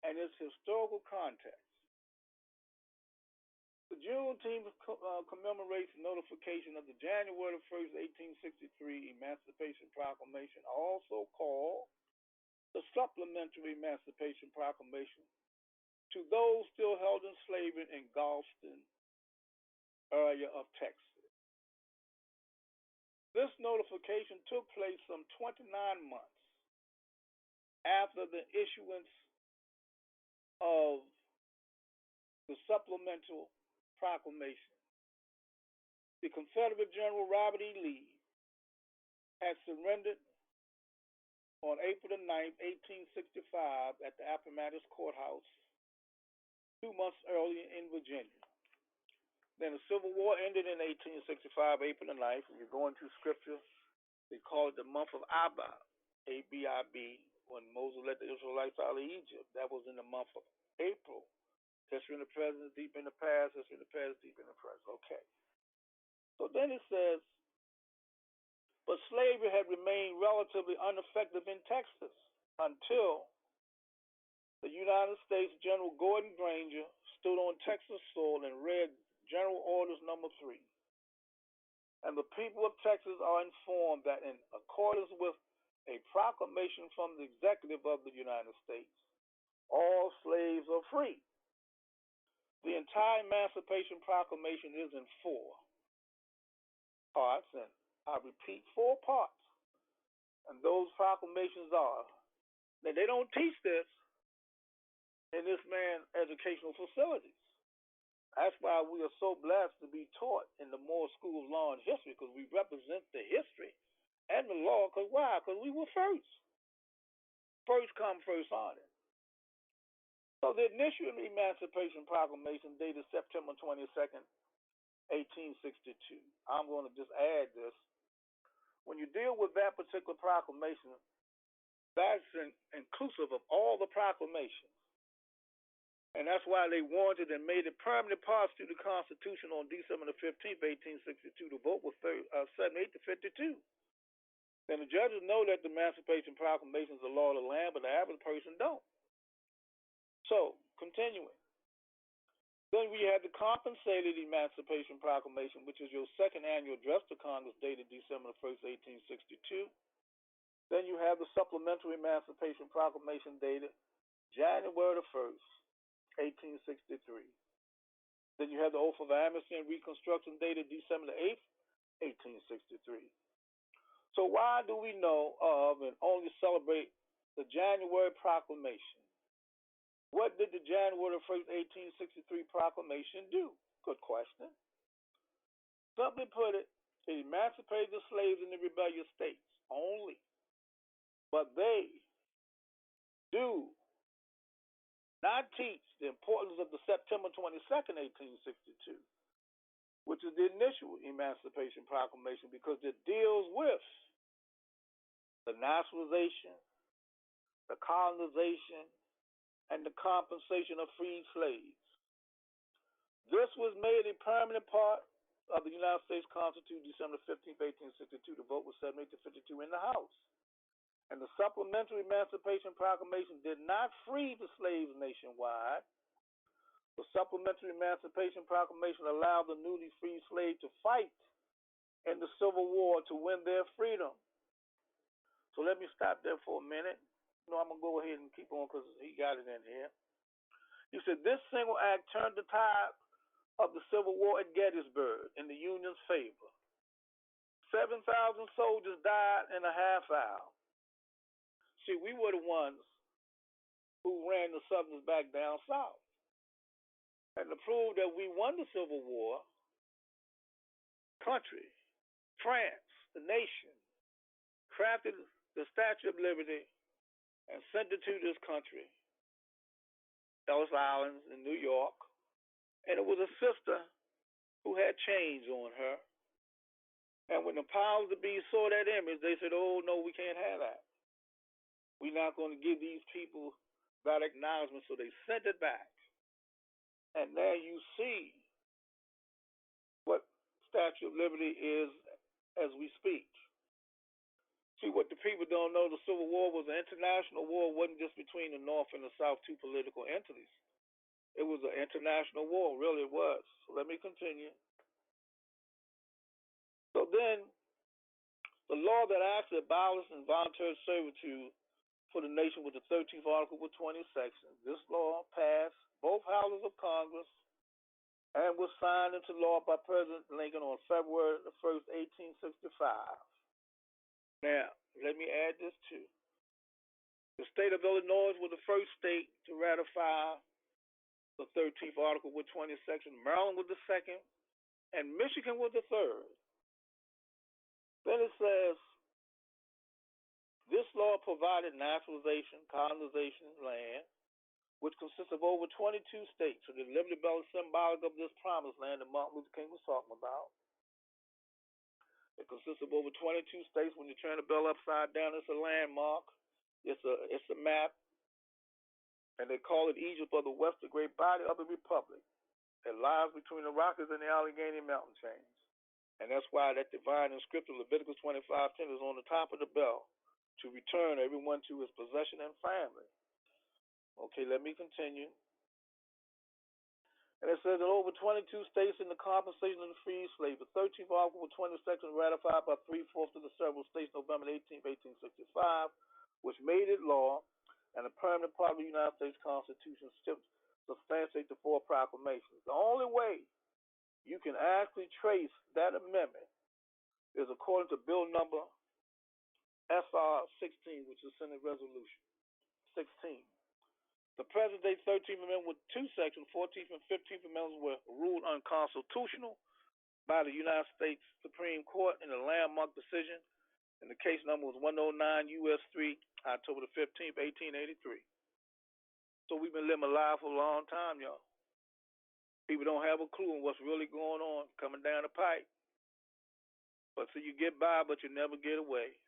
And its historical context. The Juneteenth commemorates the notification of the January 1st, 1863 Emancipation Proclamation, also called the Supplementary Emancipation Proclamation, to those still held in slavery in Galveston area of Texas. This notification took place some 29 months after the issuance of the Supplemental Proclamation. The Confederate General Robert E. Lee had surrendered on April the 9th, 1865 at the Appomattox Courthouse 2 months earlier in Virginia. Then the Civil War ended in 1865, April the 9th. When you go into scripture, they call it the month of Abib, A-B-I-B, when Moses led the Israelites out of Egypt. That was in the month of April. History in the present, deep in the past. History in the past, deep in the present. Okay. So then it says, but slavery had remained relatively ineffective in Texas until the United States General Gordon Granger stood on Texas soil and read General Orders Number 3. And the people of Texas are informed that in accordance with a proclamation from the executive of the United States, all slaves are free. The entire Emancipation Proclamation is in 4 parts, and I repeat, 4 parts. And those proclamations are, that they don't teach this in this man's educational facilities. That's why we are so blessed to be taught in the Moore School of Law and History, because we represent the history and the law. Because why? Because we were first. First come, first honored. So the initial Emancipation Proclamation dated September 22nd, 1862. I'm going to just add this. When you deal with that particular proclamation, that's inclusive of all the proclamations. And that's why they wanted and made it permanent parts to the Constitution on December the 15th, 1862. The vote was 78 to 52. And the judges know that the Emancipation Proclamation is the law of the land, but the average person don't. So, continuing. Then we had the Compensated Emancipation Proclamation, which is your second annual address to Congress dated December 1st, 1862. Then you have the Supplementary Emancipation Proclamation dated January 1st, 1863. Then you have the Oath of Amnesty and Reconstruction dated December 8th, 1863. So why do we know of and only celebrate the January Proclamation? What did the January 1st, 1863 proclamation do? Good question. Simply put it emancipated the slaves in the rebellious states only. But they do not teach the importance of the September 22nd, 1862, which is the initial Emancipation Proclamation, because it deals with the naturalization, the colonization, and the compensation of freed slaves. This was made a permanent part of the United States Constitution December 15, 1862. The vote was 78 to 52 in the House. And the Supplementary Emancipation Proclamation did not free the slaves nationwide. The Supplementary Emancipation Proclamation allowed the newly freed slaves to fight in the Civil War to win their freedom. So let me stop there for a minute. I'm going to go ahead and keep on because he got it in here. He said, this single act turned the tide of the Civil War at Gettysburg in the Union's favor. 7,000 soldiers died in a half hour. See, we were the ones who ran the Southerners back down south. And to prove that we won the Civil War, country, France, the nation, crafted the Statue of Liberty and sent it to this country, Ellis Island in New York. And it was a sister who had chains on her. And when the powers that be saw that image, they said, oh, no, we can't have that. We're not going to give these people that acknowledgement, so they sent it back. And there you see what Statue of Liberty is as we speak. See, what the people don't know, the Civil War was an international war. It wasn't just between the North and the South, two political entities. It was an international war, really it was. So let me continue. So then, the law that actually abolished involuntary servitude for the nation with the 13th Article with 20 sections. This law passed both houses of Congress and was signed into law by President Lincoln on February the 1st, 1865. Now, let me add this too. The state of Illinois was the first state to ratify the 13th Article with 20 sections. Maryland was the second, and Michigan was the third. Then it says, this law provided naturalization, colonization of land, which consists of over 22 states. So the Liberty Bell is symbolic of this promised land that Martin Luther King was talking about. It consists of over 22 states. When you turn the bell upside down, it's a landmark. It's a map. And they call it Egypt of the West, the great body of the Republic. It lies between the Rockies and the Allegheny Mountain chains. And that's why that divine inscription, Leviticus 25:10, is on the top of the bell, to return everyone to his possession and family. Okay, let me continue. And it says that over 22 states in the compensation of the free slave, the 13th Article with 20 sections ratified by 3/4 of the several states November 18, 1865, which made it law and a permanent part of the United States Constitution, substantiate the four proclamations. The only way you can actually trace that amendment is according to Bill number SR 16, which is Senate Resolution 16. The present day 13th Amendment with two sections, 14th and 15th Amendments, were ruled unconstitutional by the United States Supreme Court in a landmark decision, and the case number was 109 U.S. 3, October the 15th, 1883. So we've been living alive for a long time, y'all. People don't have a clue on what's really going on coming down the pipe. But so you get by, but you never get away.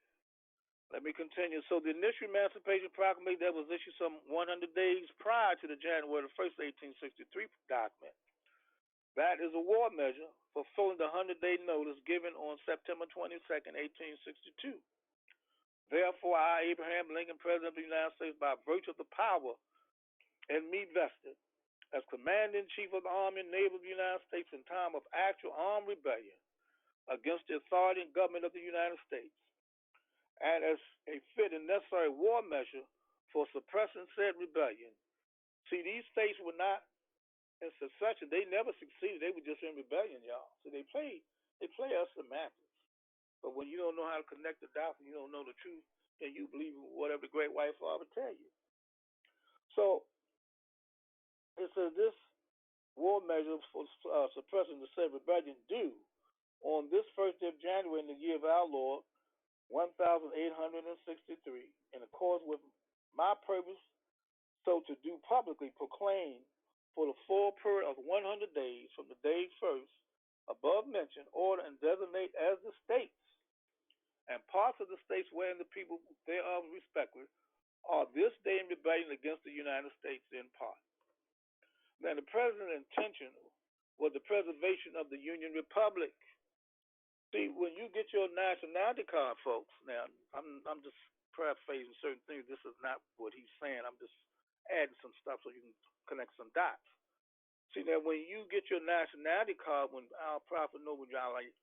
Let me continue. So the initial Emancipation Proclamation that was issued some 100 days prior to the January 1st, 1863 document. That is a war measure fulfilling the 100-day notice given on September 22nd, 1862. Therefore, I, Abraham Lincoln, President of the United States, by virtue of the power in me vested as Commander-in-Chief of the Army and Navy of the United States in time of actual armed rebellion against the authority and government of the United States, and as a fit and necessary war measure for suppressing said rebellion. See, these states were not in succession. They never succeeded. They were just in rebellion, y'all. So they play us semantics. But when you don't know how to connect the dots and you don't know the truth, then you believe whatever the great white father tell you. So it says this war measure for suppressing the said rebellion due on this first day of January in the year of our Lord, 1863, in accordance with my purpose, so to do publicly proclaim for the full period of 100 days from the day first above mentioned, order and designate as the states and parts of the states wherein the people thereof respectively are this day in rebellion against the United States in part. Now, the president's intention was the preservation of the Union Republic. See, when you get your nationality card, folks, now, I'm just paraphrasing certain things. This is not what he's saying. I'm just adding some stuff so you can connect some dots. See, now, when you get your nationality card, when our Prophet Noble Jali,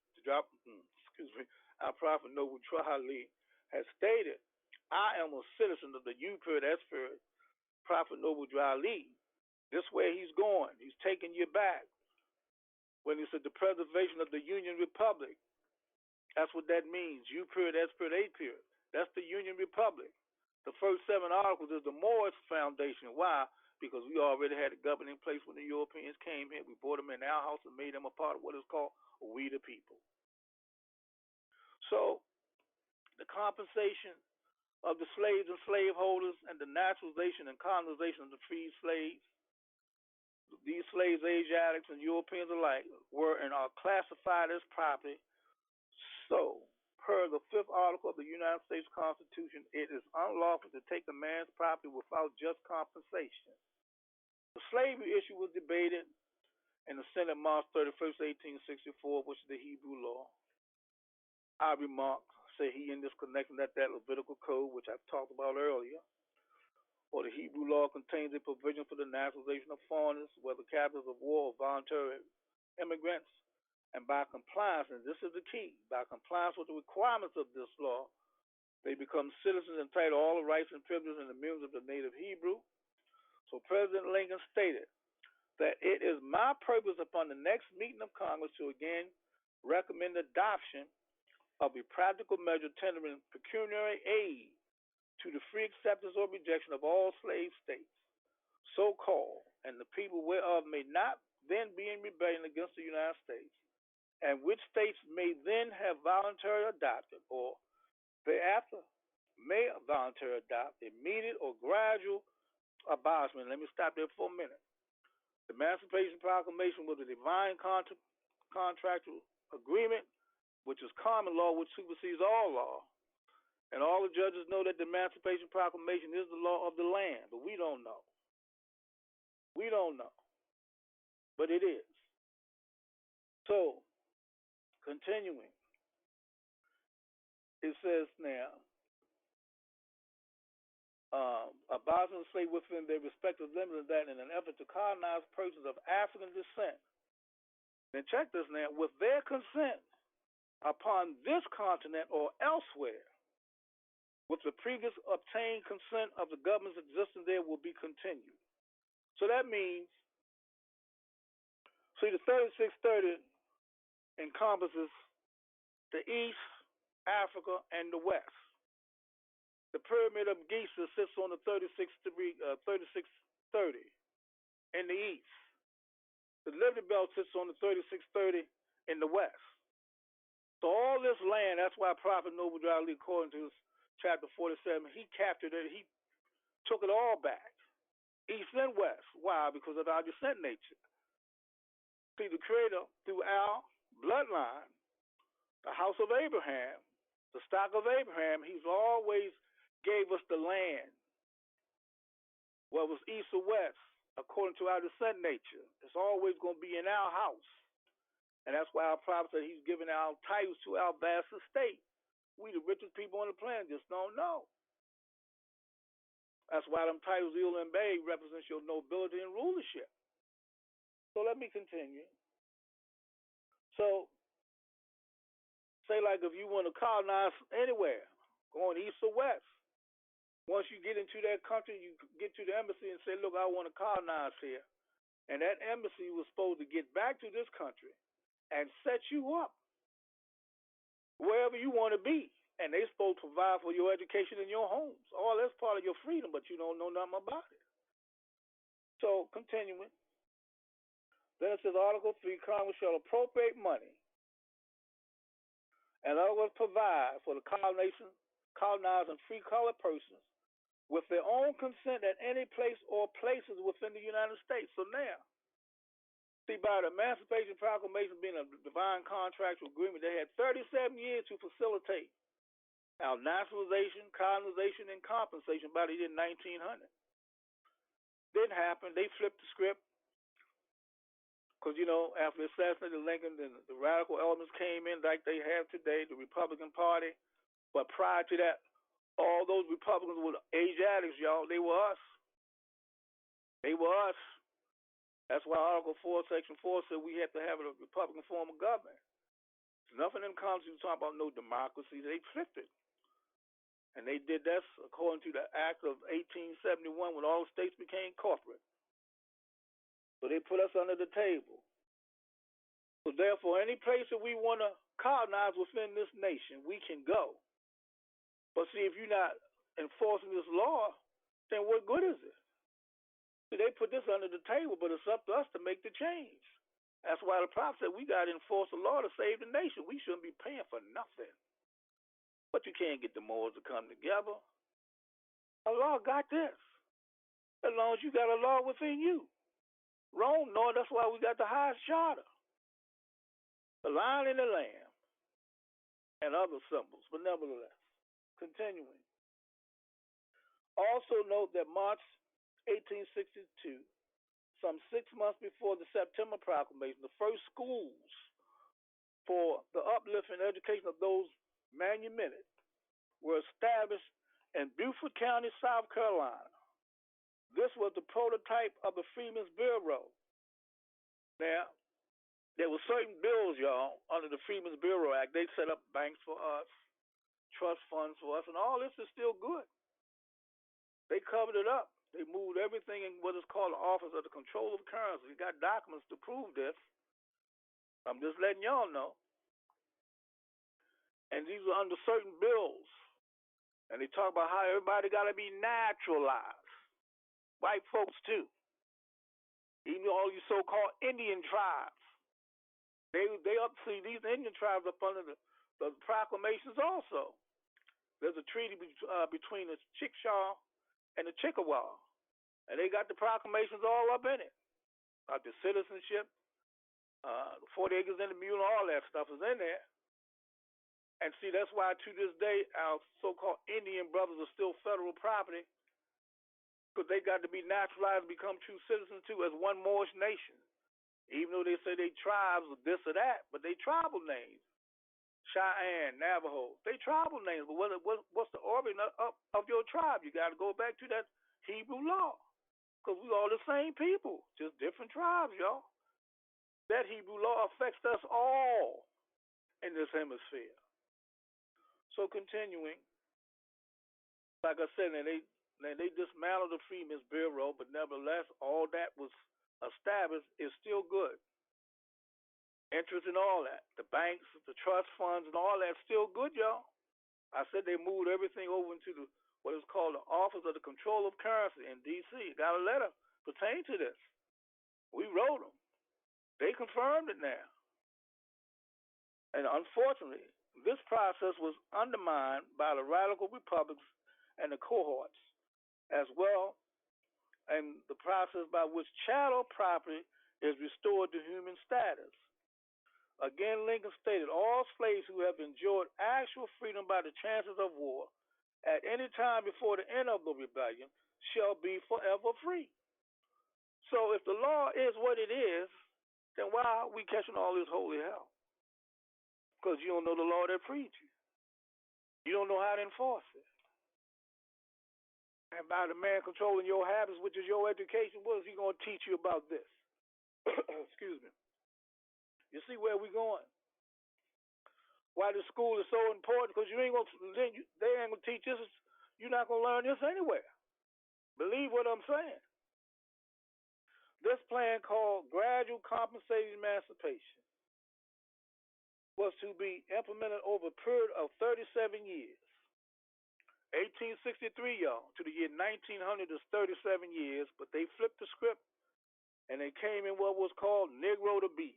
our Prophet Noble Jali has stated, I am a citizen of the U period, S period, Prophet Noble Jali. This way he's going. He's taking you back. When he said the preservation of the Union Republic, that's what that means. U period, S period, A period. That's the Union Republic. The first 7 articles is the Moorish Foundation. Why? Because we already had a government in place when the Europeans came here. We brought them in our house and made them a part of what is called we the people. So the compensation of the slaves and slaveholders and the naturalization and colonization of the freed slaves, these slaves, Asiatics and Europeans alike, were and are classified as property. So, per the 5th article of the United States Constitution, it is unlawful to take a man's property without just compensation. The slavery issue was debated in the Senate March 31st, 1864, which is the Hebrew law. I remarked, say he in this connection that Levitical code, which I talked about earlier, or the Hebrew law contains a provision for the naturalization of foreigners, whether captives of war or voluntary immigrants, and by compliance, and this is the key, by compliance with the requirements of this law, they become citizens entitled to all the rights and privileges and immunities of the native Hebrew. So President Lincoln stated that it is my purpose upon the next meeting of Congress to again recommend adoption of a practical measure tendering pecuniary aid to the free acceptance or rejection of all slave states, so called, and the people whereof may not then be in rebellion against the United States, and which states may then have voluntarily adopted, or thereafter may voluntarily adopt immediate or gradual abolishment. Let me stop there for a minute. The Emancipation Proclamation was a divine contractual agreement, which is common law, which supersedes all law. And all the judges know that the Emancipation Proclamation is the law of the land, but we don't know. We don't know. But it is. So, continuing, it says now, abolishing slavery within their respective limits, and that in an effort to colonize persons of African descent. Then check this now, with their consent upon this continent or elsewhere, with the previous obtained consent of the governments existing there will be continued. So that means, see, the 3630 encompasses the East, Africa, and the West. The Pyramid of Giza sits on the 3630 in the East. The Liberty Bell sits on the 3630 in the West. So all this land, that's why Prophet Noble Ali, according to his chapter 47, he captured it. He took it all back, East and West. Why? Because of our descent nature. See, the Creator, through our bloodline, the house of Abraham, The stock of Abraham, he's always gave us the land, whether it's east or west, according to our descent nature. It's always going to be in our house. And that's why our prophet said he's giving our titles to our vast estate. We the richest people on the planet just don't know. That's why them titles, Il and Bay, represents your nobility and rulership. So let me continue. So, say like if you want to colonize anywhere, going east or west, once you get into that country, you get to the embassy and say, look, I want to colonize here. And that embassy was supposed to get back to this country and set you up wherever you want to be. And they're supposed to provide for your education in your homes. All that's part of your freedom, but you don't know nothing about it. So, continuing. Then it says, Article 3, Congress shall appropriate money and otherwise provide for the colonized and free colored persons with their own consent at any place or places within the United States. So now, see, by the Emancipation Proclamation being a divine contractual agreement, they had 37 years to facilitate our nationalization, colonization, and compensation by the year 1900. Didn't happen. They flipped the script because, after assassinating Lincoln, the radical elements came in like they have today, the Republican Party. But prior to that, all those Republicans were Asiatics, y'all. They were us. They were us. That's why Article 4, Section 4 said we have to have a Republican form of government. There's nothing in the Constitution talking about no democracy. They flipped it. And they did that according to the Act of 1871 when all states became corporate. So they put us under the table. So therefore, any place that we want to colonize within this nation, we can go. But see, if you're not enforcing this law, then what good is it? See, they put this under the table, but it's up to us to make the change. That's why the prophet said we got to enforce the law to save the nation. We shouldn't be paying for nothing. But you can't get the Moors to come together. Allah got this. As long as you got a law within you. Rome, no, that's why we got the highest charter. The lion and the lamb. And other symbols. But nevertheless, continuing. Also note that March 1862, some 6 months before the September Proclamation, the first schools for the uplift and education of those manumitted were established in Beaufort County, South Carolina. This was the prototype of the Freedmen's Bureau. Now, there were certain bills, y'all, under the Freedmen's Bureau Act. They set up banks for us, trust funds for us, and all this is still good. They covered it up. They moved everything in what is called the Office of the Control of Currency. You got documents to prove this. I'm just letting y'all know. And these were under certain bills. And they talk about how everybody got to be naturalized. White folks, too. Even all you so-called Indian tribes. They up see these Indian tribes up under the proclamations also. There's a treaty between the Chickasaw and the Chickasaw. And they got the proclamations all up in it. Like the citizenship, the 40 acres and the mule, all that stuff is in there. And see, that's why to this day, our so-called Indian brothers are still federal property because they got to be naturalized and become true citizens too as one Moorish nation. Even though they say they tribes or this or that, but they tribal names. Cheyenne, Navajo, they tribal names. But what's the origin of your tribe? You got to go back to that Hebrew law because we all the same people, just different tribes, y'all. That Hebrew law affects us all in this hemisphere. So continuing, like I said, they dismantled the Freedmen's Bureau, but nevertheless, all that was established is still good. Interest and all that. The banks, the trust funds, and all that's still good, y'all. I said they moved everything over into what is called the Office of the Control of Currency in D.C. Got a letter pertaining to this. We wrote them. They confirmed it now. And unfortunately, this process was undermined by the radical republics and the cohorts as well, and the process by which chattel property is restored to human status. Again, Lincoln stated, all slaves who have enjoyed actual freedom by the chances of war at any time before the end of the rebellion shall be forever free. So if the law is what it is, then why are we catching all this holy hell? Because you don't know the law that freed you. You don't know how to enforce it. And by the man controlling your habits, which is your education, what is he going to teach you about this? Excuse me. You see where we're going? Why the school is so important? Because they ain't gonna teach this. You're not gonna learn this anywhere. Believe what I'm saying. This plan, called gradual compensated emancipation, was to be implemented over a period of 37 years. 1863, y'all, to the year 1900 is 37 years, but they flipped the script and they came in what was called Negro to Beast,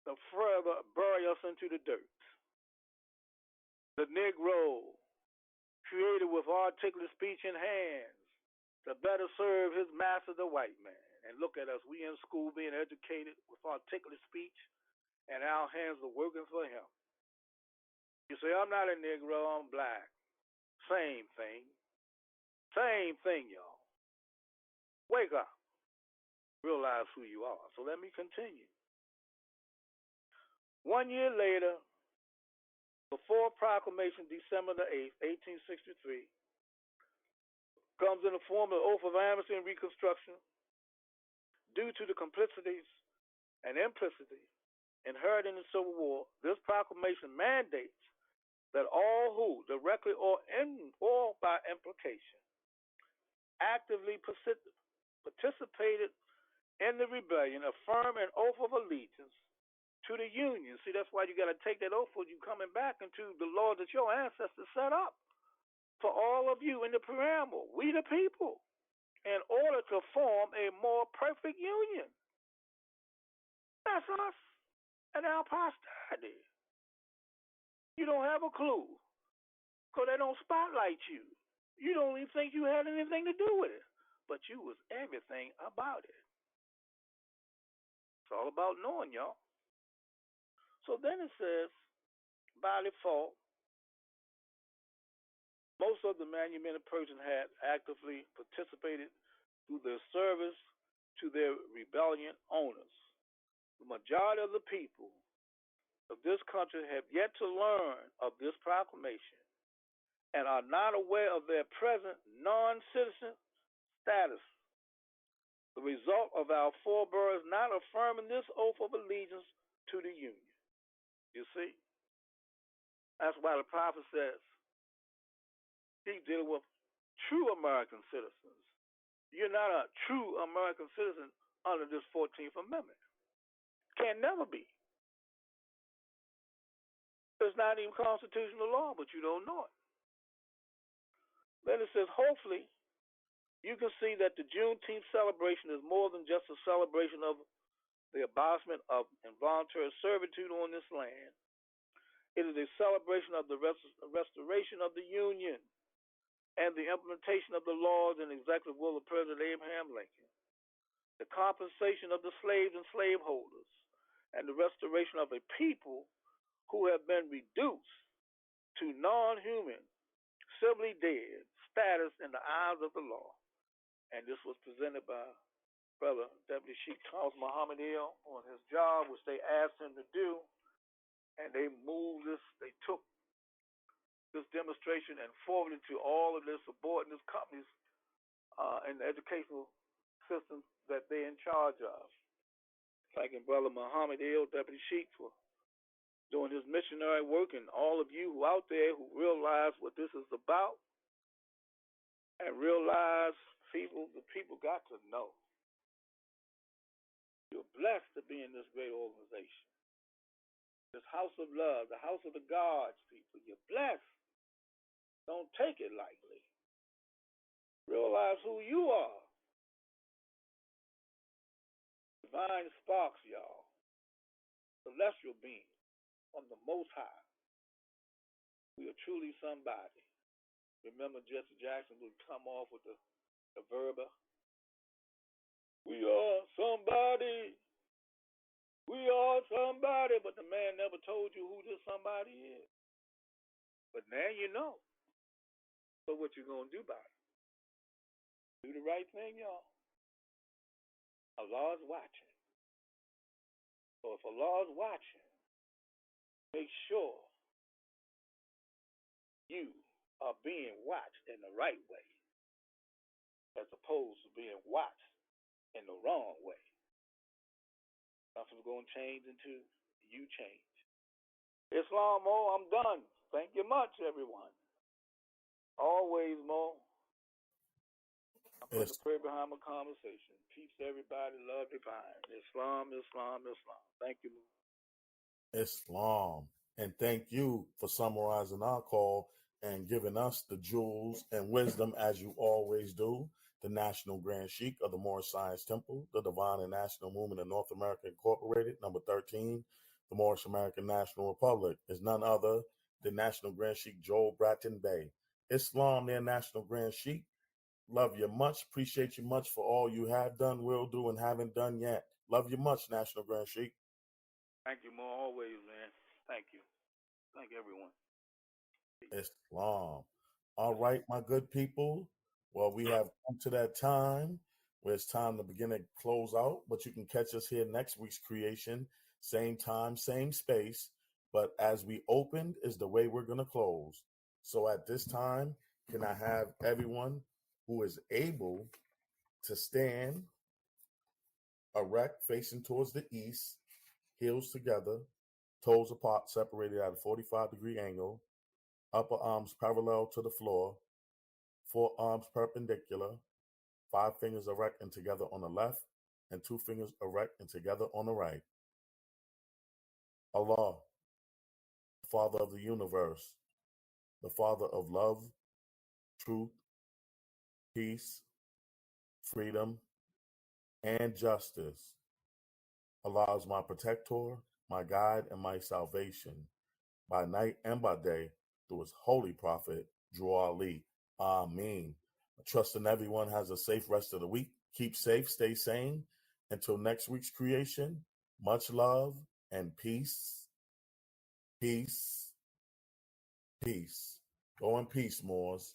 to further bury us into the dirt. The Negro, created with articulate speech in hands, to better serve his master, the white man. And look at us, we in school being educated with articulate speech, and our hands are working for him. You say, I'm not a Negro, I'm black. Same thing. Same thing, y'all. Wake up. Realize who you are. So let me continue. 1 year later, before proclamation, December the 8th, 1863, comes in the form of the Oath of Amnesty and Reconstruction, due to the complicities and implicity inherent in the Civil War. This proclamation mandates that all who, directly or by implication, actively participated in the rebellion, affirm an oath of allegiance to the Union. See, that's why you got to take that oath when you coming back into the laws that your ancestors set up for all of you in the preamble. We the people, in order to form a more perfect union. That's us and our posterity. You don't have a clue because they don't spotlight you. You don't even think you had anything to do with it, but you was everything about it. It's all about knowing, y'all. So then it says, by default, most of the manumitted person had actively participated through their service to their rebellion owners. The majority of the people of this country have yet to learn of this proclamation and are not aware of their present non-citizen status, the result of our forebears not affirming this oath of allegiance to the Union. You see? That's why the prophet says he's dealing with true American citizens. You're not a true American citizen under this 14th Amendment. Can never be. It's not even constitutional law, but you don't know it. Then it says, hopefully, you can see that the Juneteenth celebration is more than just a celebration of the abolishment of involuntary servitude on this land. It is a celebration of the restoration of the Union and the implementation of the laws and executive will of President Abraham Lincoln, the compensation of the slaves and slaveholders, and the restoration of a people who have been reduced to non-human, civilly dead status in the eyes of the law. And this was presented by Brother Deputy Sheikh Thomas Muhammad on his job, which they asked him to do. And they took this demonstration and forwarded it to all of their subordinate companies in the educational system that they're in charge of. Thanking Brother Muhammad Deputy Sheikh, for doing his missionary work, and all of you who out there who realize what this is about and realize the people got to know. You're blessed to be in this great organization. This house of love, the house of the gods, people. You're blessed. Don't take it lightly. Realize who you are. Divine sparks, y'all. Celestial beings from the Most High. We are truly somebody. Remember Jesse Jackson would come off with the verb, we are somebody. We are somebody, but the man never told you who this somebody is. But now you know. So what you gonna do about it? Do the right thing, y'all. Allah's watching. So if Allah's watching, make sure you are being watched in the right way, as opposed to being watched in the wrong way. Nothing's gonna change until you change. Islam, Mo, I'm done. Thank you much, everyone. Always, Mo. I'm putting It's the prayer behind my conversation. Peace, everybody. Love divine. Islam, Islam, Islam. Thank you, Mo. Islam. And thank you for summarizing our call and giving us the jewels and wisdom as you always do. The National Grand Sheik of the Moorish Science Temple, the Divine and National Movement of North America Incorporated, number 13, the Moorish American National Republic, is none other than National Grand Sheik Joel Bratton Bey. Islam, their National Grand Sheik. Love you much. Appreciate you much for all you have done, will do, and haven't done yet. Love you much, National Grand Sheik. Thank you, Mo. Always, man. Thank you. Thank everyone. Islam. All right, my good people. Well, we have come to that time where it's time to begin to close out, but you can catch us here next week's creation, same time, same space. But as we opened is the way we're going to close. So at this time, can I have everyone who is able to stand erect, facing towards the east, heels together, toes apart, separated at a 45-degree angle, upper arms parallel to the floor, forearms perpendicular, 5 fingers erect and together on the left, and 2 fingers erect and together on the right. Allah, Father of the universe, the Father of love, truth, peace, freedom, and justice. Allah is my protector, my guide, and my salvation, by night and by day, through his holy prophet, Drew Ali. Ameen. I trust in everyone has a safe rest of the week. Keep safe, stay sane. Until next week's creation, much love and peace, peace, peace. Go in peace, Moors.